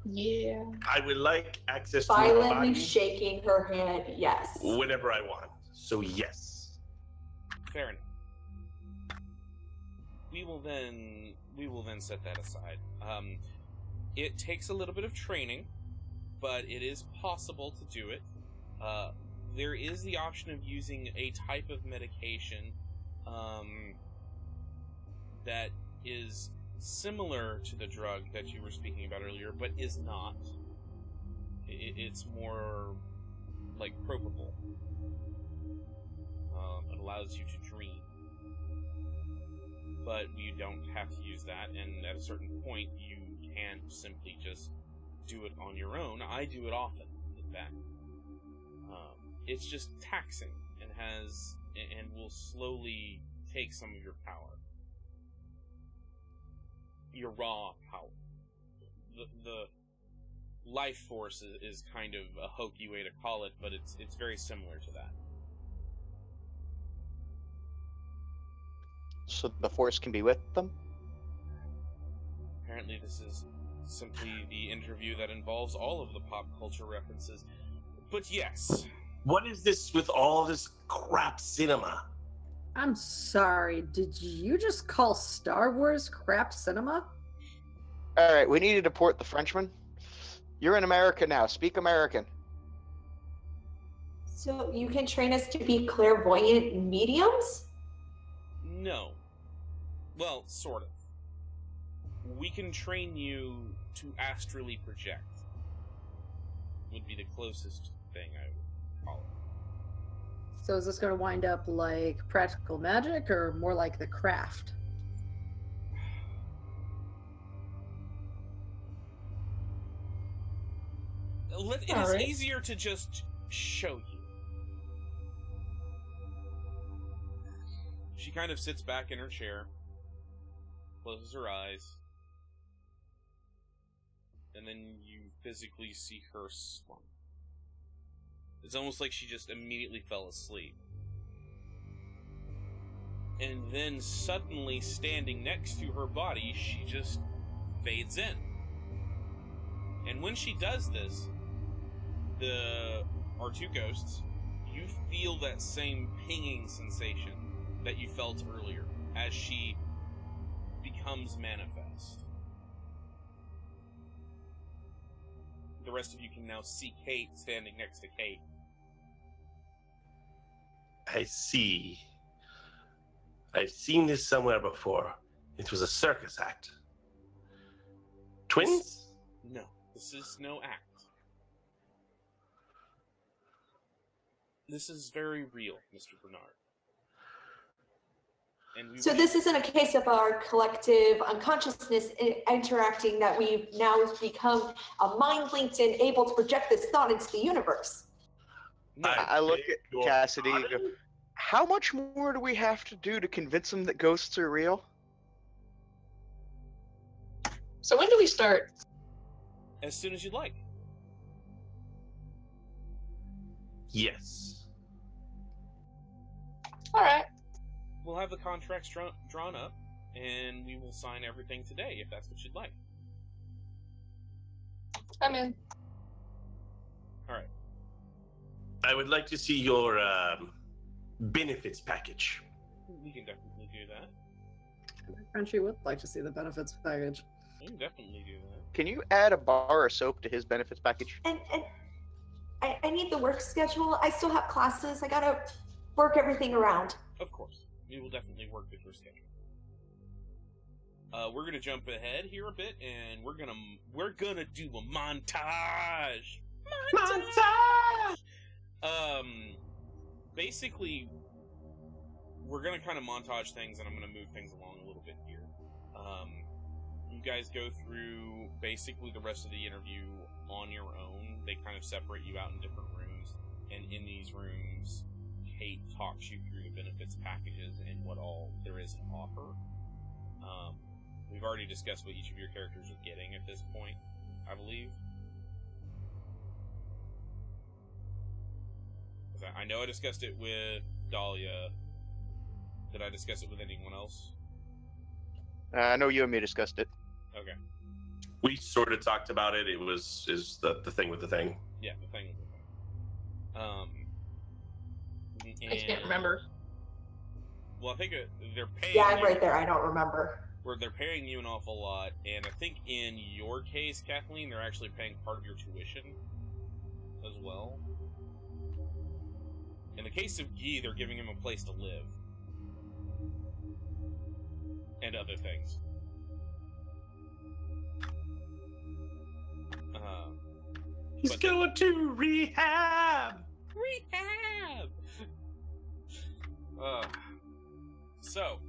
Yeah. I would like access to my Violently body shaking her head, yes. whenever I want. So yes. Fair enough. We will then set that aside. It takes a little bit of training, but it is possible to do it. There is the option of using a type of medication that is similar to the drug that you were speaking about earlier, but is not. It's more like propofol. It allows you to dream. But you don't have to use that, and at a certain point, you can simply just do it on your own. I do it often, in fact. It's just taxing, and will slowly take some of your power. Your raw power. The life force is kind of a hokey way to call it, but it's very similar to that. So the force can be with them? Apparently this is simply the interview that involves all of the pop culture references. But yes. What is this with all this crap cinema? I'm sorry, did you just call Star Wars crap cinema? Alright, we need to deport the Frenchman. You're in America now. Speak American. So you can train us to be clairvoyant mediums? No. Well, sort of. We can train you to astrally project. Would be the closest thing I would call it. So is this going to wind up like practical magic or more like the craft? It is Alright. easier to just show you. She kind of sits back in her chair, closes her eyes, and then you physically see her slump. It's almost like she just immediately fell asleep. And then suddenly, standing next to her body, she just fades in. And when she does this, our two ghosts, you feel that same pinging sensation that you felt earlier as she becomes manifest. The rest of you can now see Kate standing next to Kate. I see. I've seen this somewhere before. It was a circus act. Twins? No, this is no act. This is very real, Mr. Bernard. And So this isn't a case of our collective unconsciousness interacting, that we've now become a mind linked and able to project this thought into the universe. No, I look at Cassidy and go, how much more do we have to do to convince him that ghosts are real? So when do we start? as soon as you'd like. Yes. All right. We'll have the contracts drawn up, and we will sign everything today, if that's what you'd like. I'm in. Alright. I would like to see your benefits package. We can definitely do that. Crunchy would like to see the benefits package. We can definitely do that. Can you add a bar of soap to his benefits package? And I need the work schedule. I still have classes. I gotta work everything around. Of course. We will definitely work with your schedule. We're gonna jump ahead here a bit, and we're gonna do a montage. Basically, we're gonna kind of montage things, and I'm gonna move things along a little bit here. You guys go through basically the rest of the interview on your own. They kind of separate you out in different rooms, and in these rooms, Kate talks you through the benefits packages and what all there is to offer. We've already discussed what each of your characters are getting at this point, I believe. I know I discussed it with Dahlia. Did I discuss it with anyone else? I know you and me discussed it. Okay. We sort of talked about it. It was the thing with the thing. Yeah, the thing with the thing. I can't remember. Well, I think they're paying. Yeah, I'm you- right there. I don't remember. Where they're paying you an awful lot, and I think in your case, Kathleen, they're actually paying part of your tuition as well. In the case of Guy, they're giving him a place to live. And other things. He's but going to rehab. Rehab! So,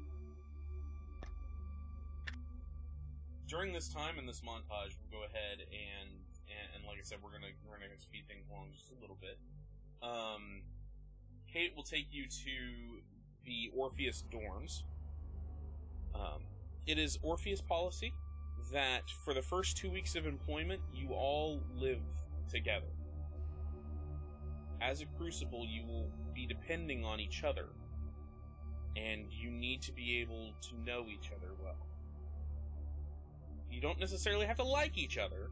during this time in this montage, we'll go ahead and like I said, we're gonna speed things along just a little bit. Kate will take you to the Orpheus dorms. It is Orpheus policy that for the first 2 weeks of employment, you all live together. As a crucible, you will be depending on each other, and you need to be able to know each other well. You don't necessarily have to like each other,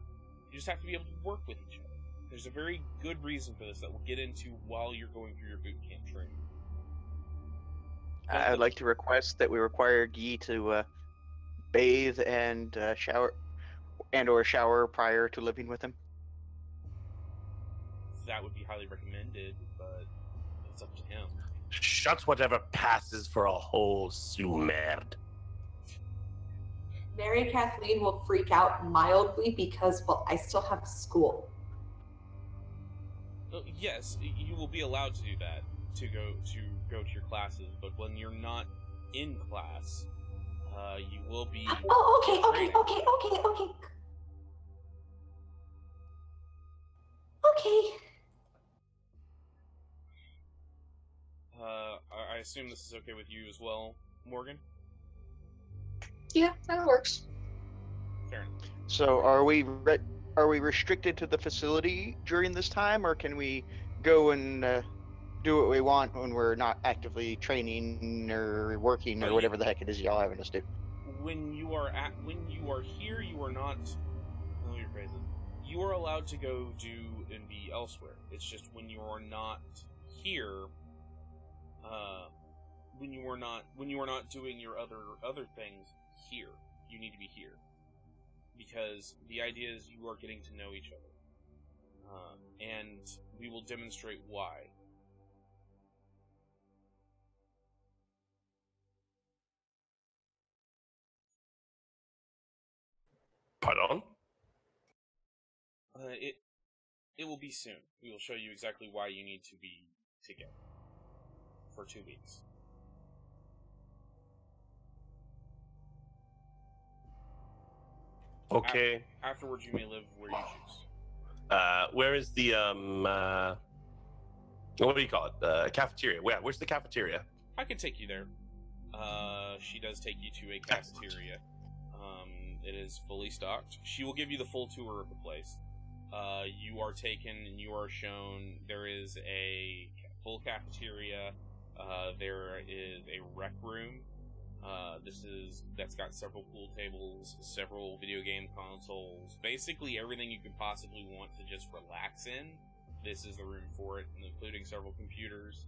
you just have to be able to work with each other. There's a very good reason for this that we'll get into while you're going through your boot camp training. I'd like to request that we require Guy to bathe and shower prior to living with him. That would be highly recommended, but it's up to him. Shut whatever passes for a whole merde. Mary Kathleen will freak out mildly because, well, I still have school. Yes, you will be allowed to do that, to go to your classes, but when you're not in class, you will be... Oh, okay. Okay. I assume this is okay with you as well, Morgan? Yeah, that works. Fair enough. So are we restricted to the facility during this time, or can we go and do what we want when we're not actively training or working or whatever the heck it is y'all having us do? When you are here, you are not. Let me rephrase it. You are allowed to go do and be elsewhere. It's just when you are not here, when you are not doing your other things here, you need to be here, because the idea is you are getting to know each other, and we will demonstrate why. Pardon? It will be soon. We will show you exactly why you need to be together for 2 weeks. Okay. Afterwards, you may live where you choose. Where is the what do you call it? Cafeteria. Where's the cafeteria? I can take you there. She does take you to a cafeteria. It is fully stocked. She will give you the full tour of the place. You are taken and you are shown there is a full cafeteria. There is a rec room. That's got several pool tables, several video game consoles, basically everything you could possibly want to just relax in. This is the room for it, including several computers.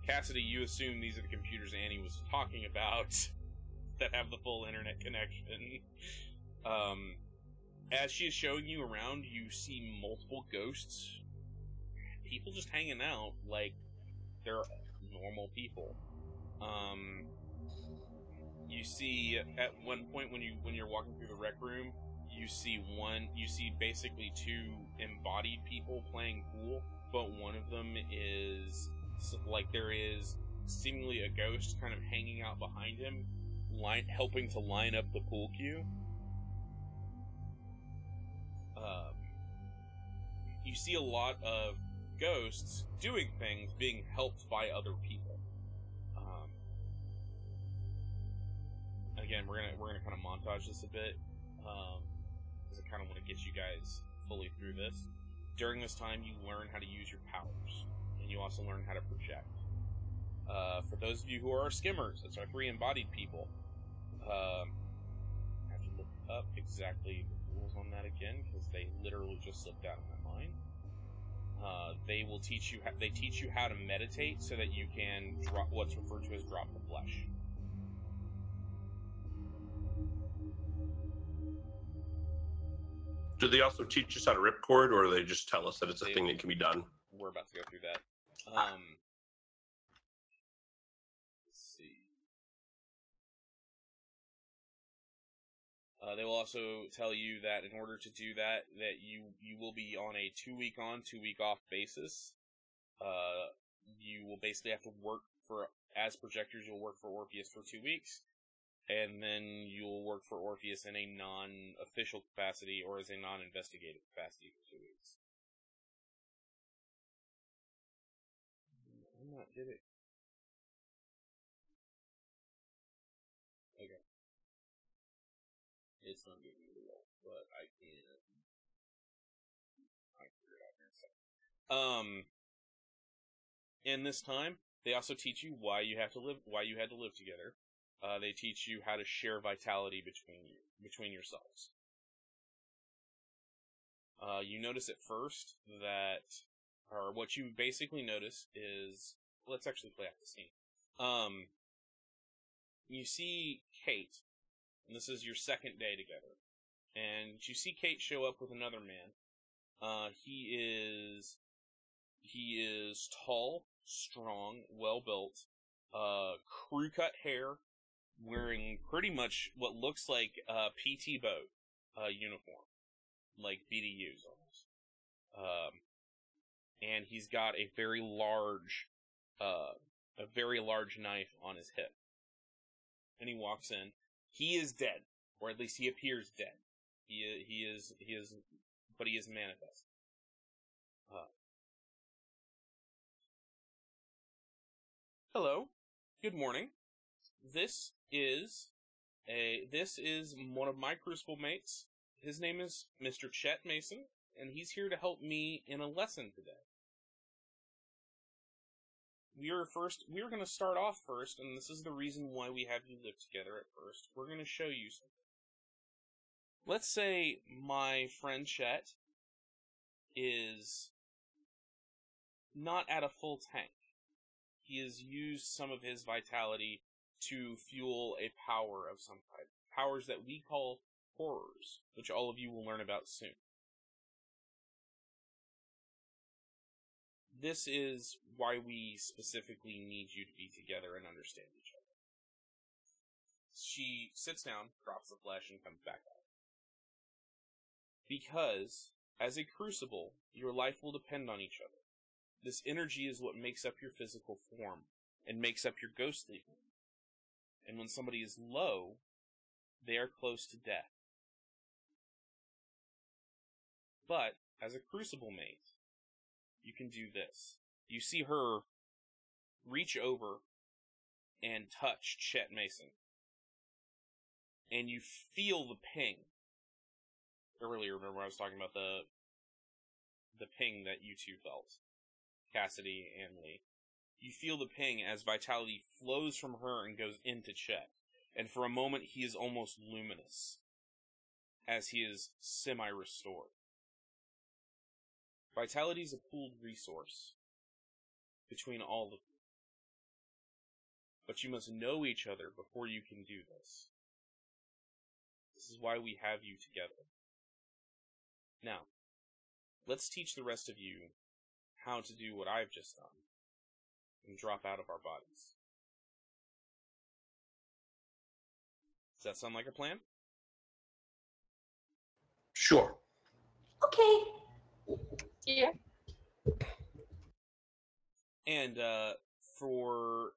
Cassidy, you assume these are the computers Annie was talking about that have the full internet connection. As she is showing you around, you see multiple ghosts. People just hanging out like they're normal people. You see at one point when you're walking through the rec room, you see basically two embodied people playing pool, but one of them is like there is seemingly a ghost kind of hanging out behind him, helping to line up the pool cue. You see a lot of ghosts doing things, being helped by other people. Again, we're gonna kind of montage this a bit, because I kind of want to get you guys fully through this. During this time, you learn how to use your powers, and you also learn how to project. For those of you who are skimmers, that's our 3 embodied people. I have to look up exactly the rules on that again, because they literally just slipped out of my mind. They will teach you. They teach you how to meditate so that you can drop what's referred to as drop the flesh. Do they also teach us how to ripcord, or do they just tell us that it's a thing that can be done? We're about to go through that. Let's see. They will also tell you that in order to do that, that you will be on a 2-week on, 2-week off basis. You will basically have to work as projectors. You'll work for Orpheus for 2 weeks. And then you'll work for Orpheus in a non-official capacity or as a non-investigative capacity for 2 weeks. I'm not did it. Okay. It's not giving me the roll, but I can figure it out here in a second. In this time, they also teach you why you had to live together. They teach you how to share vitality between yourselves. You notice at first or what you basically notice is, let's actually play out the scene. You see Kate, and this is your second day together, and you see Kate show up with another man. He is tall, strong, well built, crew cut hair, wearing pretty much what looks like a PT boat uniform, like BDUs almost. And he's got a very large knife on his hip. And he walks in. He is dead, or at least he appears dead. He is but he is manifest. Hello. Good morning. This is one of my Crucible mates. His name is Mr. Chet Mason, and he's here to help me in a lesson today. We are going to start off first, and this is the reason why we have you live together at first. We're going to show you something. Let's say my friend Chet is not at a full tank. He has used some of his vitality to fuel a power of some type. Powers that we call horrors, which all of you will learn about soon. This is why we specifically need you to be together and understand each other. She sits down, drops the flesh, and comes back out. Because, as a crucible, your life will depend on each other. This energy is what makes up your physical form, and makes up your ghostly form. And when somebody is low, they are close to death. But, as a crucible mate, you can do this. You see her reach over and touch Chet Mason. And you feel the ping. Earlier, remember I was talking about the ping that you two felt. Cassidy and Lee. You feel the ping as vitality flows from her and goes into Chet. And for a moment, he is almost luminous, as he is semi-restored. Vitality is a pooled resource between all of you. But you must know each other before you can do this. This is why we have you together. Now, let's teach the rest of you how to do what I've just done and drop out of our bodies. Does that sound like a plan? Sure. Okay. Yeah. And for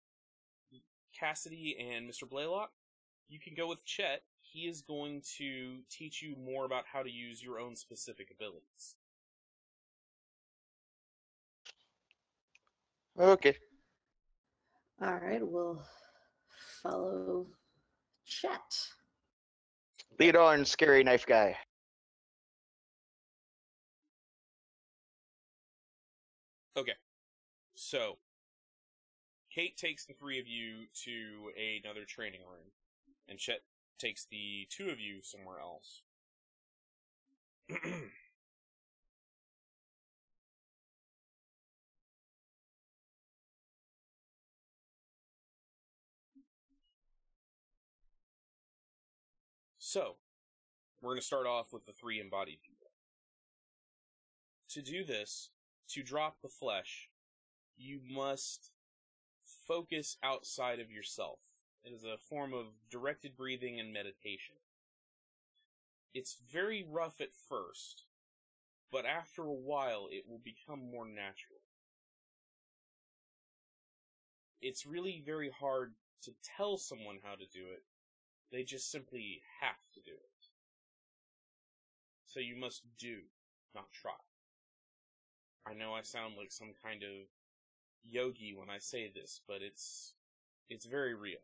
Cassidy and Mr. Blaylock, you can go with Chet. He is going to teach you more about how to use your own specific abilities. Okay. Alright, we'll follow Chet. Lead on, scary knife guy. Okay. So, Kate takes the three of you to another training room, and Chet takes the two of you somewhere else. So, we're going to start off with the three embodied people. To do this, to drop the flesh, you must focus outside of yourself. It is a form of directed breathing and meditation. It's very rough at first, but after a while it will become more natural. It's really very hard to tell someone how to do it. They just simply have to do it. So you must do, not try. I know I sound like some kind of yogi when I say this, but it's very real.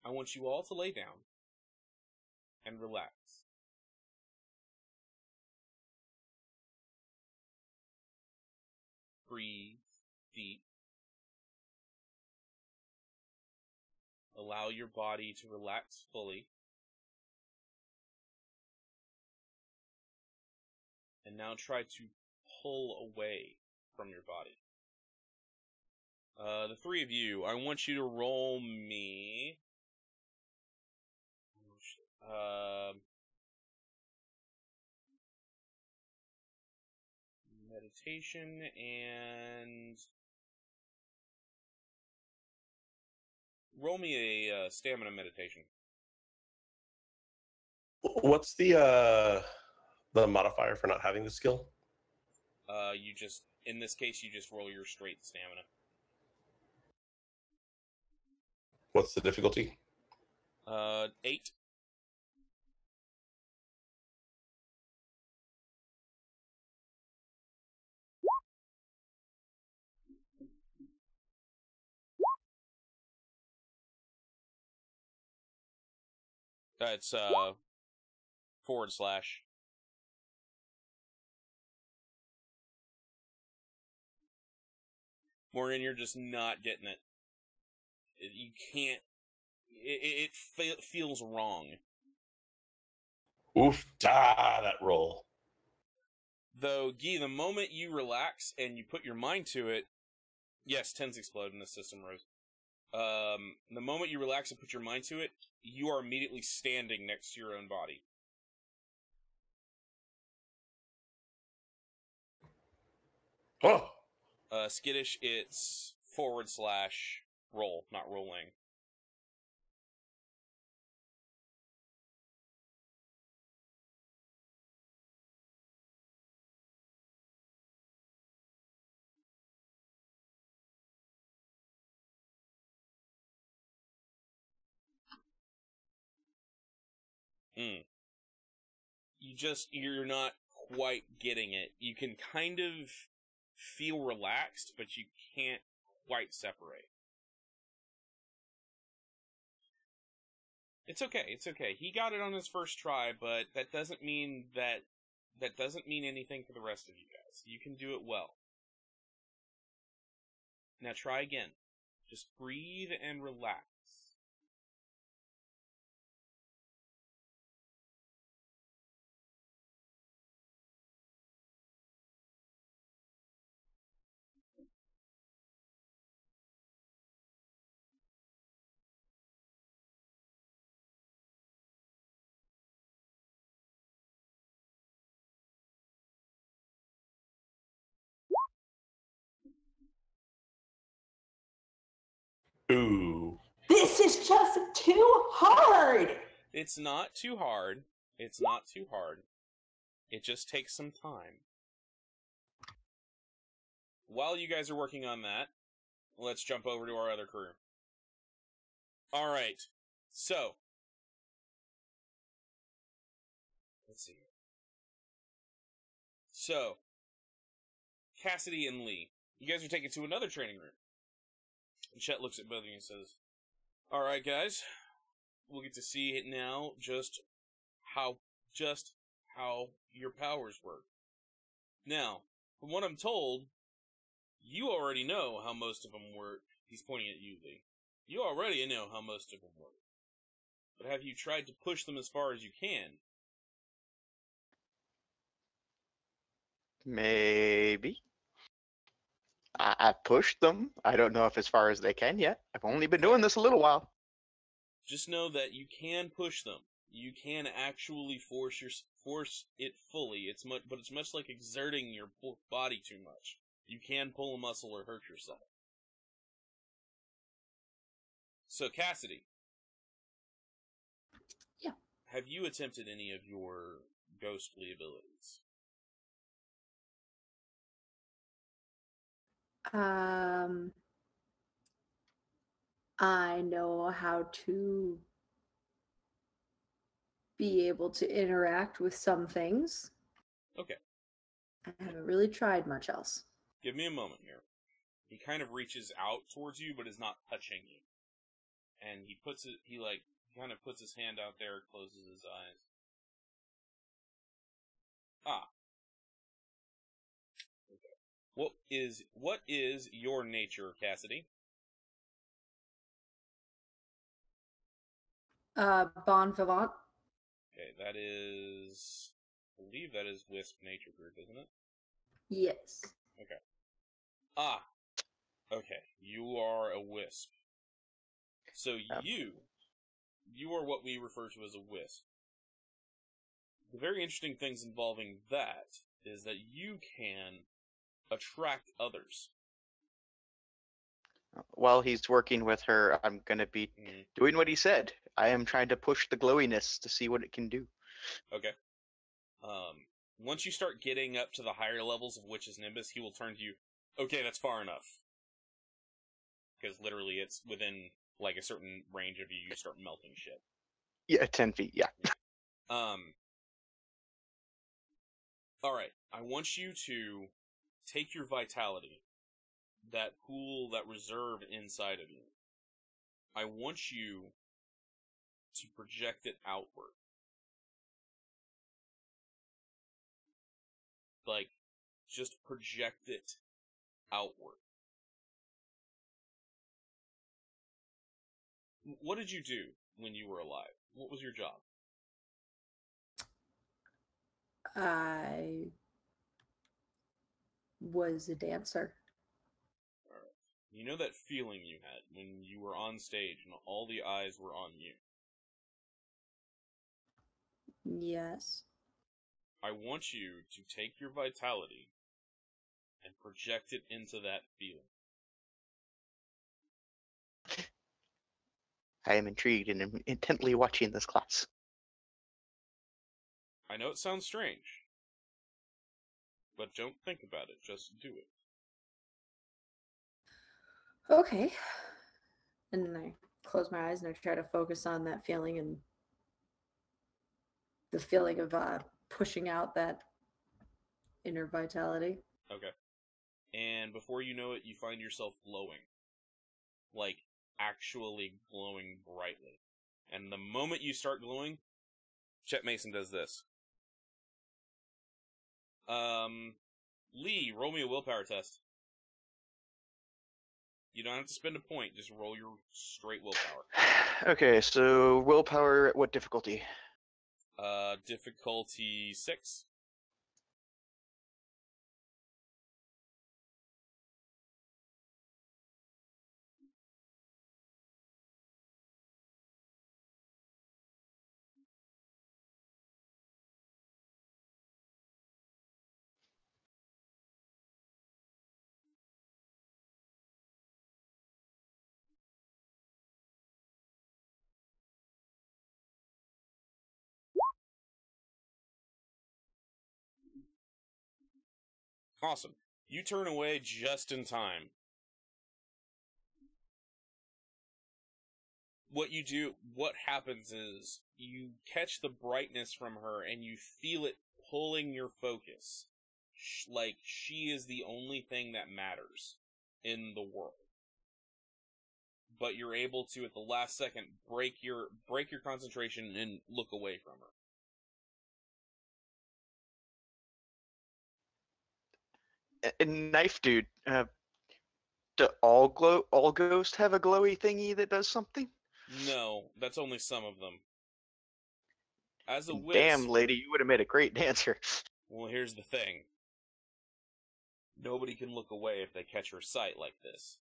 I want you all to lay down and relax. Breathe deep. Allow your body to relax fully. And now try to pull away from your body. The three of you, I want you to roll me... meditation and... roll me a stamina meditation. What's the modifier for not having the skill? You just, in this case, you just roll your straight stamina. What's the difficulty? 8. It's forward slash. Morgan, you're just not getting it. You can't. It feels wrong. Oof, that roll. Though, Guy, the moment you relax and you put your mind to it, yes, 10s explode in the system, Rose. The moment you relax and put your mind to it, you are immediately standing next to your own body. Oh, Skittish, it's forward slash roll, not rolling. You're not quite getting it. You can kind of feel relaxed, but you can't quite separate. It's okay. He got it on his first try, but that doesn't mean anything for the rest of you guys. You can do it well. Now try again. Just breathe and relax. ooh. This is just too hard. It's not too hard. It just takes some time. While you guys are working on that, let's jump over to our other crew. Alright, so. Let's see here. So, Cassidy and Lee, you guys are taken to another training room. And Chet looks at both of you and says, alright guys, we'll get to see it now just how your powers work. Now, from what I'm told, you already know how most of them work. He's pointing at you, Lee. You already know how most of them work. But have you tried to push them as far as you can? Maybe. I've pushed them. I don't know if as far as they can yet. I've only been doing this a little while. Just know that you can push them. You can actually force it fully. But it's much like exerting your body too much. You can pull a muscle or hurt yourself. So, Cassidy. Yeah. Have you attempted any of your ghostly abilities? I know how to be able to interact with some things. Okay. I haven't really tried much else. Give me a moment here. He kind of reaches out towards you, but is not touching you. And he kind of puts his hand out there, closes his eyes. Ah. Okay. What is your nature, Cassidy? Bon vivant. Okay, I believe that is Wisp nature group, isn't it? Yes. Okay. Ah. Okay, you are a wisp. So you are what we refer to as a wisp. The very interesting things involving that is that you can attract others. While he's working with her, I'm going to be doing what he said. I am trying to push the glowiness to see what it can do. Okay. Once you start getting up to the higher levels of Witch's Nimbus, he will turn to you. Okay, that's far enough. Because literally it's within, like, a certain range of you, you start melting shit. Yeah, 10 feet, yeah. Alright, I want you to take your vitality, that pool, that reserve inside of you. I want you to project it outward. Like, just project it outward. What did you do when you were alive? What was your job? I was a dancer. Alright. You know that feeling you had when you were on stage and all the eyes were on you? Yes. I want you to take your vitality and project it into that feeling. I am intrigued and am intently watching this class. I know it sounds strange, but don't think about it, just do it. Okay. And then I close my eyes and I try to focus on that feeling and the feeling of pushing out that inner vitality. Okay. And before you know it, you find yourself glowing. Like, actually glowing brightly. And the moment you start glowing, Chet Mason does this. Lee, roll me a willpower test. You don't have to spend a point, just roll your straight willpower. Okay, so willpower at what difficulty? Difficulty 6. Awesome. You turn away just in time. What happens is, you catch the brightness from her and you feel it pulling your focus. Like, she is the only thing that matters in the world. But you're able to, at the last second, break your concentration and look away from her. Knife dude, do all ghosts have a glowy thingy that does something? No, that's only some of them. As a wisp... Damn, lady, you would have made a great dancer. Well, here's the thing. Nobody can look away if they catch her sight like this.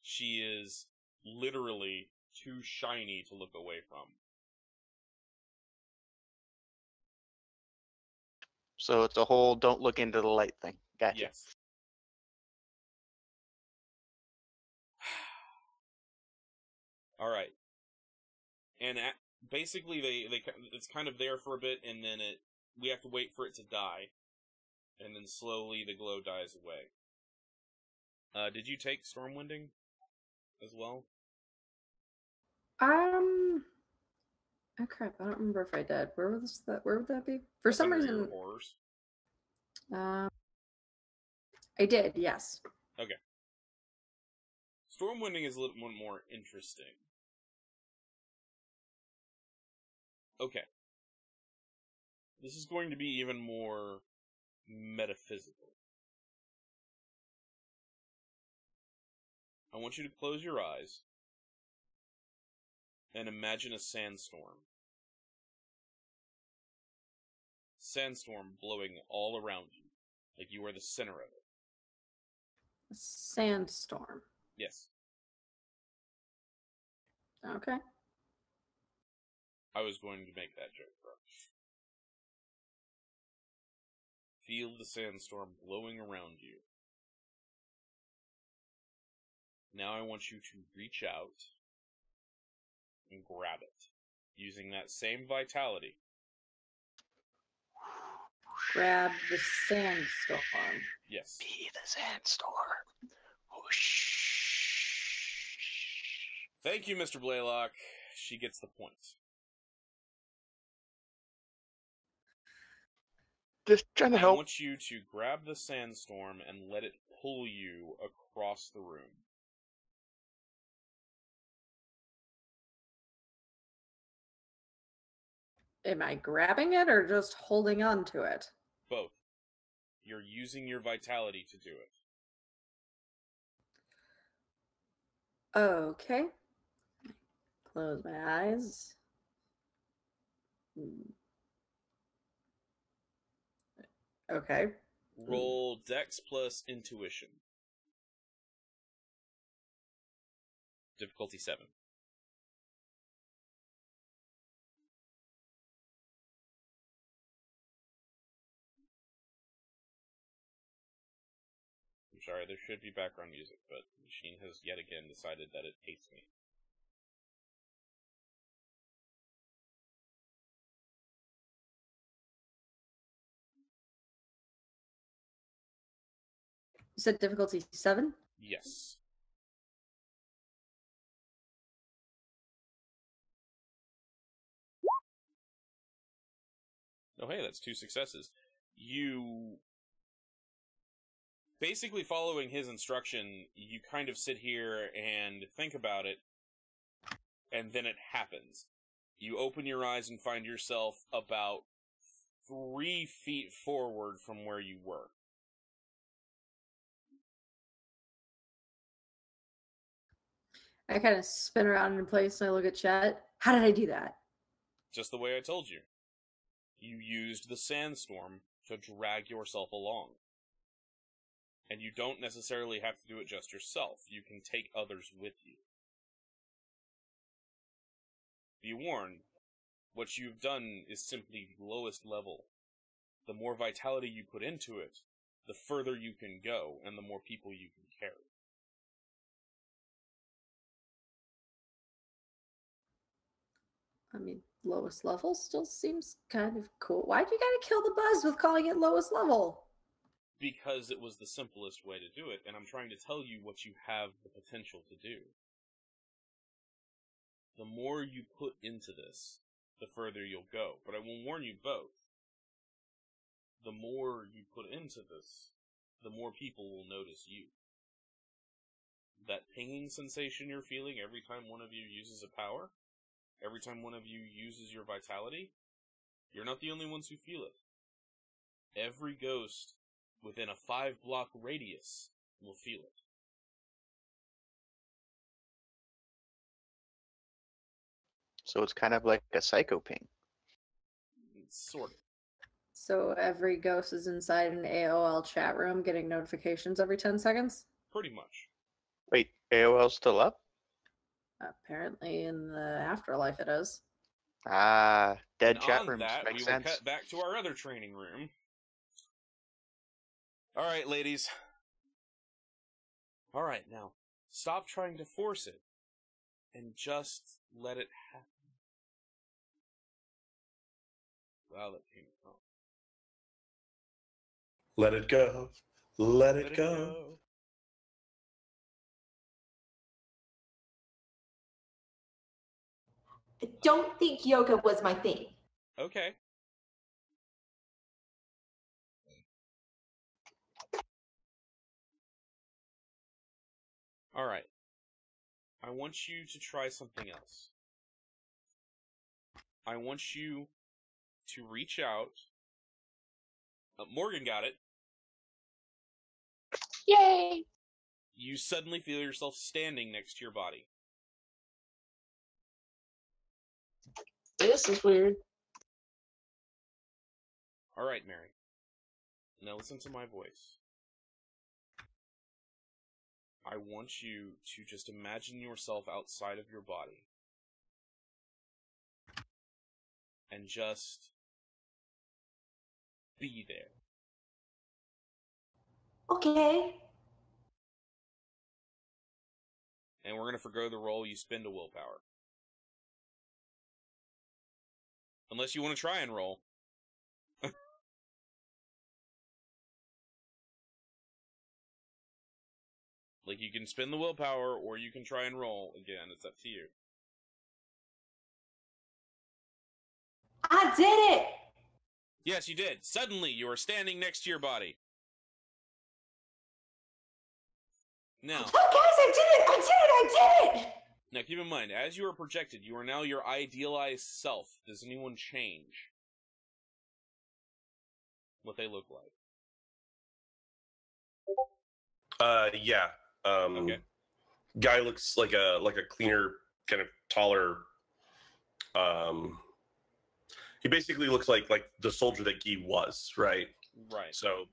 She is literally too shiny to look away from. So it's a whole don't look into the light thing. Gotcha. Yes. All right. And basically, it's kind of there for a bit, and then we have to wait for it to die, and then slowly the glow dies away. Did you take Stormwinding as well? Oh crap! I don't remember if I did. Where would that be? For That's some under your reason, horrors. I did. Yes. Okay. Stormwinding is a little more interesting. Okay. This is going to be even more metaphysical. I want you to close your eyes and imagine a sandstorm. Sandstorm blowing all around you, like you are the center of it. A sandstorm. Yes. Okay. I was going to make that joke, bro. Feel the sandstorm blowing around you. Now I want you to reach out and grab it, using that same vitality. Grab the sandstorm. Yes. Be the sandstorm. Whoosh. Thank you, Mr. Blaylock. She gets the point. Just trying to I help. want you to grab the sandstorm and let it pull you across the room. Am I grabbing it or just holding on to it? Both. You're using your vitality to do it. Okay. Close my eyes. Okay. Roll Dex plus Intuition. Difficulty 7. I'm sorry, there should be background music, but the machine has yet again decided that it hates me. You said difficulty 7? Yes. Oh, hey, that's 2 successes. You... Basically following his instruction, you kind of sit here and think about it, and then it happens. You open your eyes and find yourself about 3 feet forward from where you were. I kind of spin around in place and I look at Chet. How did I do that? Just the way I told you. You used the sandstorm to drag yourself along. And you don't necessarily have to do it just yourself. You can take others with you. Be warned, what you've done is simply the lowest level. The more vitality you put into it, the further you can go, and the more people you can carry. I mean, lowest level still seems kind of cool. Why'd you gotta kill the buzz with calling it lowest level? Because it was the simplest way to do it, and I'm trying to tell you what you have the potential to do. The more you put into this, the further you'll go. But I will warn you both. The more you put into this, the more people will notice you. That pinging sensation you're feeling every time one of you uses a power, every time one of you uses your vitality, you're not the only ones who feel it. Every ghost within a 5-block radius will feel it. So it's kind of like a psycho ping. Sort of. So every ghost is inside an AOL chat room getting notifications every 10 seconds? Pretty much. Wait, AOL's still up? Apparently in the afterlife it is. Ah, dead And chat on rooms. that, Makes we will sense. cut back to our other training room. Alright, ladies. Alright, now, stop trying to force it, and just let it happen. Wow, that came out. Let it go. Let Let it go. I don't think yoga was my thing. Okay. Alright. I want you to try something else. I want you to reach out. Morgan got it. Yay! You suddenly feel yourself standing next to your body. This is weird. Alright, Mary. Now listen to my voice. I want you to just imagine yourself outside of your body. And just be there. Okay. And we're going to forgo the roll you spend a willpower. Unless you want to try and roll. Like, you can spend the willpower, or you can try and roll. Again, it's up to you. I did it! Yes, you did. Suddenly, you are standing next to your body. Now, Oh, guys, I did it! I did it! I did it! Now, keep in mind, as you are projected, you are now your idealized self. Does anyone change what they look like? Yeah. Okay. Guy looks like a cleaner, kind of taller. He basically looks like the soldier that Guy was, right? Right. So,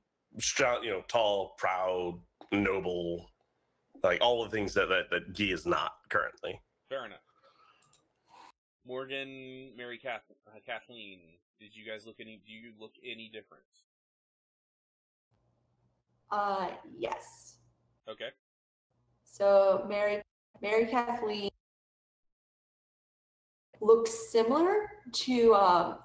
tall, proud, noble, like all the things that Guy is not currently. Fair enough. Morgan, Mary Kathleen, do you look any different? Yes. Okay. So Mary Kathleen looks similar to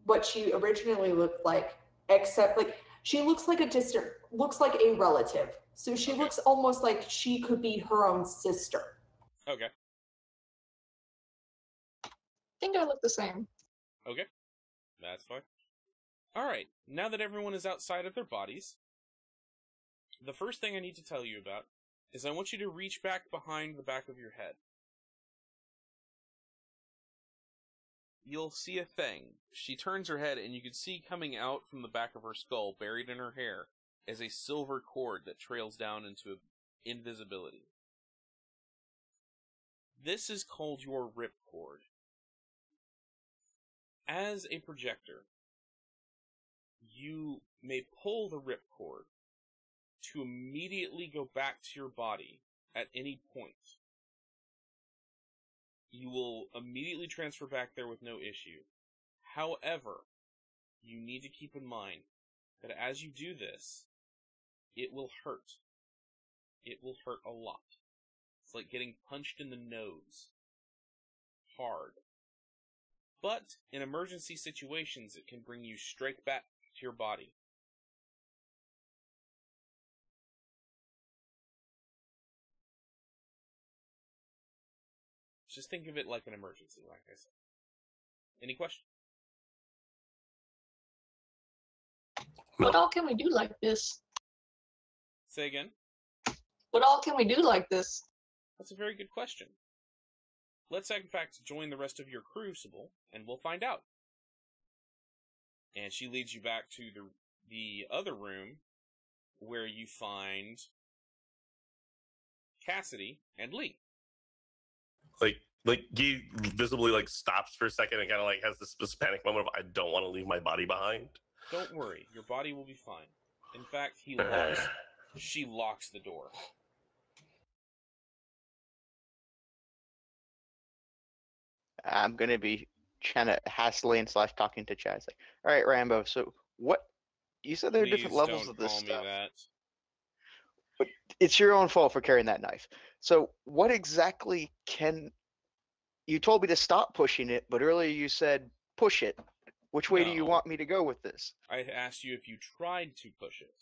what she originally looked like, except like she looks like a relative. So she looks almost like she could be her own sister. Okay. I think I look the same. Okay. That's fine. Alright, now that everyone is outside of their bodies, the first thing I need to tell you about is I want you to reach back behind the back of your head. You'll see a thing. She turns her head, and you can see coming out from the back of her skull, buried in her hair, is a silver cord that trails down into invisibility. This is called your ripcord. As a projector, you may pull the ripcord to immediately go back to your body at any point. You will immediately transfer back there with no issue. However, you need to keep in mind that as you do this, it will hurt. It will hurt a lot. It's like getting punched in the nose. Hard. But in emergency situations, it can bring you straight back to your body. Just think of it like an emergency, like I said. Any questions? What all can we do like this? Say again? What all can we do like this? That's a very good question. Let's in fact join the rest of your crucible, and we'll find out. And she leads you back to the other room, where you find Cassidy and Lee. Like Guy visibly stops for a second and kind of has this panic moment of I don't want to leave my body behind. Don't worry, your body will be fine. In fact, she locks the door. I'm gonna be kind of hassling / talking to Chad. It's like, all right, Rambo. So what? You said there are different levels of this Please don't call stuff. me that. But it's your own fault for carrying that knife. So what exactly can? You told me to stop pushing it, but earlier you said push it. Which way do you No. want me to go with this? I asked you if you tried to push it.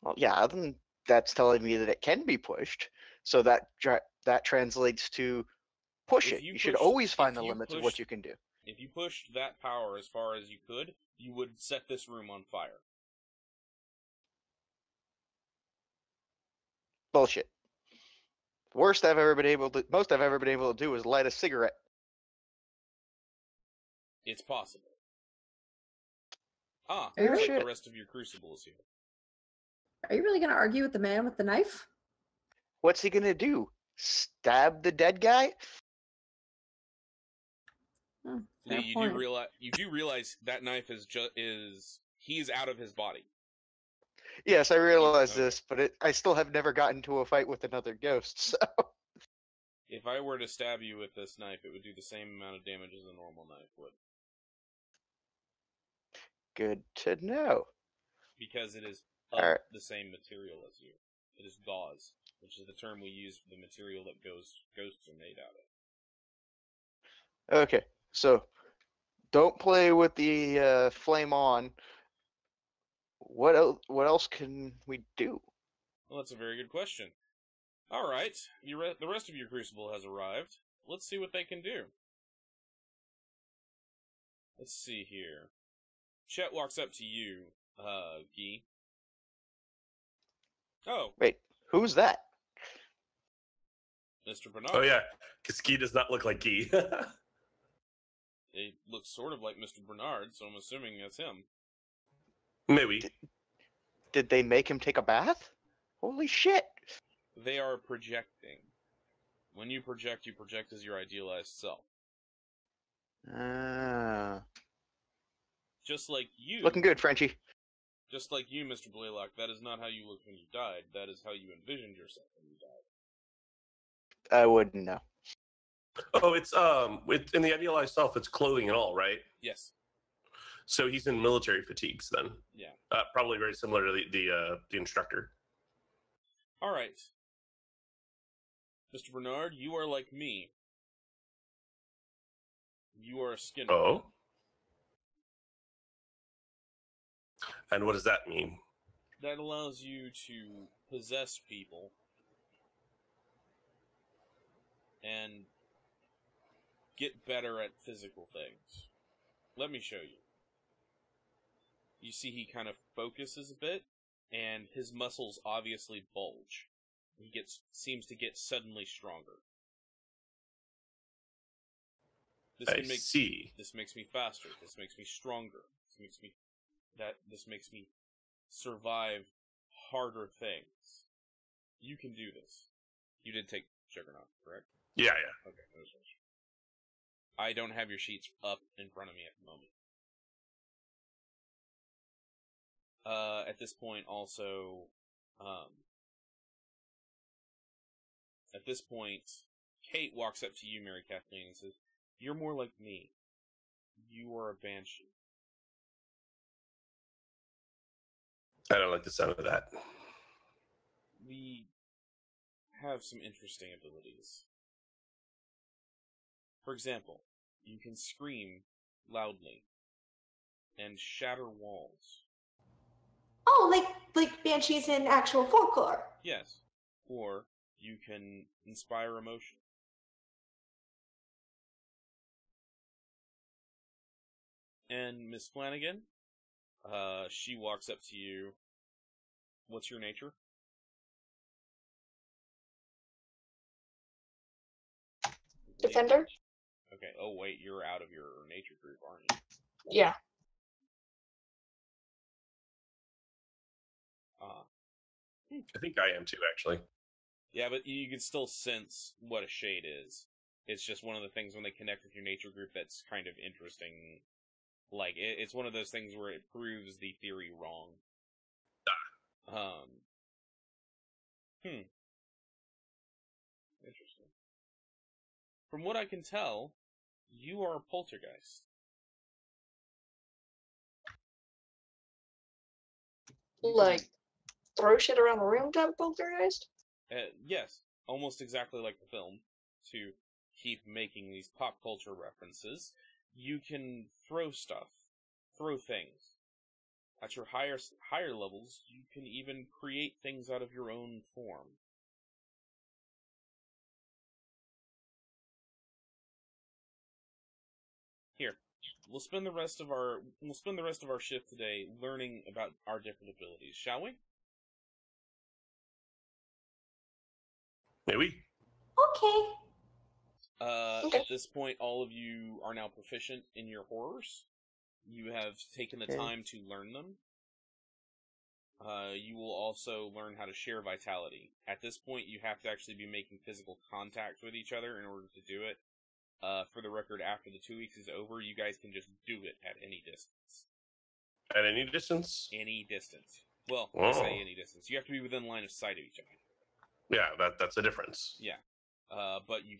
Well, yeah, then that's telling me that it can be pushed. So that translates to push If it. you You should push- always find if the you limits of push- what you can do. If you pushed that power as far as you could, you would set this room on fire. Bullshit. Most I've ever been able to do is light a cigarette. It's possible. Ah, Are you looks really- like the rest of your crucible is here. Are you really going to argue with the man with the knife? What's he gonna do? Stab the dead guy? Oh, Lee, fair you point. do realize that knife he's out of his body. Yes, I realize Okay. this, but I still have never gotten into a fight with another ghost. So If I were to stab you with this knife, it would do the same amount of damage as a normal knife would. good to know. Because it is of Alright. the same material as you. It is gauze, which is the term we use for the material that ghosts are made out of. Okay, so don't play with the flame on. What else can we do? Well, that's a very good question. Alright, the rest of your crucible has arrived. Let's see what they can do. Let's see here. Chet walks up to you, Guy. Oh, Wait, who's that? Mr. Bernard. Oh yeah, because Guy does not look like Guy. It looks sort of like Mr. Bernard, so I'm assuming that's him. Maybe. Did they make him take a bath? Holy shit! They are projecting. When you project as your idealized self. Just like you. Looking good, Frenchie. Just like you, Mr. Blaylock, that is not how you looked when you died. That is how you envisioned yourself when you died. I wouldn't know. Oh, it's in the idealized self. It's clothing and all, right? Yes. So he's in military fatigues then. Yeah. Probably very similar to the instructor. All right. Mr. Bernard, you are like me. You are a skinner. Oh. And what does that mean? That allows you to possess people and get better at physical things. Let me show you. You see he kind of focuses a bit, and his muscles obviously bulge. He seems to get suddenly stronger. See. This makes me faster. This makes me stronger. This makes me survive harder things. You can do this. You did take Juggernaut, correct? Yeah. Okay, that was right. I don't have your sheets up in front of me at the moment. At this point, also, Kate walks up to you, Mary Kathleen, and says, "You're more like me. You are a banshee." I don't like the sound of that. We have some interesting abilities. For example, you can scream loudly and shatter walls. Oh, like banshees in actual folklore. Yes. Or you can inspire emotion. And Miss Flanagan, she walks up to you. What's your nature? Defender? Okay. Oh, wait, you're out of your nature group, aren't you? Yeah. I think I am too, actually. Yeah, but you can still sense what a shade is. It's just one of the things when they connect with your nature group that's kind of interesting. Like, it's one of those things where it proves the theory wrong. Interesting. From what I can tell, you are a poltergeist. Like, throw shit around the room type of poltergeist? Yes, almost exactly like the film. To keep making these pop culture references, you can throw stuff, throw things. At your higher levels, you can even create things out of your own form. Here, we'll spend the rest of our shift today learning about our different abilities, shall we? Maybe. Okay. At this point, all of you are now proficient in your horrors. You have taken the time to learn them. You will also learn how to share vitality. At this point, you have to actually be making physical contact with each other in order to do it. For the record, after the 2 weeks is over, you guys can just do it at any distance. At any distance? Any distance. Well, I say any distance. You have to be within line of sight of each other. Yeah, that's a difference. Yeah. But you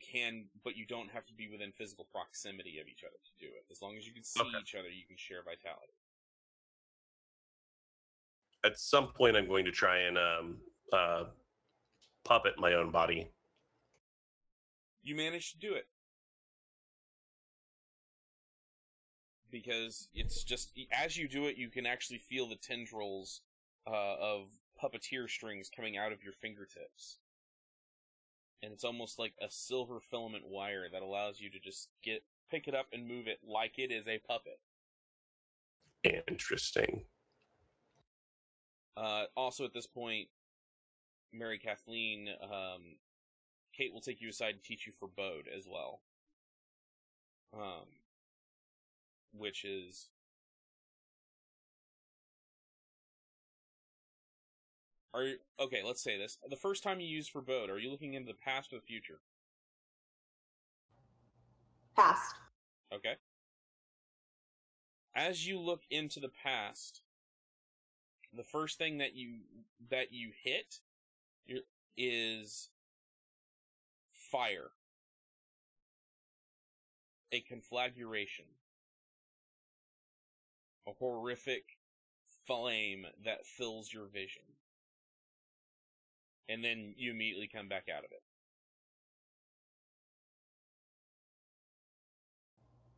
don't have to be within physical proximity of each other to do it. As long as you can see each other, you can share vitality. At some point, I'm going to try and puppet my own body. You managed to do it. Because it's just, as you do it, you can actually feel the tendrils of puppeteer strings coming out of your fingertips. And it's almost like a silver filament wire that allows you to just pick it up and move it like it is a puppet. Interesting. Also at this point, Mary Kathleen, Kate will take you aside and teach you forebode as well. Which is... Okay, let's say this. The first time you use forebode, are you looking into the past or the future? Past. Okay. As you look into the past, the first thing that you hit is fire. A conflagration. A horrific flame that fills your vision. And then you immediately come back out of it.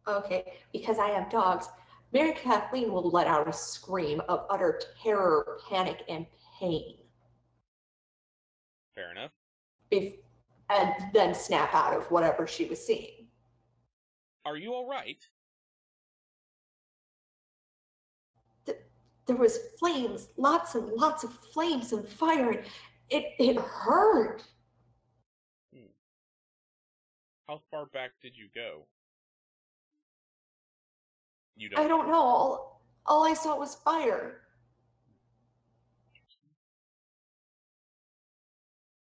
Okay, because I have dogs, Mary Kathleen will let out a scream of utter terror, panic, and pain. Fair enough. And then snap out of whatever she was seeing. Are you alright? There was flames, lots and lots of flames and fire, and it hurt. How far back did you go? You I don't know. All I saw was fire.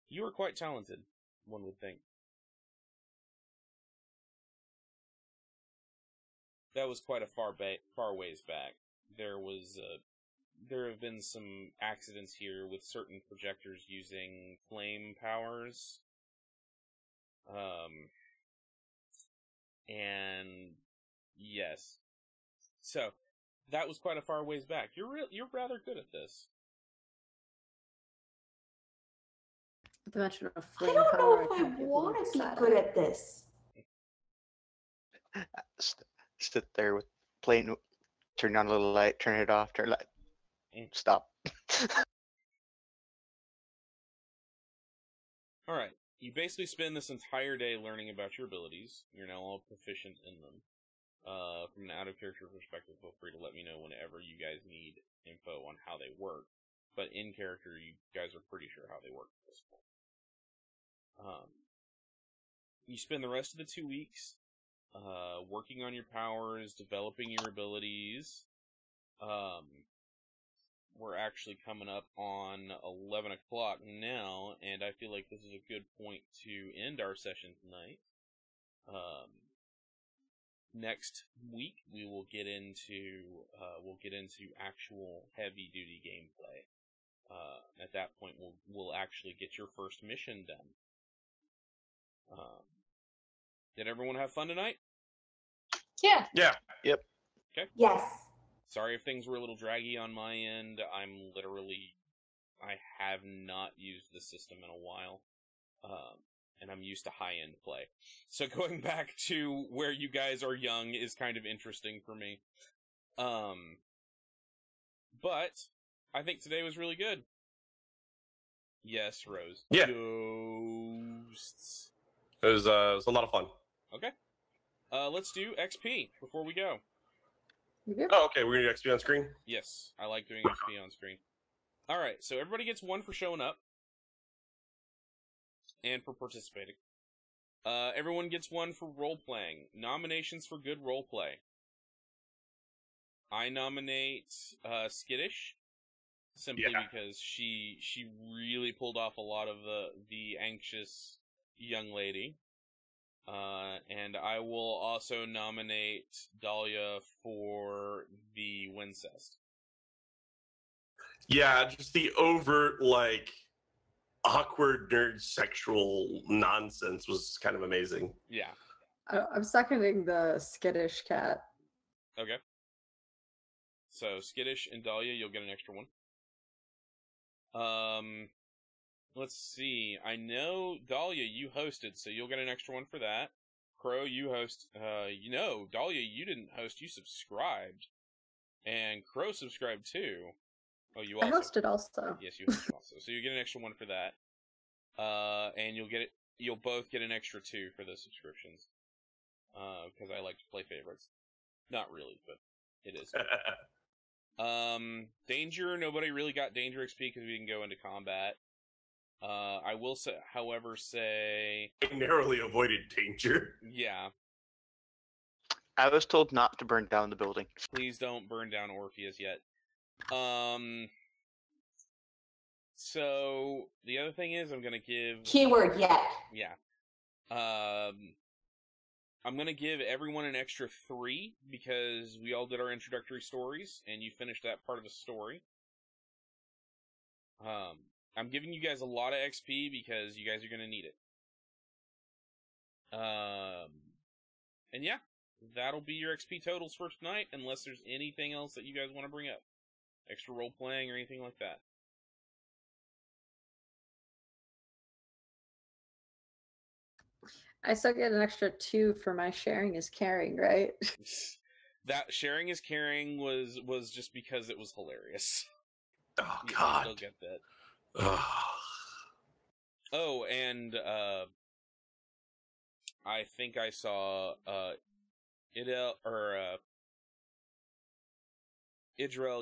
You are quite talented, one would think. That was quite a far ways back. There have been some accidents here with certain projectors using flame powers. And yes. So, that was quite a far ways back. You're rather good at this. The mention of I flame don't power, know if I can't get want to be excited. good at this. Sit there with playing, turn on a little light, turn it off, turn light, stop. Alright, you basically spend this entire day learning about your abilities. You're now all proficient in them. From an out-of-character perspective, feel free to let me know whenever you guys need info on how they work. But in character, you guys are pretty sure how they work at this point. You spend the rest of the 2 weeks working on your powers, developing your abilities. We're actually coming up on 11 o'clock now, and I feel like this is a good point to end our session tonight. Next week we will get into actual heavy duty gameplay. At that point we'll actually get your first mission done. Did everyone have fun tonight? Yeah. Yeah. Yep. Okay. Yes. Sorry if things were a little draggy on my end. I have not used the system in a while. And I'm used to high-end play. So going back to where you guys are young is kind of interesting for me. But I think today was really good. Yes, Rose. Yeah. Ghosts. It was a lot of fun. Okay. Let's do XP before we go. Oh, okay. We're gonna do XP on screen. Yes, I like doing XP on screen. Alright, so everybody gets 1 for showing up. And for participating. Everyone gets 1 for role-playing. Nominations for good role-play. I nominate Skittish, simply because she really pulled off a lot of the anxious young lady. And I will also nominate Dahlia for the Wincest. Yeah, just the overt, awkward nerd sexual nonsense was kind of amazing. Yeah. I'm seconding the skittish cat. Okay. So, Skittish and Dahlia, you'll get an extra 1. Let's see. I know, Dahlia, you hosted, so you'll get an extra 1 for that. Crow, you host. Dahlia, you didn't host, you subscribed. And Crow subscribed too. Oh, you also. I hosted also. Yes, you hosted also. So you get an extra 1 for that. And you'll both get an extra 2 for the subscriptions. Because I like to play favorites. Not really, but it is. Danger, nobody really got Danger XP because we didn't go into combat. I will say, however, say I narrowly avoided danger. yeah. I was told not to burn down the building. Please don't burn down Orpheus yet. So the other thing is, I'm gonna give Keyword yet. yeah. I'm gonna give everyone an extra 3 because we all did our introductory stories and you finished that part of a story. I'm giving you guys a lot of XP because you guys are gonna need it. And yeah, that'll be your XP totals for tonight, unless there's anything else that you guys want to bring up. Extra role playing or anything like that. I still get an extra 2 for my sharing is caring, right? That sharing is caring was just because it was hilarious. Oh, You God. still get that. Ugh. Oh, and I think I saw Idrel,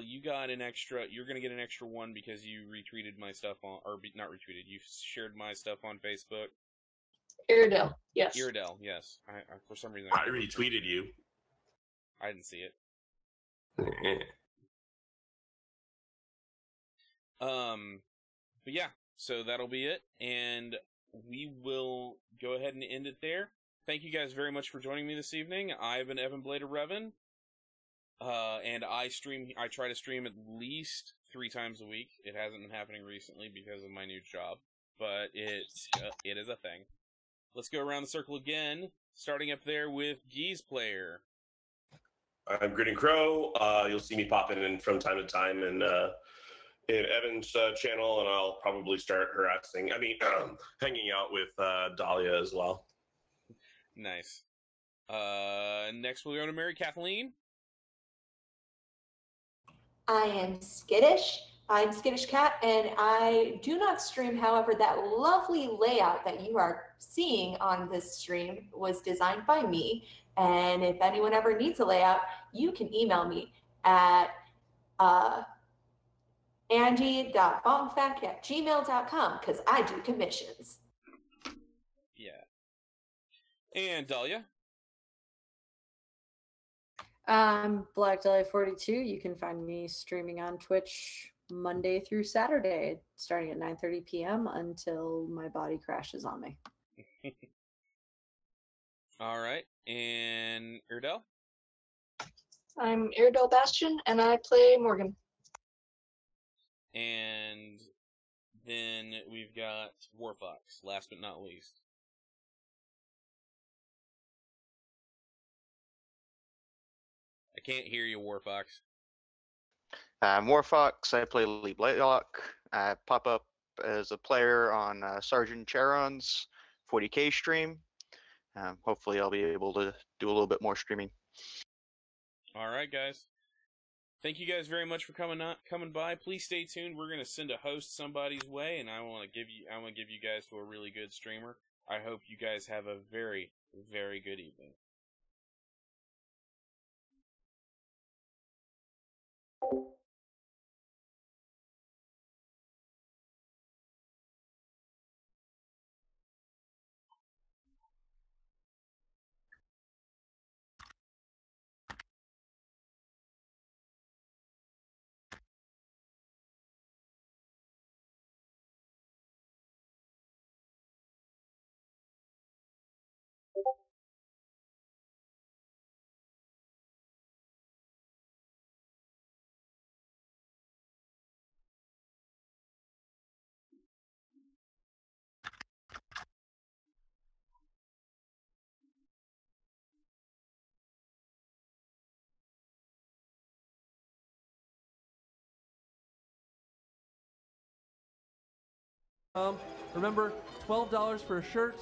you got an extra. You're gonna get an extra 1 because you retweeted my stuff on, or not retweeted. You shared my stuff on Facebook. Iridel, yes. Iridel, yes. I for some reason I retweeted you. I didn't see it. But yeah, so that'll be it, and we will go ahead and end it there. Thank you guys very much for joining me this evening. I've been Evan Blade of Revan, and I try to stream at least 3 times a week. It hasn't been happening recently because of my new job, but it is a thing. Let's go around the circle again, starting up there with Geese Player. I'm Gritting Crow. You'll see me popping in from time to time in Evan's channel, and I'll probably start hanging out with Dahlia as well. Nice. Next we'll go to Mary Kathleen. I am skittish. I'm Skittish Cat, and I do not stream. However, that lovely layout that you are seeing on this stream was designed by me. And if anyone ever needs a layout, you can email me at andy.bongfac@gmail.com because I do commissions. Yeah. And Dahlia. Black Dahlia 42. You can find me streaming on Twitch Monday through Saturday, starting at 9:30 p.m. until my body crashes on me. All right. And Irdel? I'm Iridel Bastion, and I play Morgan. And then we've got Warfox, last but not least. I can't hear you, Warfox. Warfox, I play Lee Blaylock. I pop up as a player on Sergeant Charon's 40K stream. Hopefully I'll be able to do a little bit more streaming. All right, guys. Thank you guys very much for coming by. Please stay tuned. We're gonna send a host somebody's way, and I want to give you guys to a really good streamer. I hope you guys have a very, very good evening. Remember, $12 for a shirt,